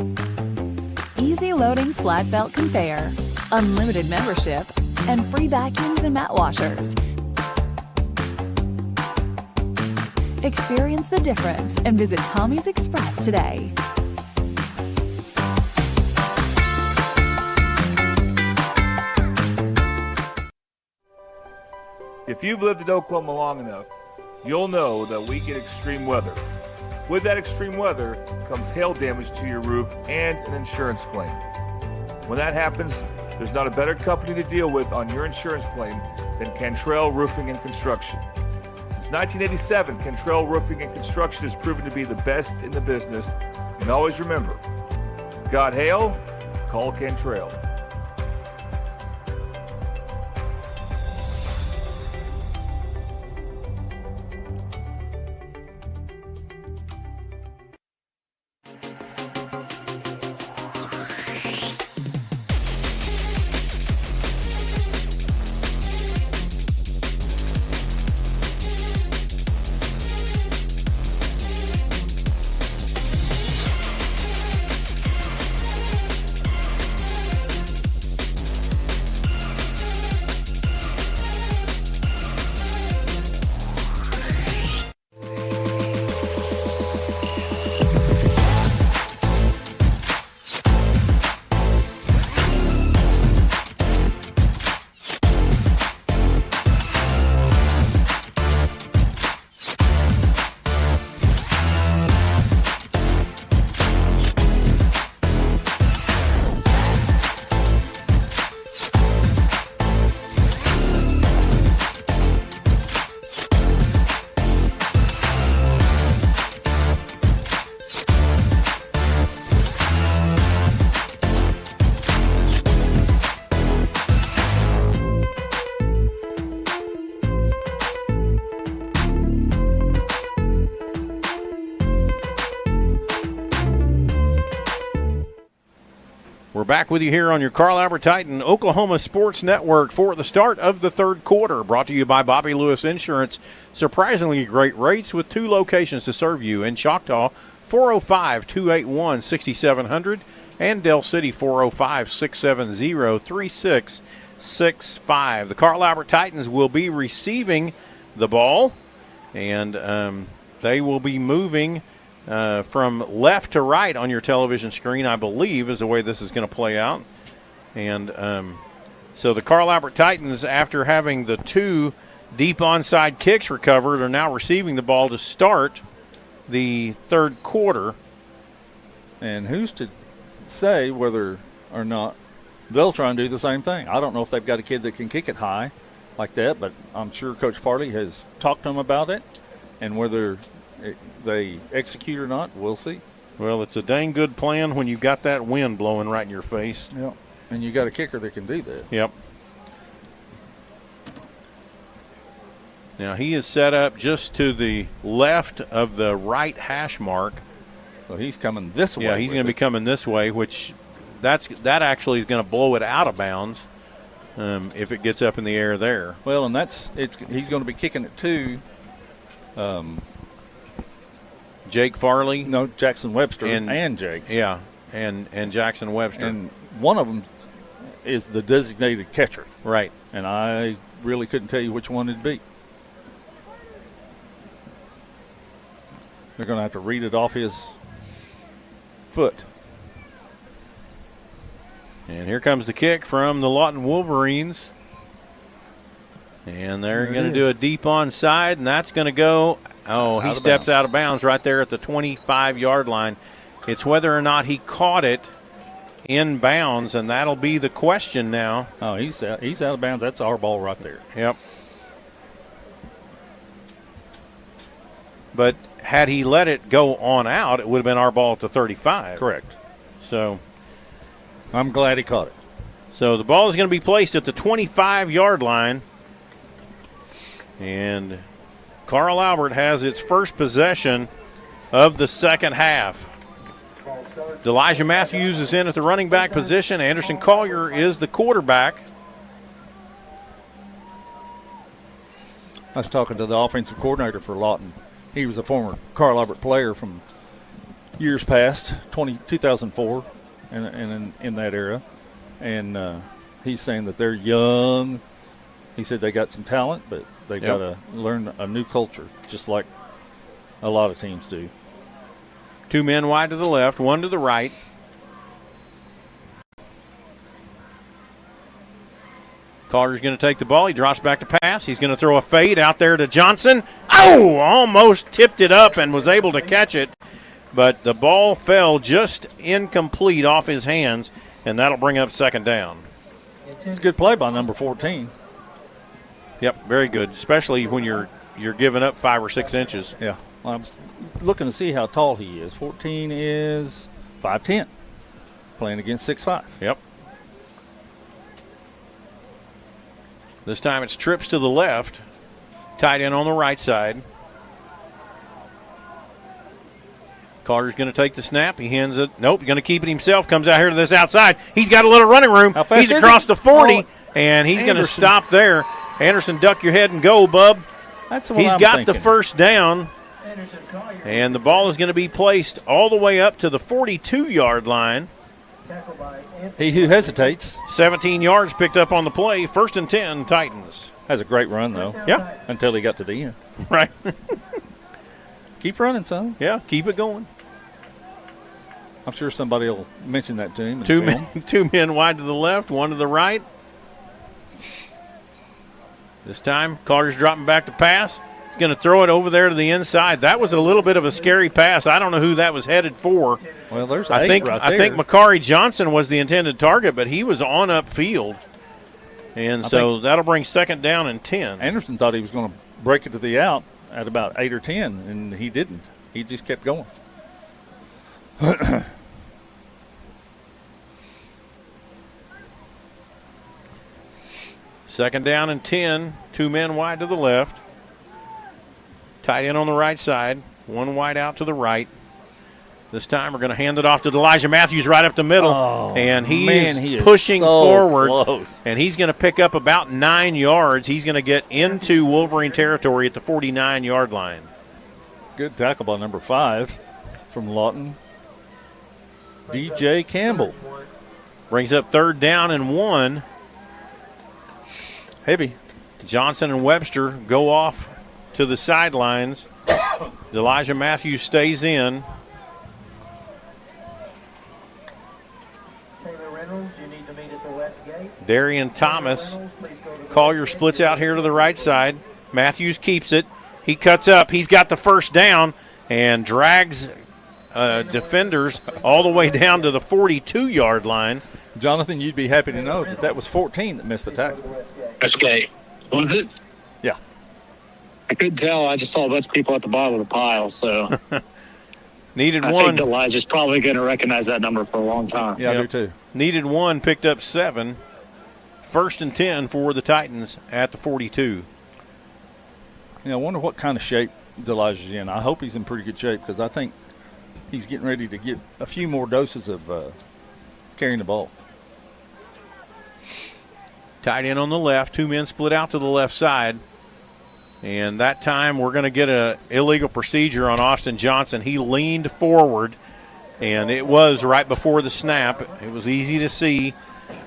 S9: easy loading flat belt conveyor, unlimited membership, and free vacuums and mat washers. Experience the difference and visit Tommy's Express today.
S12: If you've lived in Oklahoma long enough, you'll know that we get extreme weather. With that extreme weather comes hail damage to your roof and an insurance claim. When that happens, there's not a better company to deal with on your insurance claim than Cantrell Roofing and Construction. Since 1987, Cantrell Roofing and Construction has proven to be the best in the business. And always remember, got hail? Call Cantrell.
S4: back with you here on your Carl Albert Titan Oklahoma Sports Network for the start of the third quarter. Brought to you by Bobby Lewis Insurance. Surprisingly great rates with 2 locations to serve you in Choctaw, 405-281-6700, and Del City, 405-670-3665. The Carl Albert Titans will be receiving the ball, and they will be moving from left to right on your television screen, I believe, is the way this is going to play out. And so the Carl Albert Titans, after having the 2 deep onside kicks recovered, are now receiving the ball to start the third quarter.
S5: And who's to say whether or not they'll try and do the same thing? I don't know if they've got a kid that can kick it high like that, but I'm sure Coach Farley has talked to them about it, and whether they execute or not, we'll see.
S4: Well, it's a dang good plan when you've got that wind blowing right in your face.
S5: Yep. And you got a kicker that can do that.
S4: Yep. Now he is set up just to the left of the right hash mark.
S5: So he's coming this way.
S4: Yeah, he's going to be coming this way, which that actually is going to blow it out of bounds if it gets up in the air there.
S5: Well, and he's going to be kicking it to
S4: Jake Farley?
S5: No, Jackson Webster and Jake.
S4: Yeah, and Jackson Webster.
S5: And one of them is the designated catcher.
S4: Right.
S5: And I really couldn't tell you which one it'd be. They're going to have to read it off his foot.
S4: And here comes the kick from the Lawton Wolverines. And they're going to do a deep onside, and that's going to go. Oh, he steps out of bounds right there at the 25-yard line. It's whether or not he caught it in bounds, and that'll be the question now.
S5: Oh, he's out of bounds. That's our ball right there.
S4: Yep. But had he let it go on out, it would have been our ball at the 35.
S5: Correct.
S4: So
S5: I'm glad he caught it.
S4: So the ball is going to be placed at the 25-yard line. And Carl Albert has its first possession of the second half. Elijah Matthews is in at the running back position. Anderson Collier is the quarterback.
S5: I was talking to the offensive coordinator for Lawton. He was a former Carl Albert player from years past, 2004, and in that era. And he's saying that they're young. He said they got some talent, but they've got to learn a new culture, just like a lot of teams do.
S4: 2 men wide to the left, 1 to the right. Carter's going to take the ball. He drops back to pass. He's going to throw a fade out there to Johnson. Oh, almost tipped it up and was able to catch it. But the ball fell just incomplete off his hands, and that'll bring up second down.
S5: It's a good play by number 14.
S4: Yep, very good, especially when you're giving up 5 or 6 inches.
S5: Yeah, well, I'm looking to see how tall he is. 14 is 5'10", playing against 6'5".
S4: Yep. This time it's trips to the left, tight end on the right side. Carter's going to take the snap. He hands it. Nope, going to keep it himself. Comes out here to this outside. He's got a little running room. He's across the 40, and he's going to stop there. Anderson, duck your head and go, bub. He's got the first down, and the ball is going to be placed all the way up to the 42-yard line.
S5: He who hesitates.
S4: 17 yards picked up on the play. 1st and 10, Titans.
S5: Has a great run, though.
S4: Yeah.
S5: Until he got to the end.
S4: Right.
S5: Keep running, son.
S4: Yeah, keep it going.
S5: I'm sure somebody will mention that to him.
S4: 2 men wide to the left, 1 to the right. This time, Carter's dropping back to pass. He's going to throw it over there to the inside. That was a little bit of a scary pass. I don't know who that was headed for.
S5: Well, there's
S4: I think Makari Johnson was the intended target, but he was on upfield. And so that'll bring second down and 10.
S5: Anderson thought he was going to break it to the out at about 8 or 10, and he didn't. He just kept going.
S4: Second down and 10, 2 men wide to the left. Tight end on the right side, 1 wide out to the right. This time we're going to hand it off to Elijah Matthews right up the middle. And he is pushing
S5: so
S4: forward.
S5: close.
S4: And he's going to pick up about 9 yards. He's going to get into Wolverine territory at the 49-yard line.
S5: Good tackle by number 5 from Lawton. DJ Campbell.
S4: Brings up 3rd down and 1.
S5: Heavy.
S4: Johnson and Webster go off to the sidelines. Elijah Matthews stays in. Darian Thomas. Collier splits out here to the right side. Matthews keeps it. He cuts up. He's got the 1st down and drags defenders all the way down to the 42-yard line.
S5: Jonathan, you'd be happy to know that was 14 that missed the tackle.
S10: Okay. Was it?
S5: Yeah.
S10: I couldn't tell. I just saw a bunch of people at the bottom of the pile, so.
S4: Needed
S10: I
S4: one.
S10: think Elijah's probably going to recognize that number for a long time.
S5: Yeah, I do too.
S4: Needed one, picked up 7. 1st and 10 for the Titans at the 42.
S5: I wonder what kind of shape Elijah's in. I hope he's in pretty good shape because I think he's getting ready to get a few more doses of carrying the ball.
S4: Tight end on the left. 2 men split out to the left side. And that time we're going to get an illegal procedure on Austin Johnson. He leaned forward, and it was right before the snap. It was easy to see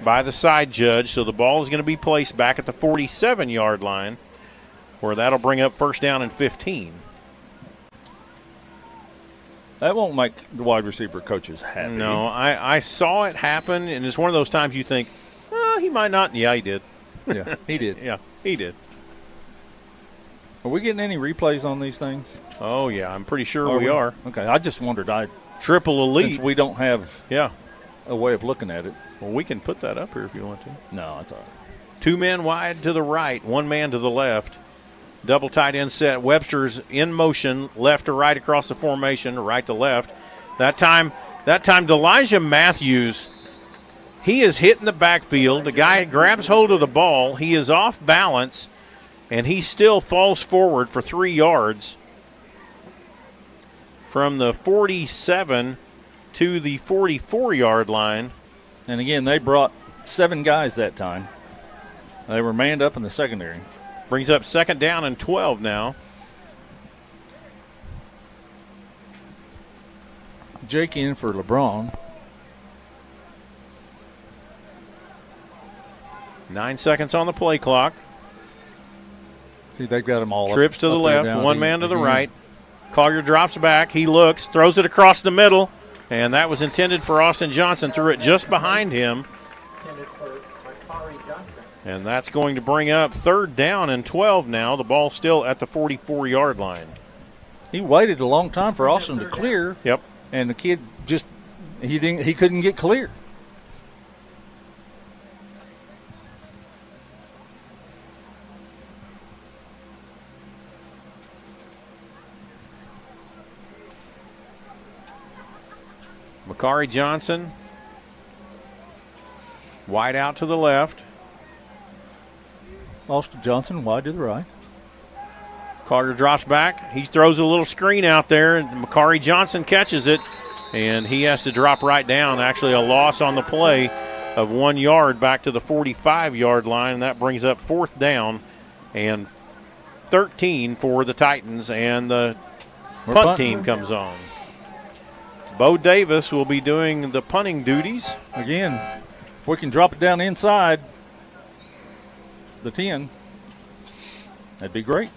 S4: by the side judge. So the ball is going to be placed back at the 47-yard line, where that'll bring up 1st down and 15.
S5: That won't make the wide receiver coaches happy.
S4: No, I saw it happen, and it's one of those times you think, he might not. Yeah, he did.
S5: Yeah, he did.
S4: Yeah, he did.
S5: Are we getting any replays on these things?
S4: Oh, yeah, I'm pretty sure we are.
S5: Okay, I just wondered.
S4: Triple elite.
S5: Since we don't have
S4: a
S5: way of looking at it.
S4: Well, we can put that up here if you want to.
S5: No, that's all right.
S4: 2 men wide to the right, 1 man to the left. Double tight end set. Webster's in motion, left to right across the formation, right to left. That time, Elijah Matthews, he is hitting the backfield. The guy grabs hold of the ball. He is off balance, and he still falls forward for 3 yards from the 47 to the 44-yard line.
S5: And again, they brought 7 guys that time. They were manned up in the secondary.
S4: Brings up 2nd down and 12 now.
S5: Jake in for LeBron.
S4: 9 seconds on the play clock.
S5: See, they've got them all
S4: Trips to the left,
S5: down,
S4: 1 man to the right. Collier drops back. He looks, throws it across the middle, and that was intended for Austin Johnson. Threw it just behind him. And that's going to bring up 3rd down and 12 now. The ball still at the 44-yard line.
S5: He waited a long time for Austin to clear.
S4: Yep.
S5: And the kid just he couldn't get clear.
S4: Makari Johnson, wide out to the left.
S5: Austin Johnson wide to the right.
S4: Carter drops back. He throws a little screen out there, and Makari Johnson catches it, and he has to drop right down. Actually, a loss on the play of 1 yard back to the 45-yard line, and that brings up 4th down and 13 for the Titans, and the punt team comes on. Bo Davis will be doing the punting duties.
S5: Again, if we can drop it down inside the 10, that'd be great.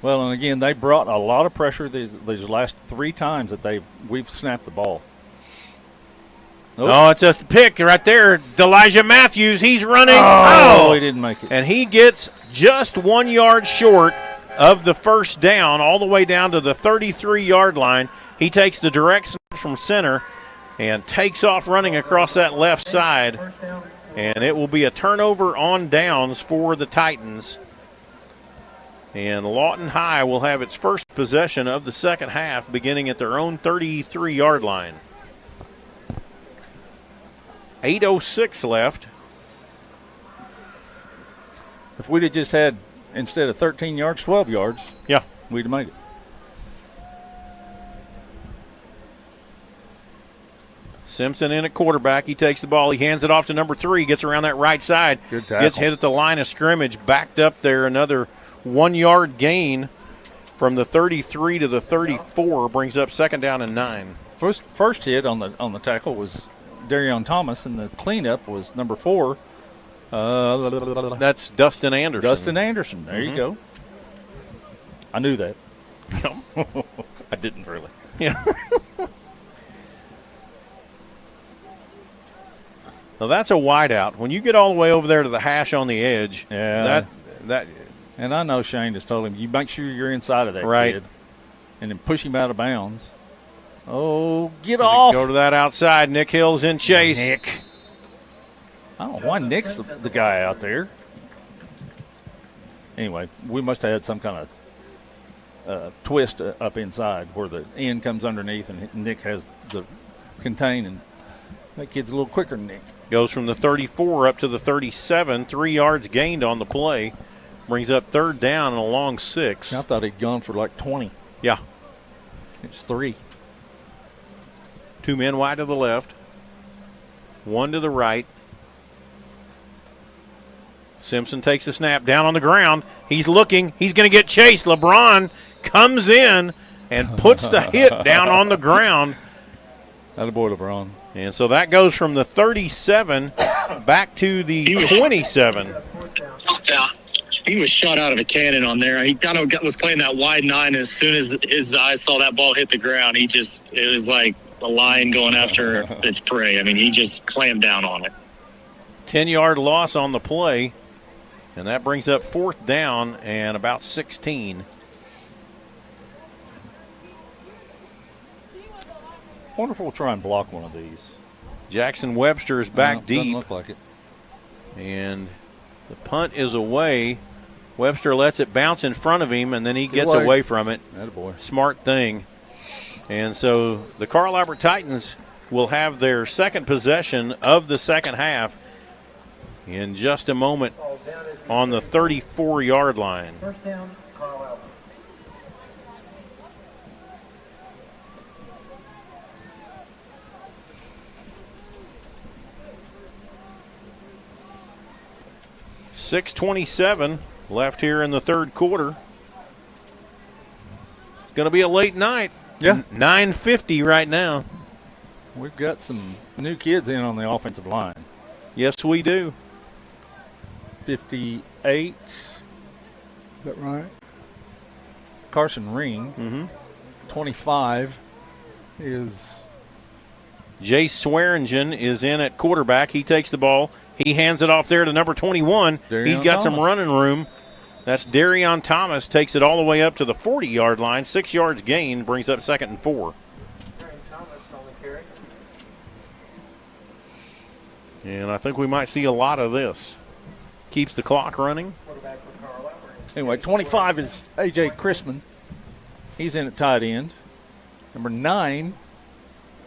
S5: Well, and again, they brought a lot of pressure these last 3 times that we've snapped the ball.
S4: Oh, it's a pick right there. Elijah Matthews, he's running.
S5: Oh, he didn't make it.
S4: And he gets just 1 yard short of the 1st down, all the way down to the 33-yard line. He takes the direct snap from center and takes off running across that left side. And it will be a turnover on downs for the Titans. And Lawton High will have its first possession of the second half, beginning at their own 33-yard line. 8:06 left.
S5: If we'd have just had, instead of 13 yards, 12 yards,
S4: yeah,
S5: we'd have made it.
S4: Simpson in at quarterback. He takes the ball. He hands it off to number 3. Gets around that right side.
S5: Good tackle.
S4: Gets hit at the line of scrimmage. Backed up there. Another 1-yard gain from the 33 to the 34. Brings up 2nd down and 9.
S5: First hit on the tackle was Darion Thomas, and the cleanup was number 4.
S4: That's Dustin Anderson.
S5: Dustin Anderson. There you go. I knew that. I didn't really.
S4: Yeah. Now that's a wideout. When you get all the way over there to the hash on the edge, that.
S5: And I know Shane has told him, you make sure you're inside of that kid, and then push him out of bounds. Oh, get off!
S4: Go to that outside. Nick Hill's in chase.
S5: Nick. I don't know why Nick's the guy out there. Anyway, we must have had some kind of twist up inside where the end comes underneath and Nick has the contain, and that kid's a little quicker than Nick.
S4: Goes from the 34 up to the 37. 3 yards gained on the play. Brings up 3rd down and a long 6.
S5: I thought he'd gone for like 20.
S4: Yeah.
S5: It's 3.
S4: 2 men wide to the left. 1 to the right. Simpson takes the snap down on the ground. He's looking. He's going to get chased. LeBron comes in and puts the hit down on the ground.
S5: Attaboy, LeBron.
S4: And so that goes from the 37 back to the 27.
S10: Yeah, he was shot out of a cannon on there. He kind of was playing that wide 9. And as soon as his eyes saw that ball hit the ground, it was like a lion going after its prey. I mean, he just clammed down on it.
S4: 10-yard loss on the play, and that brings up 4th down and about 16.
S5: Wonder if we'll try and block one of these.
S4: Jackson Webster is back deep.
S5: Doesn't look like it.
S4: And the punt is away. Webster lets it bounce in front of him, and then he gets away from it.
S5: Attaboy.
S4: Smart thing. And so the Carl Albert Titans will have their second possession of the second half in just a moment on the 34-yard line.
S13: First down, Carl Albert.
S4: .6:27 left here in the third quarter. It's going to be a late night.
S5: Yeah.
S4: 9:50 right now.
S5: We've got some new kids in on the offensive line.
S4: Yes, we do.
S5: 58. Is that right? Carson Ring.
S4: Mm-hmm.
S5: 25 is
S4: Jay Swearingen is in at quarterback. He takes the ball. He hands it off there to number 21. He's got some running room. That's Darion Thomas. Takes it all the way up to the 40-yard line. 6 yards gain. Brings up 2nd and 4. And I think we might see a lot of this. Keeps the clock running.
S5: Anyway, 25 is A.J. Chrisman. He's in at tight end. Number 9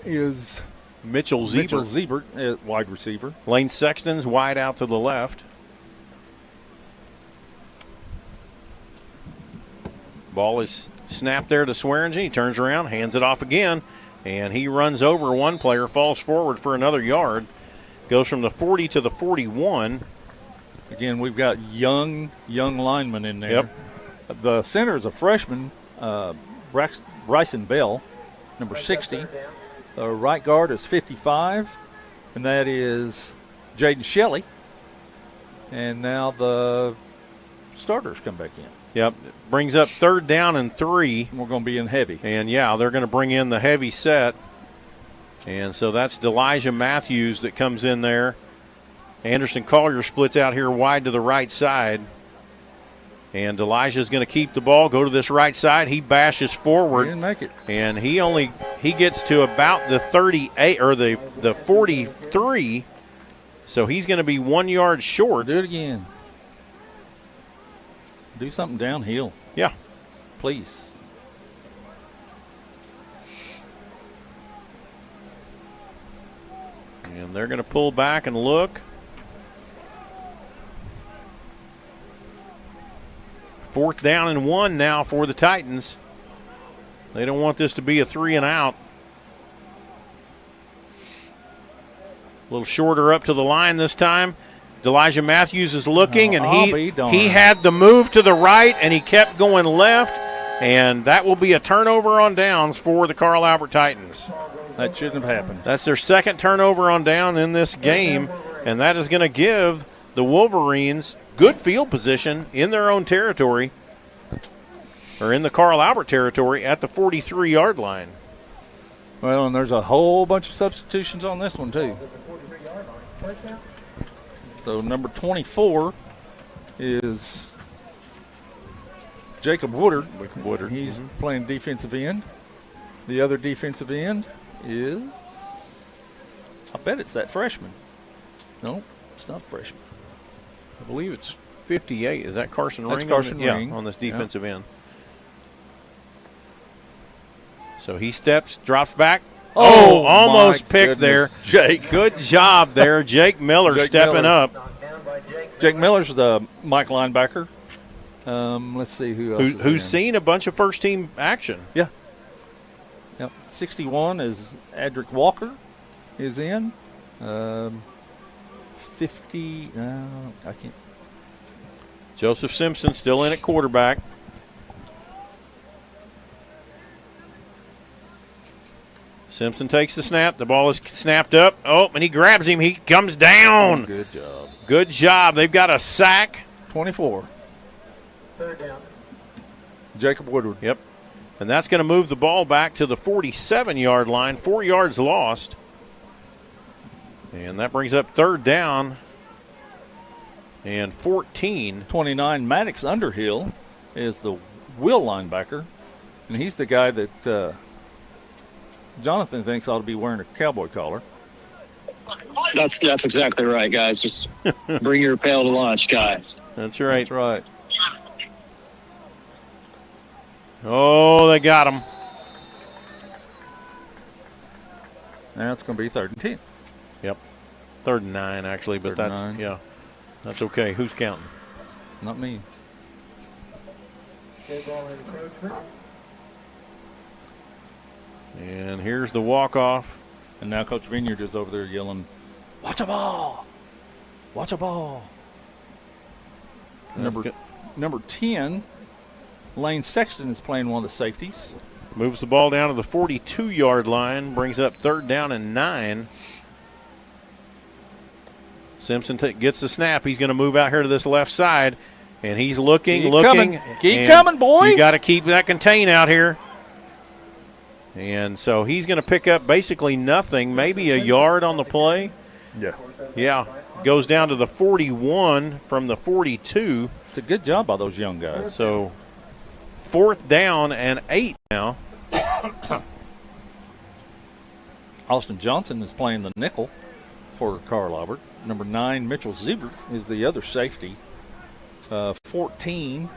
S5: is
S4: Mitchell
S5: Zebert at wide receiver.
S4: Lane Sexton's wide out to the left. Ball is snapped there to Swearingen. He turns around, hands it off again, and he runs over one player, falls forward for another yard. Goes from the 40 to the 41.
S5: Again, we've got young linemen in there.
S4: Yep.
S5: The center is a freshman, Bryson Bell, number 60. The right guard is 55, and that is Jaden Shelley. And now the starters come back in.
S4: Yep. Brings up 3rd down and 3.
S5: We're going to be in heavy.
S4: And, yeah, they're going to bring in the heavy set. And so that's Delijah Matthews that comes in there. Anderson Collier splits out here wide to the right side. And Elijah's going to keep the ball, go to this right side. He bashes forward.
S5: He didn't make it.
S4: And he gets to about the 38 or the 43. So he's going to be 1 yard short.
S5: Do it again. Do something downhill.
S4: Yeah.
S5: Please.
S4: And they're going to pull back and look. 4th down and 1 now for the Titans. They don't want this to be a 3 and out. little shorter up to the line this time. Elijah Matthews is looking, and
S5: I'll
S4: he had the move to the right, and he kept going left, and that will be a turnover on downs for the Carl Albert Titans.
S5: That shouldn't have happened.
S4: That's their second turnover on down in this game, and that is going to give the Wolverines good field position in their own territory, or in the Carl Albert territory at the 43-yard line.
S5: Well, and there's a whole bunch of substitutions on this one, too. So number 24 is Jacob Woodard. He's playing defensive end. The other defensive end is, I bet it's that freshman. No, it's not freshman.
S4: I believe it's 58. Is that Carson
S5: That's
S4: Ring?
S5: Carson Ring.
S4: Yeah, on this defensive end. So he steps, drops back. Oh, almost picked there.
S5: Jake.
S4: Good job there. Jake Miller stepping up.
S5: Jake Miller's the Mike linebacker. Let's see who else
S4: who's seen a bunch of first-team action.
S5: Yeah. Yep. 61 is Adric Walker is in. 50, I can't.
S4: Joseph Simpson still in at quarterback. Simpson takes the snap. The ball is snapped up. Oh, and he grabs him. He comes down.
S5: Good job.
S4: Good job. They've got a sack.
S5: 24.
S13: Third down.
S5: Jacob Woodward.
S4: Yep. And that's going to move the ball back to the 47-yard line. 4 yards lost. And that brings up third down and 14.
S5: 29, Maddox Underhill is the will linebacker. And he's the guy that Jonathan thinks ought to be wearing a cowboy collar.
S10: That's exactly right, guys. Just bring your pail to lunch, guys.
S4: That's right.
S5: That's right.
S4: Oh, they got him.
S5: Now it's going to be 3rd and 10.
S4: Yep. 3rd and 9, actually, but that's, yeah, that's okay. Who's counting?
S5: Not me.
S4: And here's the walk-off.
S5: And now Coach Vineyard is over there yelling, "Watch a ball! Watch a ball!" Number 10, Lane Sexton is playing one of the safeties.
S4: Moves the ball down to the 42-yard line, brings up 3rd down and 9. Simpson gets the snap. He's going to move out here to this left side, and he's looking.
S5: Keep coming, boy.
S4: You got to keep that contain out here. And so he's going to pick up basically nothing, maybe a yard on the play.
S5: Yeah.
S4: Yeah. Goes down to the 41 from the 42.
S5: It's a good job by those young guys.
S4: So 4th down and 8 now.
S5: Austin Johnson is playing the nickel for Carl Albert. Number 9, Mitchell Ziebert is the other safety. 14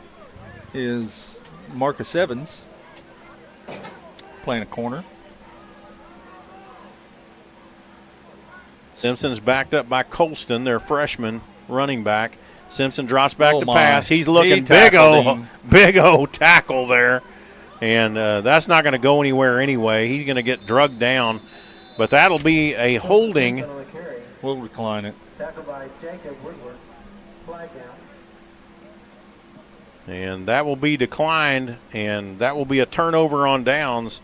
S5: is Marcus Evans playing a corner.
S4: Simpson's backed up by Colston, their freshman running back. Simpson drops back to pass. He's looking big old tackle there. And that's not going to go anywhere anyway. He's going to get drugged down. But that'll be a holding.
S5: We'll recline it.
S13: Tackled by Jacob Woodward. Flag down.
S4: And that will be declined, and that will be a turnover on downs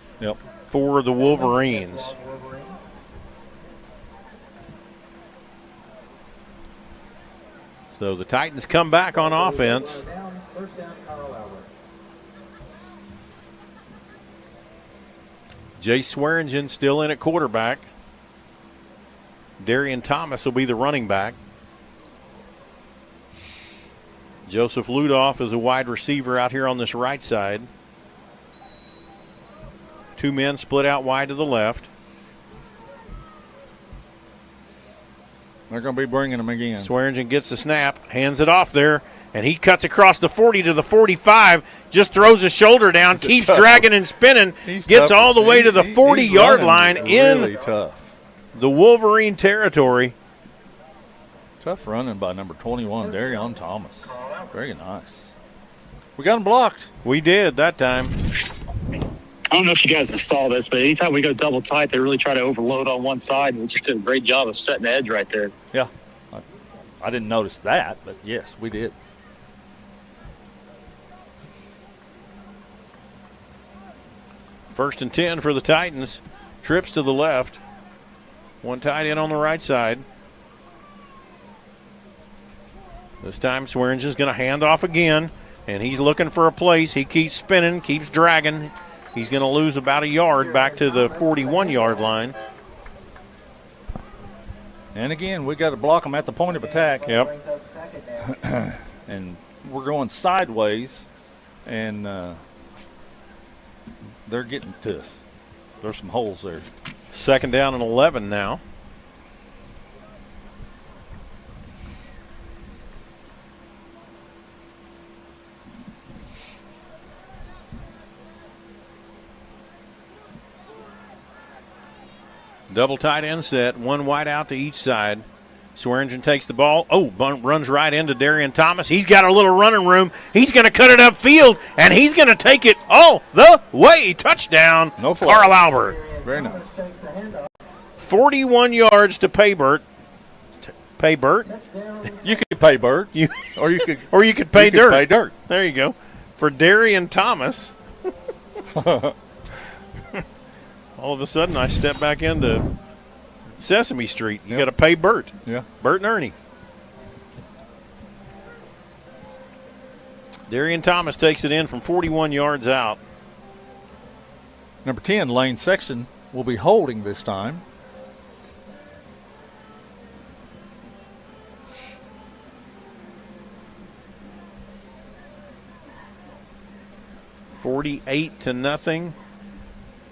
S4: for the Wolverines. So the Titans come back on offense.
S13: First down, Carl Albert.
S4: Jay Swearingen still in at quarterback. Darian Thomas will be the running back. Joseph Ludoff is a wide receiver out here on this right side. 2 men split out wide to the left.
S5: They're going to be bringing him again.
S4: Swearingen gets the snap, hands it off there, and he cuts across the 40 to the 45, just throws his shoulder down, keeps dragging and spinning, gets all the way to the 40-yard line in the Wolverine territory.
S5: Tough running by number 21, Darian Thomas. Very nice. We got him blocked.
S4: We did that time.
S10: I don't know if you guys have saw this, but anytime we go double tight, they really try to overload on one side. We just did a great job of setting the edge right there.
S5: Yeah. I didn't notice that, but yes, we did.
S4: First and 10 for the Titans. Trips to the left. One tight end on the right side. This time Swearingen's going to hand off again, and he's looking for a place. He keeps spinning, keeps dragging. He's going to lose about a yard back to the 41-yard line.
S5: And again, we got to block them at the point of attack.
S4: Yep.
S5: And we're going sideways, and they're getting to us. There's some holes there.
S4: Second down and 11 now. Double tight end set, one wide out to each side. Swearingen takes the ball. Runs right into Darian Thomas. He's got a little running room. He's going to cut it upfield, and he's going to take it all the way. Touchdown,
S5: no
S4: Carl Albert.
S5: Very nice.
S4: 41 yards to Paybert. Paybert?
S5: You could pay Bert, or you could
S4: pay Dirt.
S5: Pay Dirt.
S4: There you go. For Darian Thomas. All of a sudden, I step back into Sesame Street. You got to pay Bert.
S5: Yeah.
S4: Bert and Ernie. Darian Thomas takes it in from 41 yards out.
S5: Number 10, Lane Sexton, will be holding this time.
S4: $48-0.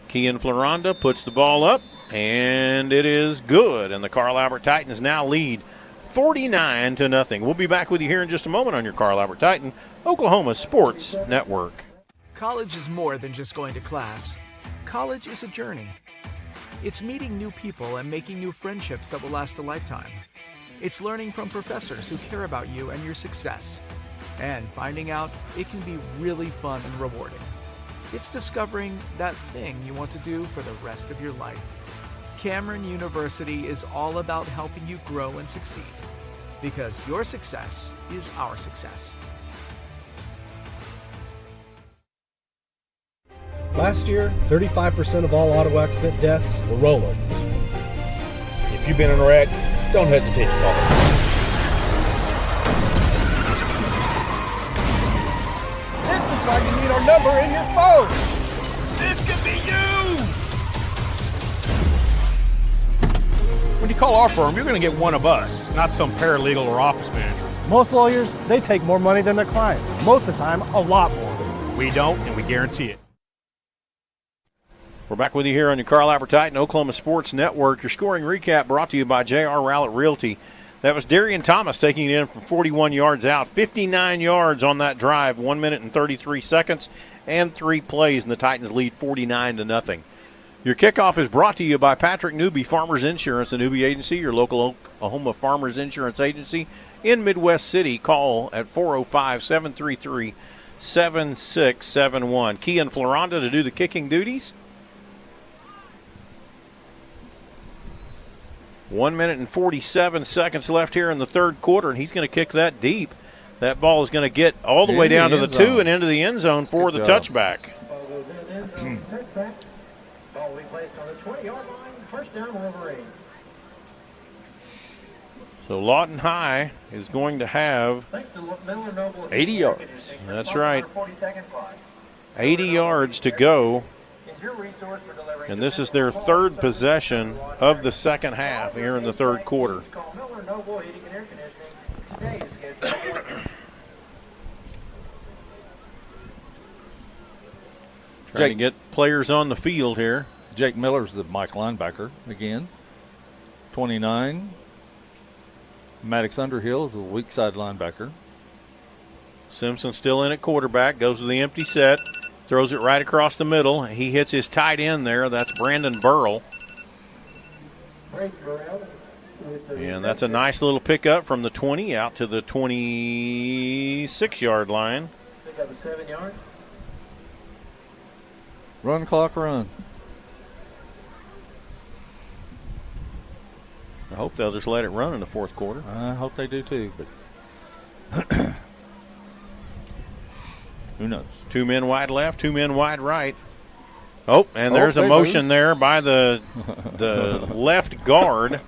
S4: Kian Floranda puts the ball up, and it is good. And the Carl Albert Titans now lead 49-0. We'll be back with you here in just a moment on your Carl Albert Titan, Oklahoma Sports Network.
S6: College is more than just going to class. College is a journey. It's meeting new people and making new friendships that will last a lifetime. It's learning from professors who care about you and your success. And finding out it can be really fun and rewarding. It's discovering that thing you want to do for the rest of your life. Cameron University is all about helping you grow and succeed. Because your success is our success.
S7: Last year, 35% of all auto accident deaths were rollovers. If you've been in a wreck, don't hesitate to call us.
S8: This is why you need our number in your phone. This could be you. When you call our firm, you're going to get one of us, not some paralegal or office manager.
S14: Most lawyers, they take more money than their clients. Most of the time, a lot more.
S8: We don't, and we guarantee it.
S4: We're back with you here on your Carl Albert Titan Oklahoma Sports Network. Your scoring recap brought to you by J.R. Rowlett Realty. That was Darian Thomas taking it in from 41 yards out. 59 yards on that drive, 1 minute and 33 seconds, and 3 plays, and the Titans lead 49-0. Your kickoff is brought to you by Patrick Newby Farmers Insurance, the Newby Agency, your local Oklahoma Farmers Insurance Agency in Midwest City. Call at 405-733-7671. Kian Floranda to do the kicking duties. 1 minute and 47 seconds left here in the third quarter, and he's going to kick that deep. That ball is going to get all the way down to the 2 and into the end zone for the touchback.
S13: Ball will be placed on the 20-yard line. First down, Wolverine.
S4: So Lawton High is going to have
S5: 80 yards.
S4: That's right. 80 yards to go. And this is their third possession of the second half here in the third quarter. Trying to get players on the field here.
S5: Jake Miller's the Mike linebacker again. 29. Maddox Underhill is the weak side linebacker.
S4: Simpson still in at quarterback, goes to the empty set. Throws it right across the middle. He hits his tight end there. That's Brandon Burrell. And that's a nice little pickup from the 20 out to the 26-yard line.
S13: Pick up a 7 yard.
S5: Run, clock, run.
S4: I hope they'll just let it run in the fourth quarter.
S5: I hope they do too, but who knows?
S4: 2 men wide left, 2 men wide right. Oh, and there's a motion there by the left guard.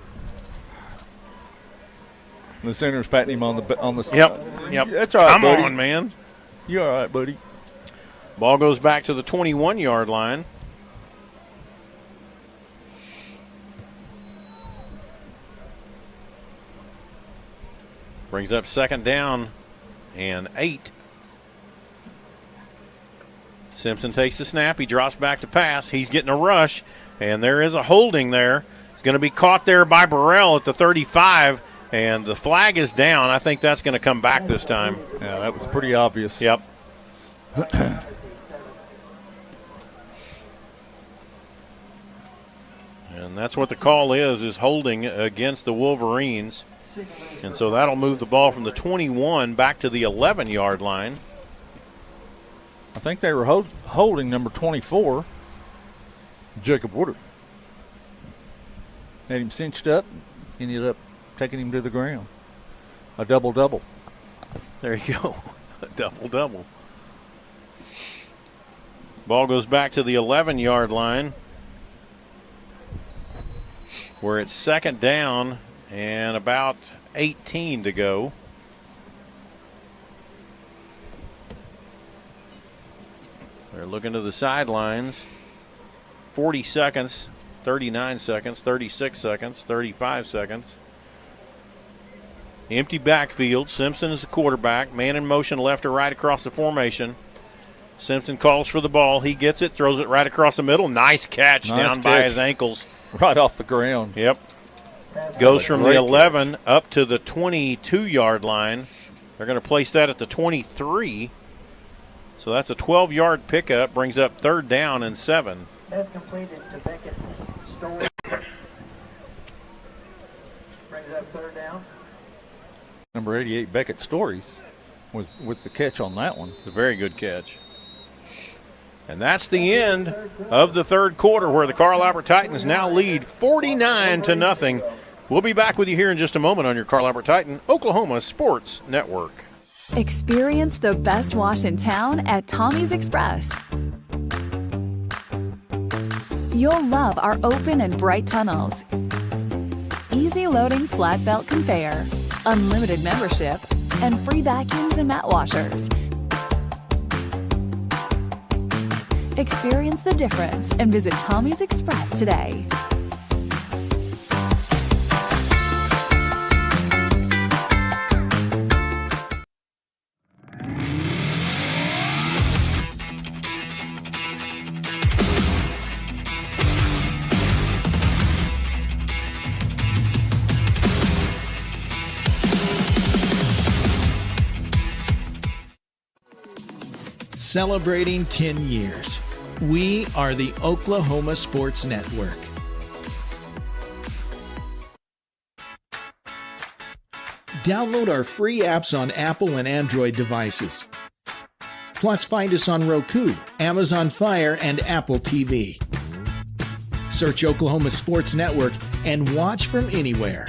S5: The center's patting him on the side.
S4: Yep.
S5: That's all right,
S4: Come
S5: buddy.
S4: on, man.
S5: You all right, buddy?
S4: Ball goes back to the 21-yard line. Brings up 2nd down and 8. Simpson takes the snap. He drops back to pass. He's getting a rush, and there is a holding there. It's going to be caught there by Burrell at the 35, and the flag is down. I think that's going to come back this time.
S5: Yeah, that was pretty obvious.
S4: Yep. And that's what the call is holding against the Wolverines. And so that'll move the ball from the 21 back to the 11-yard line.
S5: I think they were holding number 24, Jacob Woodard. Had him cinched up, ended up taking him to the ground. A double-double.
S4: There you go. A double-double. Ball goes back to the 11-yard line, where it's 2nd down and about 18 to go. They're looking to the sidelines. 40 seconds, 39 seconds, 36 seconds, 35 seconds. Empty backfield. Simpson is the quarterback. Man in motion left or right across the formation. Simpson calls for the ball. He gets it, throws it right across the middle. Nice catch down by his ankles.
S5: Right off the ground.
S4: Yep. Goes from the 11 up to the 22-yard line. They're going to place that at the 23. So that's a 12-yard pickup. Brings up 3rd down and 7.
S13: That's completed to Beckett Story. Brings up 3rd down.
S5: Number 88, Beckett Stories, was with the catch on that one.
S4: A very good catch. And that's the end of the 3rd quarter, where the Carl Albert Titans now lead 49-0. We'll be back with you here in just a moment on your Carl Albert Titan Oklahoma Sports Network.
S9: Experience the best wash in town at Tommy's Express. You'll love our open and bright tunnels, easy loading flat belt conveyor, unlimited membership, and free vacuums and mat washers. Experience the difference and visit Tommy's Express today.
S15: Celebrating 10 years. We are the Oklahoma Sports Network. Download our free apps on Apple and Android devices. Plus, find us on Roku, Amazon Fire, and Apple TV. Search Oklahoma Sports Network and watch from anywhere.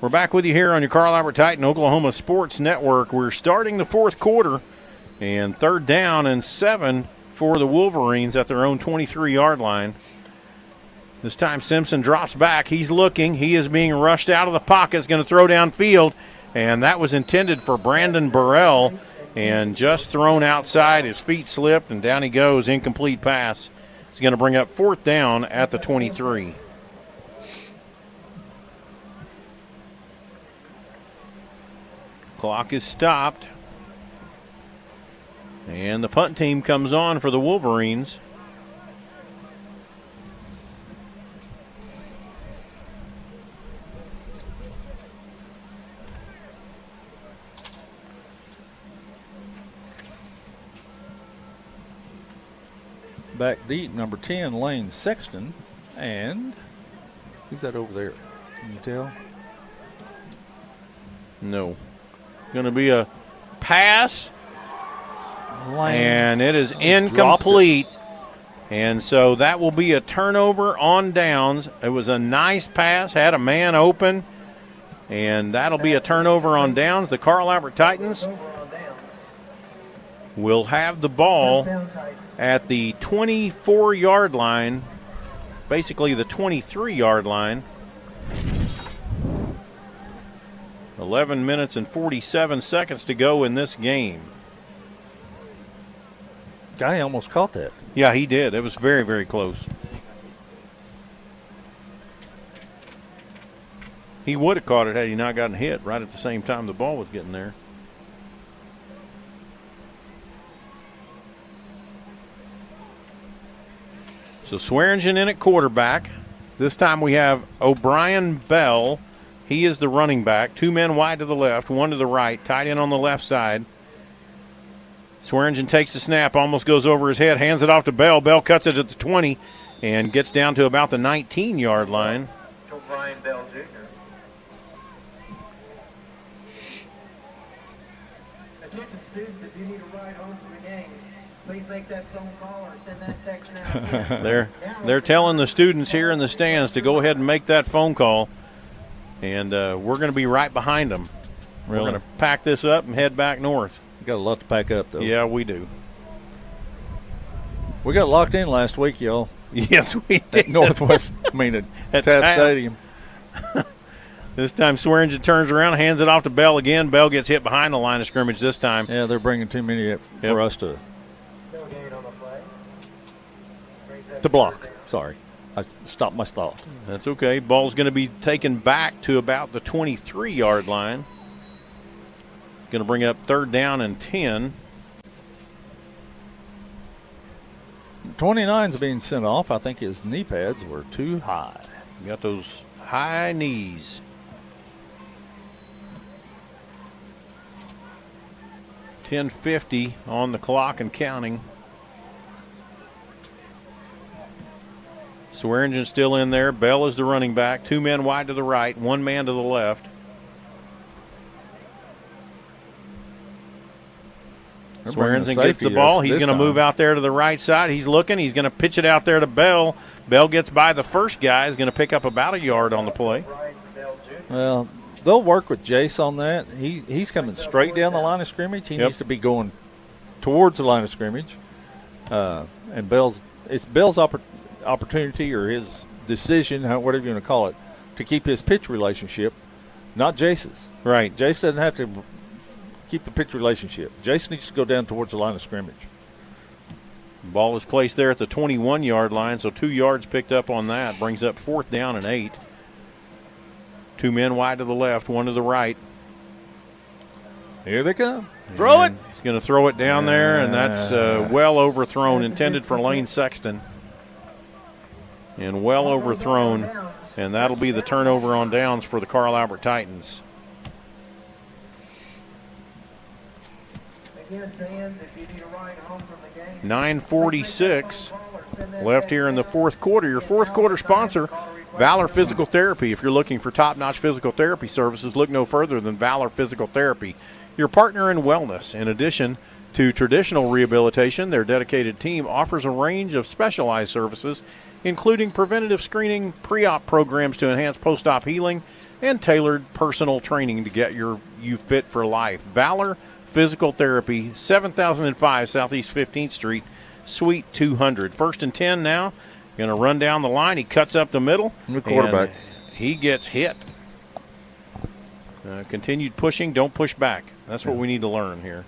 S4: We're back with you here on your Carl Albert Titan Oklahoma Sports Network. We're starting the 4th quarter, and 3rd down and 7 for the Wolverines at their own 23-yard line. This time Simpson drops back. He's looking. He is being rushed out of the pocket. He's going to throw downfield, and that was intended for Brandon Burrell, and just thrown outside. His feet slipped, and down he goes. Incomplete pass. He's going to bring up 4th down at the 23. Clock is stopped. And the punt team comes on for the Wolverines.
S5: Back deep, number 10, Lane Sexton. And who's that over there? Can you tell?
S4: No. Going to be a pass.
S5: Lane.
S4: And it is incomplete. And so that will be a turnover on downs. It was a nice pass, had a man open. And that'll be a turnover on downs. The Carl Albert Titans will have the ball at the 24-yard line, basically the 23-yard line. 11 minutes and 47 seconds to go in this game.
S5: Guy almost caught that.
S4: Yeah, he did. It was very, very close. He would have caught it had he not gotten hit right at the same time the ball was getting there. So Swearingen in at quarterback. This time we have O'Brien Bell. He is the running back. 2 men wide to the left, 1 to the right, tight end on the left side. Swearingen takes the snap, almost goes over his head, hands it off to Bell. Bell cuts it at the 20 and gets down to about the 19-yard line.
S13: O'Brien Bell Jr. Attention students, if you need a ride home from the game, please make that phone call or send that text now.
S4: They're telling the students here in the stands to go ahead and make that phone call, and we're going to be right behind them.
S5: Really?
S4: We're going to pack this up and head back north.
S5: Got a lot to pack up, though.
S4: Yeah, we do.
S5: We got locked in last week, y'all.
S4: Yes, we did.
S5: At Northwest, at Taft Stadium.
S4: This time Swearingen turns around, hands it off to Bell again. Bell gets hit behind the line of scrimmage this time.
S5: Yeah, they're bringing too many up for us to block. Sorry. I stopped my thought.
S4: That's okay. Ball's going to be taken back to about the 23-yard line. Going to bring up 3rd down and 10.
S5: 29's being sent off. I think his knee pads were too high.
S4: You got those high knees. .50 on the clock and counting. Swearingen still in there. Bell is the running back. 2 men wide to the right, 1 man to the left. Swearingen gets the ball. He's going to move out there to the right side. He's looking. He's going to pitch it out there to Bell. Bell gets by the first guy. He's going to pick up about a yard on the play.
S5: Well, they'll work with Jace on that. He's coming straight down the line of scrimmage. He needs to be going towards the line of scrimmage. And it's Bell's opportunity or his decision, whatever you want to call it, to keep his pitch relationship, not Jace's.
S4: Right.
S5: Jace doesn't have to keep the pitch relationship. Jace needs to go down towards the line of scrimmage.
S4: Ball is placed there at the 21-yard line, so 2 yards picked up on that. Brings up 4th down and 8. 2 men wide to the left, 1 to the right.
S5: Here they come. Throw it.
S4: He's going to throw it down there, and that's well overthrown, intended for Lane Sexton. And well overthrown, and that'll be the turnover on downs for the Carl Albert Titans. 9:46 left here in the 4th quarter. Your 4th quarter sponsor, Valor Physical Therapy. If you're looking for top-notch physical therapy services, look no further than Valor Physical Therapy, your partner in wellness. In addition to traditional rehabilitation, their dedicated team offers a range of specialized services, including preventative screening, pre-op programs to enhance post-op healing, and tailored personal training to get you fit for life. Valor Physical Therapy, 7005 Southeast 15th Street, Suite 200. 1st and 10 now. Going to run down the line. He cuts up the middle.
S5: The quarterback.
S4: He gets hit. Continued pushing. Don't push back. That's what we need to learn here.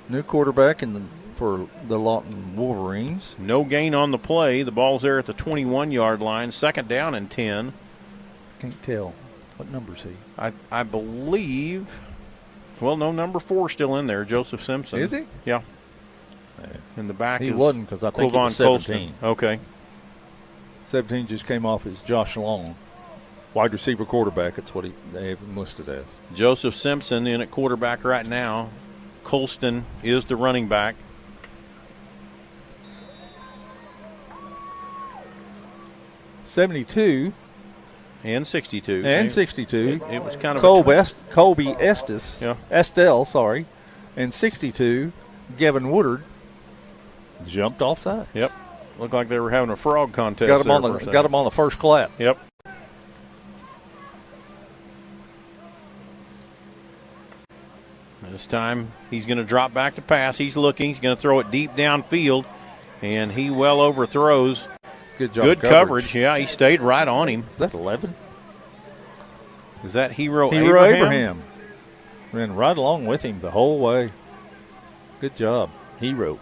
S5: New quarterback for the Lawton Wolverines.
S4: No gain on the play. The ball's there at the 21-yard line. 2nd down and 10.
S5: Can't tell. What number is he?
S4: I believe... Well, no, number 4 still in there, Joseph Simpson.
S5: Is he?
S4: Yeah. In the back
S5: he
S4: is
S5: wasn't because I think he was 17.
S4: Okay.
S5: 17 just came off as Josh Long. Wide receiver quarterback, that's what they have him listed as.
S4: Joseph Simpson in at quarterback right now. Colston is the running back.
S5: 72.
S4: And 62.
S5: And 62.
S4: It was kind of
S5: Colby Estes.
S4: Yeah.
S5: Estelle, sorry. And 62, Gavin Woodard jumped offside.
S4: Yep. Looked like they were having a frog contest.
S5: Got him on the first clap.
S4: Yep. This time he's going to drop back to pass. He's looking. He's going to throw it deep downfield, and he well overthrows.
S5: Good job.
S4: Good coverage. Yeah, he stayed right on him.
S5: Is that 11?
S4: Is that Hero
S5: Abraham? Ran right along with him the whole way. Good job, Hero.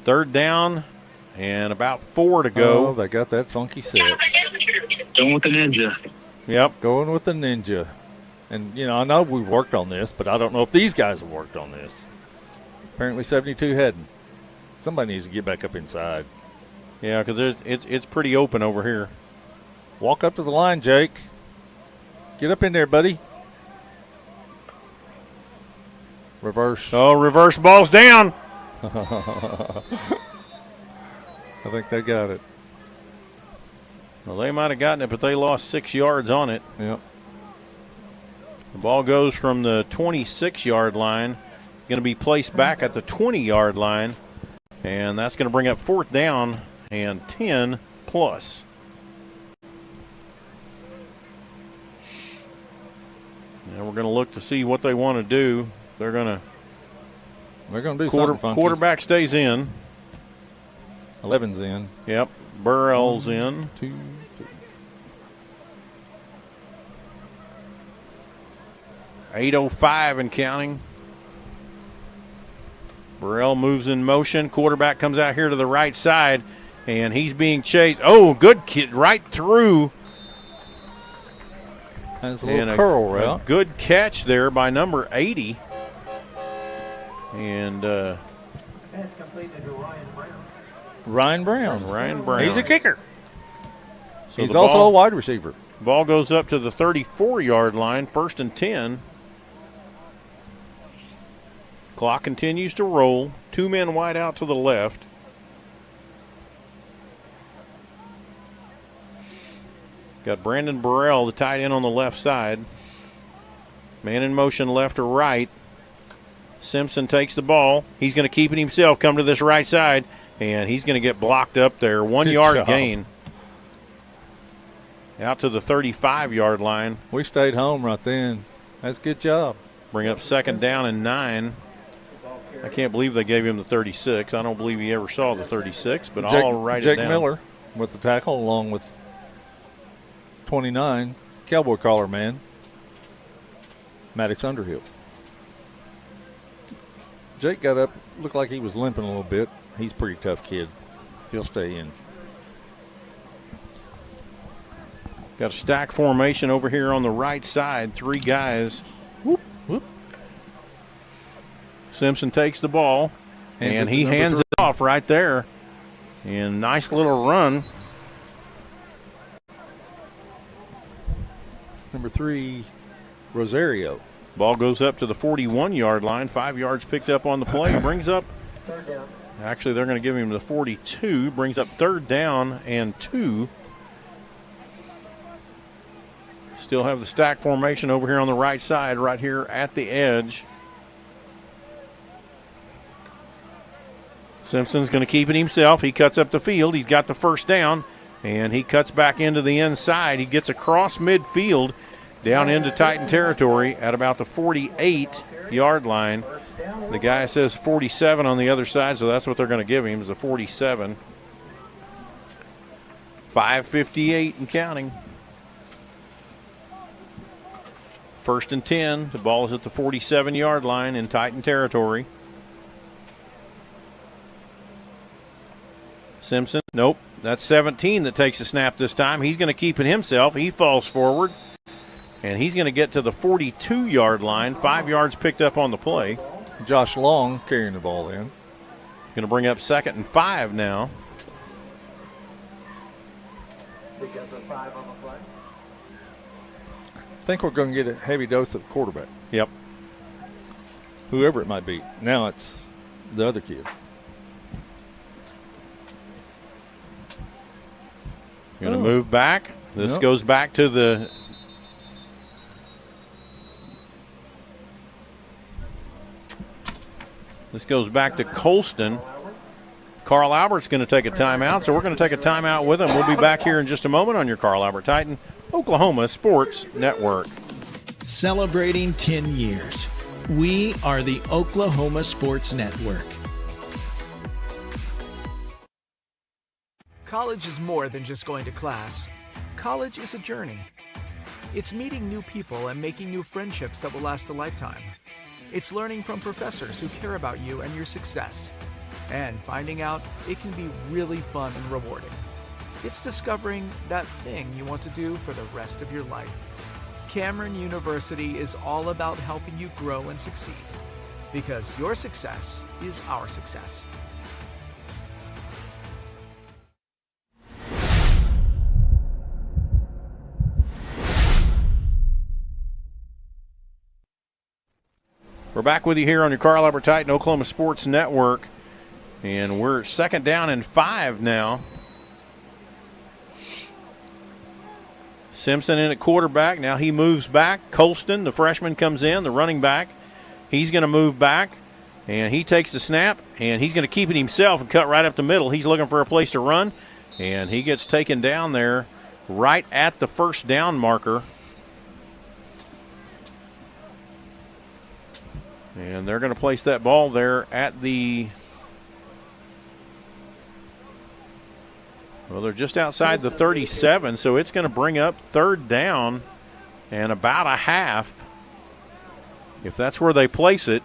S4: Third down, and about 4 to go.
S5: Oh, they got that funky set.
S10: Going with the ninja.
S4: Yep.
S5: Going with the ninja. And, you know, I know we've worked on this, but I don't know if these guys have worked on this. Apparently 72 hadn't. Somebody needs to get back up inside.
S4: Yeah, because it's pretty open over here.
S5: Walk up to the line, Jake. Get up in there, buddy. Reverse.
S4: Oh, reverse ball's down.
S5: I think they got it.
S4: Well, they might have gotten it, but they lost 6 yards on it.
S5: Yep.
S4: The ball goes from the 26-yard line, going to be placed back at the 20-yard line, and that's going to bring up 4th down and 10 plus. And we're going to look to see what they want to do. They're going to
S5: do something funky.
S4: Quarterback stays in.
S5: 11's in.
S4: Yep. Burrell's in.
S5: 2, 3.
S4: 8:05 and counting. Burrell moves in motion. Quarterback comes out here to the right side, and he's being chased. Oh, good kid right through.
S5: That's a little curl route.
S4: A good catch there by number 80. And
S13: Pass completed to
S5: Ryan Brown.
S4: Ryan Brown.
S5: He's a kicker.
S4: So
S5: he's also a wide receiver.
S4: Ball goes up to the 34-yard line, 1st and 10. Clock continues to roll. 2 men wide out to the left. Got Brandon Burrell, the tight end, on the left side. Man in motion left to right. Simpson takes the ball. He's going to keep it himself, come to this right side, and he's going to get blocked up there. 1 yard gain. Out to the 35-yard line.
S5: We stayed home right then. That's a good job.
S4: Bring up 2nd down and 9. I can't believe they gave him the 36. I don't believe he ever saw the 36, but I'll write it down.
S5: Jake Miller with the tackle along with 29, Cowboy collar man, Maddox Underhill. Jake got up, looked like he was limping a little bit. He's a pretty tough kid. He'll stay in.
S4: Got a stack formation over here on the right side. 3 guys.
S5: Whoop, whoop.
S4: Simpson takes the ball, and he hands it off right there. And nice little run.
S5: Number 3, Rosario.
S4: Ball goes up to the 41-yard line. 5 yards picked up on the play. Brings up, actually, they're going to give him the 42. Brings up 3rd down and 2. Still have the stack formation over here on the right side, right here at the edge. Simpson's going to keep it himself. He cuts up the field. He's got the 1st down, and he cuts back into the inside. He gets across midfield down into Titan territory at about the 48-yard line. The guy says 47 on the other side, so that's what they're going to give him is a 47. 5:58 and counting. 1st and 10. The ball is at the 47-yard line in Titan territory. Simpson, nope. That's 17 that takes a snap this time. He's going to keep it himself. He falls forward, and he's going to get to the 42-yard line. 5 yards picked up on the play.
S5: Josh Long carrying the ball in.
S4: Going to bring up 2nd and 5 now.
S5: I think we're going to get a heavy dose of quarterback.
S4: Yep.
S5: Whoever it might be. Now it's the other kid.
S4: Going to move back. This goes back to the Colston. Carl Albert's going to take a timeout, so we're going to take a timeout with him. We'll be back here in just a moment on your Carl Albert Titan Oklahoma Sports Network.
S15: Celebrating 10 years. We are the Oklahoma Sports Network.
S6: College is more than just going to class. College is a journey. It's meeting new people and making new friendships that will last a lifetime. It's learning from professors who care about you and your success. And finding out it can be really fun and rewarding. It's discovering that thing you want to do for the rest of your life. Cameron University is all about helping you grow and succeed. Because your success is our success.
S4: We're back with you here on your Carl Albert Titan Oklahoma Sports Network. And we're 2nd down and 5 now. Simpson in at quarterback. Now he moves back. Colston, the freshman, comes in, the running back. He's going to move back, and he takes the snap, and he's going to keep it himself and cut right up the middle. He's looking for a place to run, and he gets taken down there right at the first down marker. And they're going to place that ball there at the... Well, they're just outside the 37, so it's going to bring up 3rd down and about a half, if that's where they place it.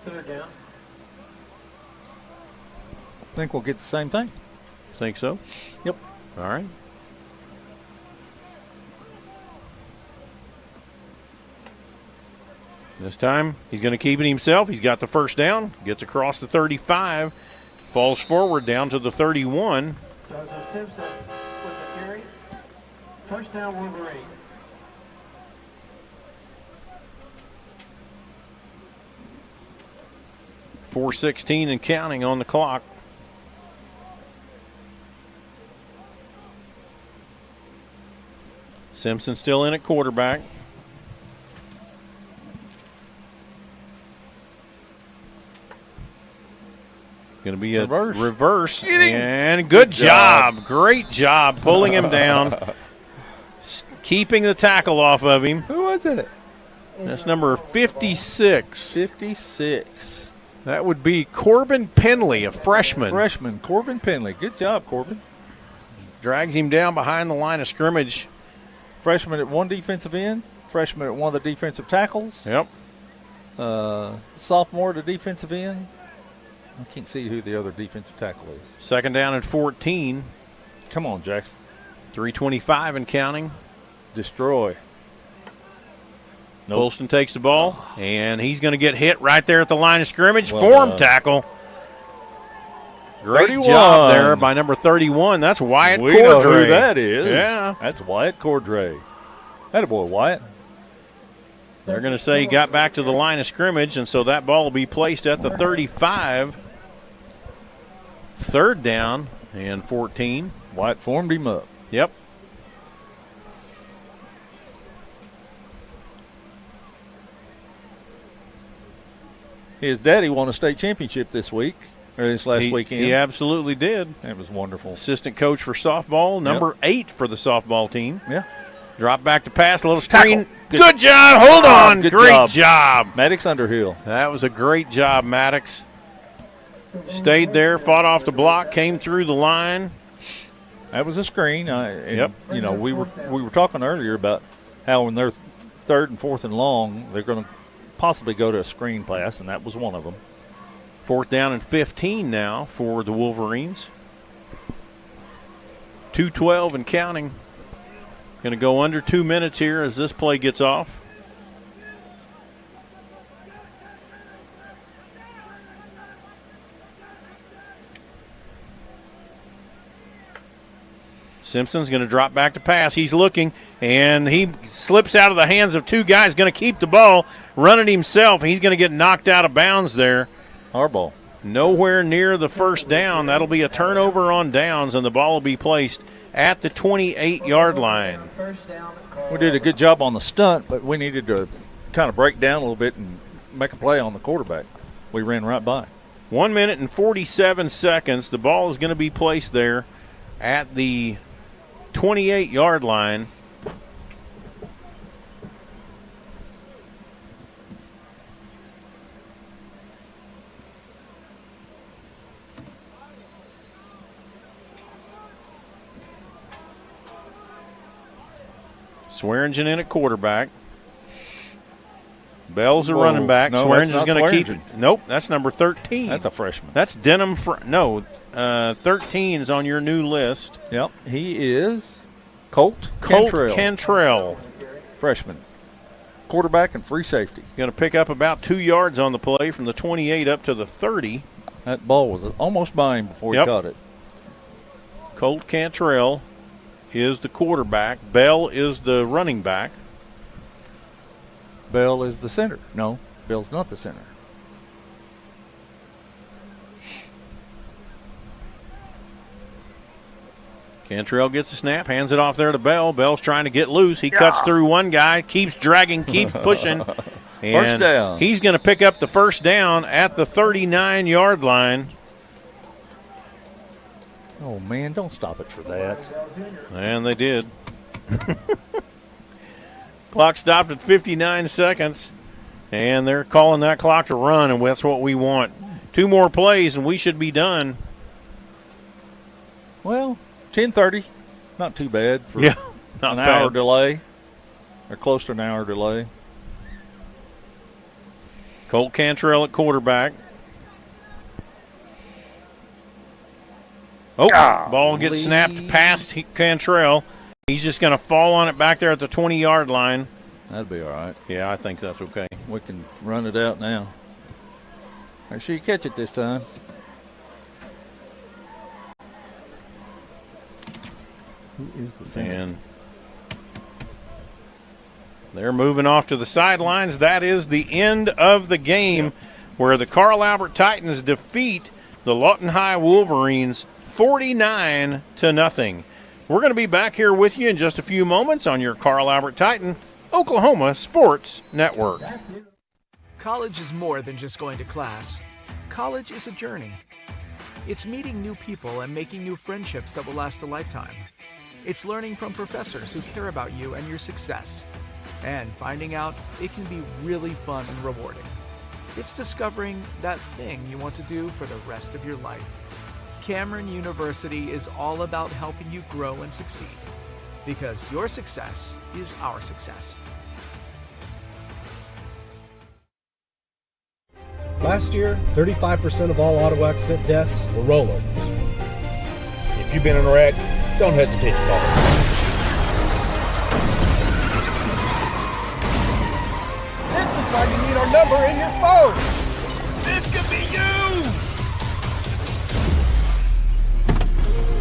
S13: 3rd down.
S5: I think we'll get the same thing.
S4: Think so?
S5: Yep.
S4: All right. This time, he's going to keep it himself. He's got the first down, gets across the 35. Falls forward down to the 31.
S13: Joseph Simpson with the carry. First down, Wolverine.
S4: .416 and counting on the clock. Simpson still in at quarterback. Going to be a reverse. And good job. Great job pulling him down, keeping the tackle off of him.
S5: Who was it?
S4: That's number 56.
S5: 56.
S4: That would be Corbin Penley, a freshman.
S5: Corbin Penley. Good job, Corbin.
S4: Drags him down behind the line of scrimmage.
S5: Freshman at one defensive end. Freshman at one of the defensive tackles.
S4: Yep.
S5: Sophomore at the defensive end. I can't see who the other defensive tackle is.
S4: 2nd down and 14.
S5: Come on, Jackson.
S4: 3:25 and counting.
S5: Destroy.
S4: Colston takes the ball, and he's going to get hit right there at the line of scrimmage. Form tackle. Great
S5: 31.
S4: job there by number 31. That's Wyatt Cordray.
S5: We know who that is.
S4: Yeah.
S5: That's Wyatt Cordray. Attaboy, Wyatt.
S4: They're going to say he got back to the line of scrimmage, and so that ball will be placed at the 35. 3rd down and 14.
S5: Wyatt formed him up.
S4: Yep.
S5: His daddy won a state championship this week, or this last weekend.
S4: He absolutely did.
S5: That was wonderful.
S4: Assistant coach for softball, number 8 for the softball team.
S5: Yeah.
S4: Drop back to pass, a little screen. Good job. Hold on. Great job.
S5: Maddox Underhill.
S4: That was a great job, Maddox. Stayed there, fought off the block, came through the line.
S5: That was a screen.
S4: Yep.
S5: You know, we were talking earlier about how when they're 3rd and 4th and long, they're going to possibly go to a screen pass, and that was one of them.
S4: 4th down and 15 now for the Wolverines. 2:12 and counting. Going to go under 2 minutes here as this play gets off. Simpson's going to drop back to pass. He's looking, and he slips out of the hands of two guys, going to keep the ball, run it himself. He's going to get knocked out of bounds there.
S5: Our ball.
S4: Nowhere near the first down. That'll be a turnover on downs, and the ball will be placed at the 28-yard line.
S5: We did a good job on the stunt, but we needed to kind of break down a little bit and make a play on the quarterback. We ran right by.
S4: 1 minute and 47 seconds. The ball is going to be placed there at the 28-yard line. Swearingen in at quarterback. Bell's a running back.
S5: No,
S4: Swearingen's going to keep it. Nope, that's number 13.
S5: That's a freshman.
S4: That's Denham. 13 is on your new list.
S5: Yep, he is Colt
S4: Cantrell.
S5: Freshman. Quarterback and free safety.
S4: Going to pick up about 2 yards on the play from the 28 up to the 30.
S5: That ball was almost by him before he caught it.
S4: Colt Cantrell is the quarterback. Bell is the running back.
S5: Bell is the center. No, Bell's not the center.
S4: Cantrell gets a snap, hands it off there to Bell. Bell's trying to get loose. He cuts through one guy, keeps dragging, keeps pushing. And
S5: first down.
S4: He's going to pick up the first down at the 39-yard line.
S5: Oh, man, don't stop it for that.
S4: And they did. Clock stopped at 59 seconds, and they're calling that clock to run, and that's what we want. 2 more plays, and we should be done.
S5: Well, 10:30, not too bad for
S4: not
S5: an
S4: bad.
S5: hour delay, or close to an hour delay.
S4: Colt Cantrell at quarterback. Oh, ball gets snapped past Cantrell. He's just going to fall on it back there at the 20-yard line.
S5: That'd be all right.
S4: Yeah, I think that's okay.
S5: We can run it out now. Make sure you catch it this time. Who is the center?
S4: And they're moving off to the sidelines. That is the end of the game where the Carl Albert Titans defeat the Lawton High Wolverines 49-0. We're going to be back here with you in just a few moments on your Carl Albert Titan Oklahoma Sports Network.
S6: College is more than just going to class. College is a journey. It's meeting new people and making new friendships that will last a lifetime. It's learning from professors who care about you and your success. And finding out it can be really fun and rewarding. It's discovering that thing you want to do for the rest of your life. Cameron University is all about helping you grow and succeed. Because your success is our success.
S7: Last year, 35% of all auto accident deaths were rollovers. If you've been in a wreck, don't hesitate to call us.
S14: This is why you need our number in your phone.
S8: This could be you!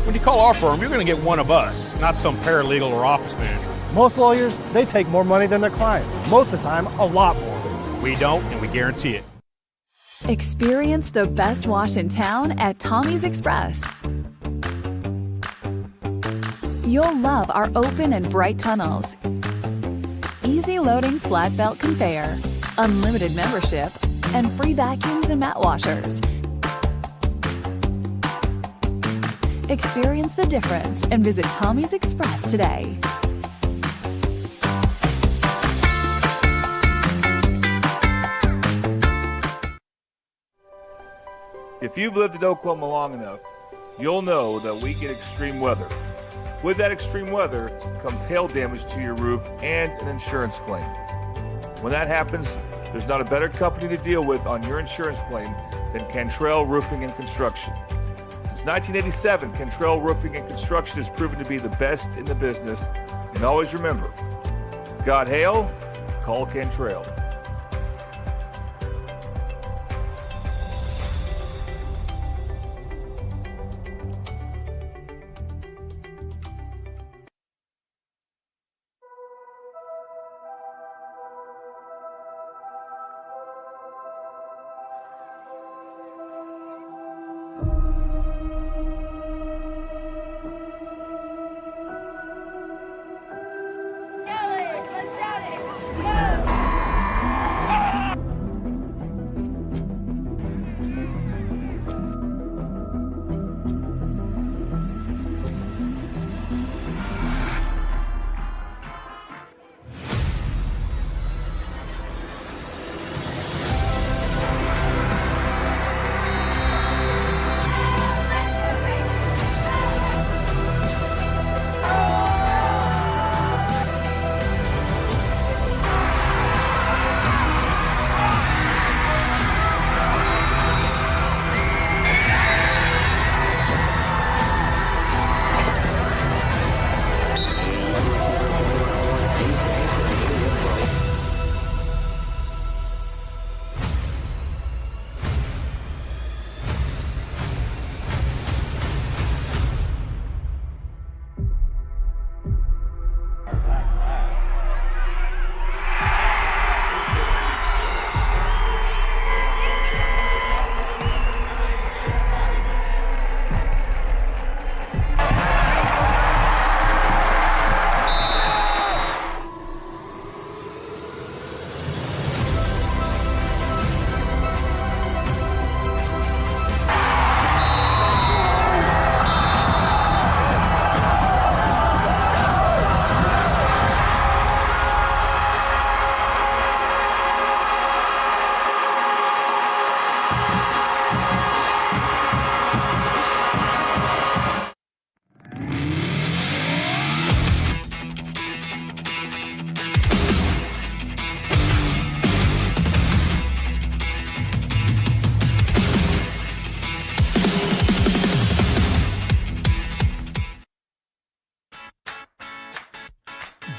S8: When you call our firm, you're going to get one of us, not some paralegal or office manager.
S14: Most lawyers, they take more money than their clients. Most of the time, a lot more.
S8: We don't, and we guarantee it.
S9: Experience the best wash in town at Tommy's Express. You'll love our open and bright tunnels, easy loading flat belt conveyor, unlimited membership, and free vacuums and mat washers. Experience the difference and visit Tommy's Express today.
S12: If you've lived in Oklahoma long enough, you'll know that we get extreme weather. With that extreme weather comes hail damage to your roof and an insurance claim. When that happens, there's not a better company to deal with on your insurance claim than Cantrell Roofing and Construction. Since 1987, Cantrell Roofing and Construction has proven to be the best in the business. And always remember, got hail? Call Cantrell.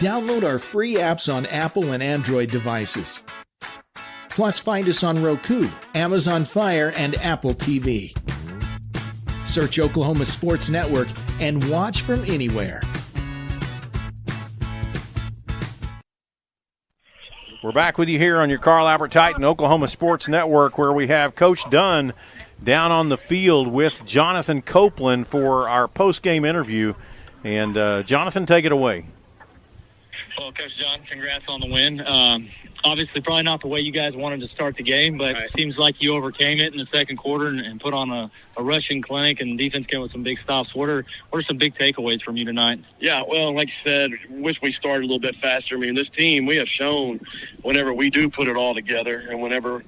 S15: Download our free apps on Apple and Android devices. Plus, find us on Roku, Amazon Fire, and Apple TV. Search Oklahoma Sports Network and watch from anywhere.
S4: We're back with you here on your Carl Albert Titan Oklahoma Sports Network, where we have Coach Dunn down on the field with Jonathan Copeland for our post-game interview. And Jonathan, take it away.
S10: Well, Coach John, congrats on the win. Obviously, probably not the way you guys wanted to start the game, but it seems like you overcame it in the second quarter and put on a rushing clinic, and defense came with some big stops. What are some big takeaways from you tonight?
S16: Yeah, well, like you said, wish we started a little bit faster. I mean, this team, we have shown whenever we do put it all together and whenever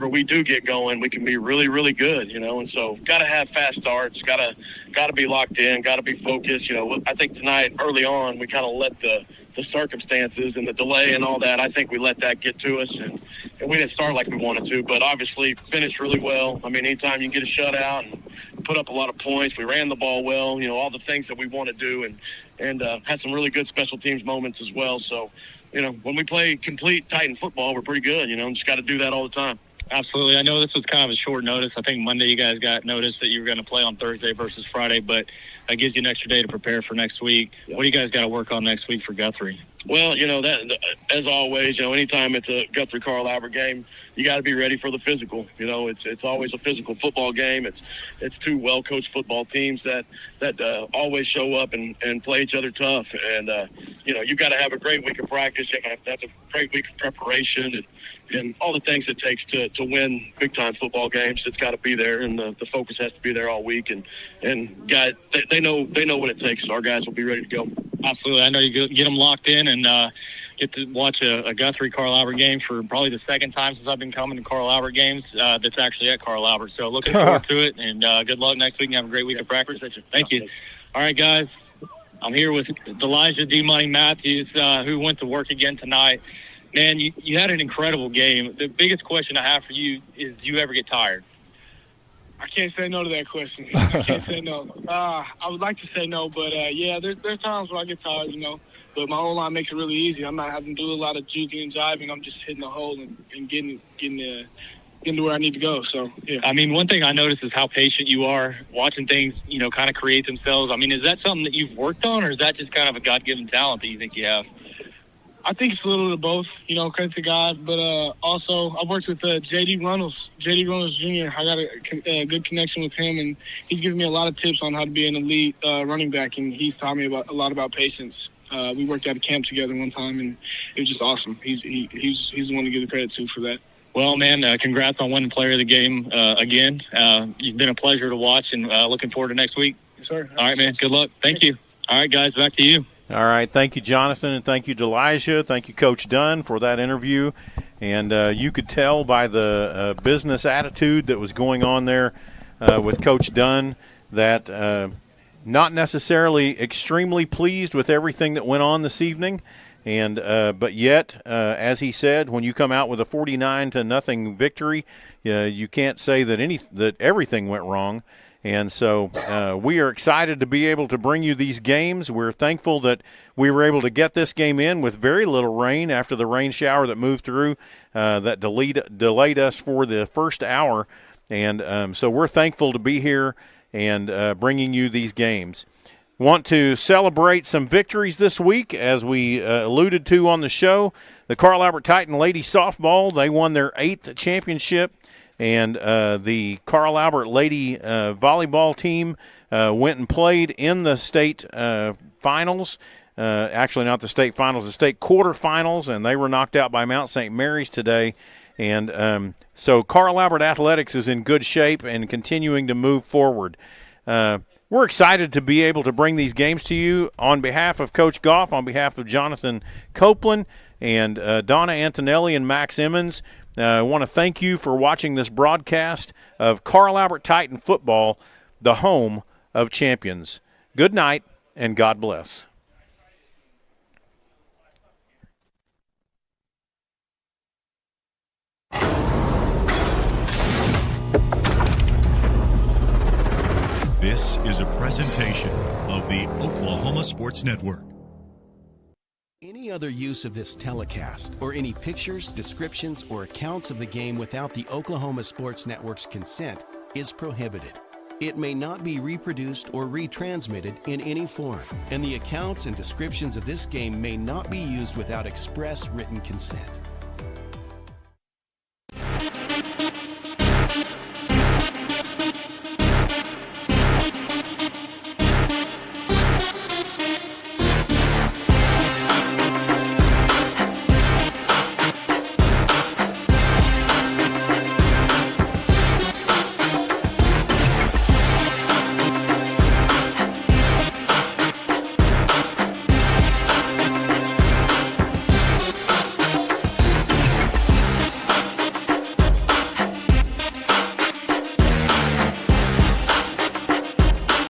S16: we do get going, we can be really, really good, and so got to have fast starts, got to be locked in, got to be focused. I think tonight, early on, we kind of let the circumstances and the delay and all that, I think we let that get to us, and we didn't start like we wanted to, but obviously finished really well. I mean, anytime you can get a shutout and put up a lot of points, we ran the ball well, all the things that we want to do, and had some really good special teams moments as well. So, when we play complete Titan football, we're pretty good, just got to do that all the time.
S10: Absolutely. I know this was kind of a short notice. I think Monday you guys got notice that you were going to play on Thursday versus Friday, but it gives you an extra day to prepare for next week. Yeah. What do you guys got to work on next week for Guthrie?
S16: Well, that as always, anytime it's a Guthrie Carl Albert game, you got to be ready for the physical. It's always a physical football game. It's two well-coached football teams that always show up and play each other tough. And you got to have a great week of practice. That's a great week of preparation and all the things it takes to win big-time football games. It's got to be there, and the focus has to be there all week. And guys, they know what it takes. So our guys will be ready to go.
S10: Absolutely. I know you get them locked in and get to watch a Guthrie Carl Albert game for probably the second time since I've been coming to Carl Albert games that's actually at Carl Albert. So looking forward to it, and good luck next week and have a great week of practice. Thank you. All right, guys. I'm here with Elijah D-Money Matthews, who went to work again tonight. Man, you had an incredible game. The biggest question I have for you is, do you ever get tired?
S17: I can't say no to that question. I can't say no. I would like to say no, but there's times when I get tired, But my O-line makes it really easy. I'm not having to do a lot of juking and jiving. I'm just hitting the hole and getting to where I need to go. So, yeah.
S10: I mean, one thing I noticed is how patient you are, watching things, kind of create themselves. I mean, is that something that you've worked on, or is that just kind of a God-given talent that you think you have?
S17: I think it's a little of both, credit to God. But also, I've worked with J.D. Reynolds Jr. I got a good connection with him, and he's given me a lot of tips on how to be an elite running back, and he's taught me a lot about patience. We worked at a camp together one time, and it was just awesome. He's the one to give the credit to for that.
S10: Well, man, congrats on winning player of the game again. You've been a pleasure to watch, and looking forward to next week.
S17: Yes, sir.
S10: All right, man. Good luck. Thank you. All right, guys, back to you.
S4: All right, thank you, Jonathan, and thank you, Elijah. Thank you, Coach Dunn, for that interview. And you could tell by the business attitude that was going on there with Coach Dunn that not necessarily extremely pleased with everything that went on this evening. And but yet, as he said, when you come out with a 49-0 victory, you can't say that everything went wrong. And so we are excited to be able to bring you these games. We're thankful that we were able to get this game in with very little rain after the rain shower that moved through that delayed us for the first hour. And so we're thankful to be here and bringing you these games. Want to celebrate some victories this week, as we alluded to on the show. The Carl Albert Titan Lady Softball, they won their 8th championship. And the Carl Albert Lady Volleyball team went and played in the state finals. Actually, not the state finals, the state quarterfinals, and they were knocked out by Mount St. Mary's today. And so Carl Albert Athletics is in good shape and continuing to move forward. We're excited to be able to bring these games to you on behalf of Coach Goff, on behalf of Jonathan Copeland and Donna Antonelli and Max Emmons. I want to thank you for watching this broadcast of Carl Albert Titan football, the home of champions. Good night, and God bless.
S1: This is a presentation of the Oklahoma Sports Network.
S2: Any other use of this telecast or any pictures, descriptions, or accounts of the game without the Oklahoma Sports Network's consent is prohibited. It may not be reproduced or retransmitted in any form, and the accounts and descriptions of this game may not be used without express written consent.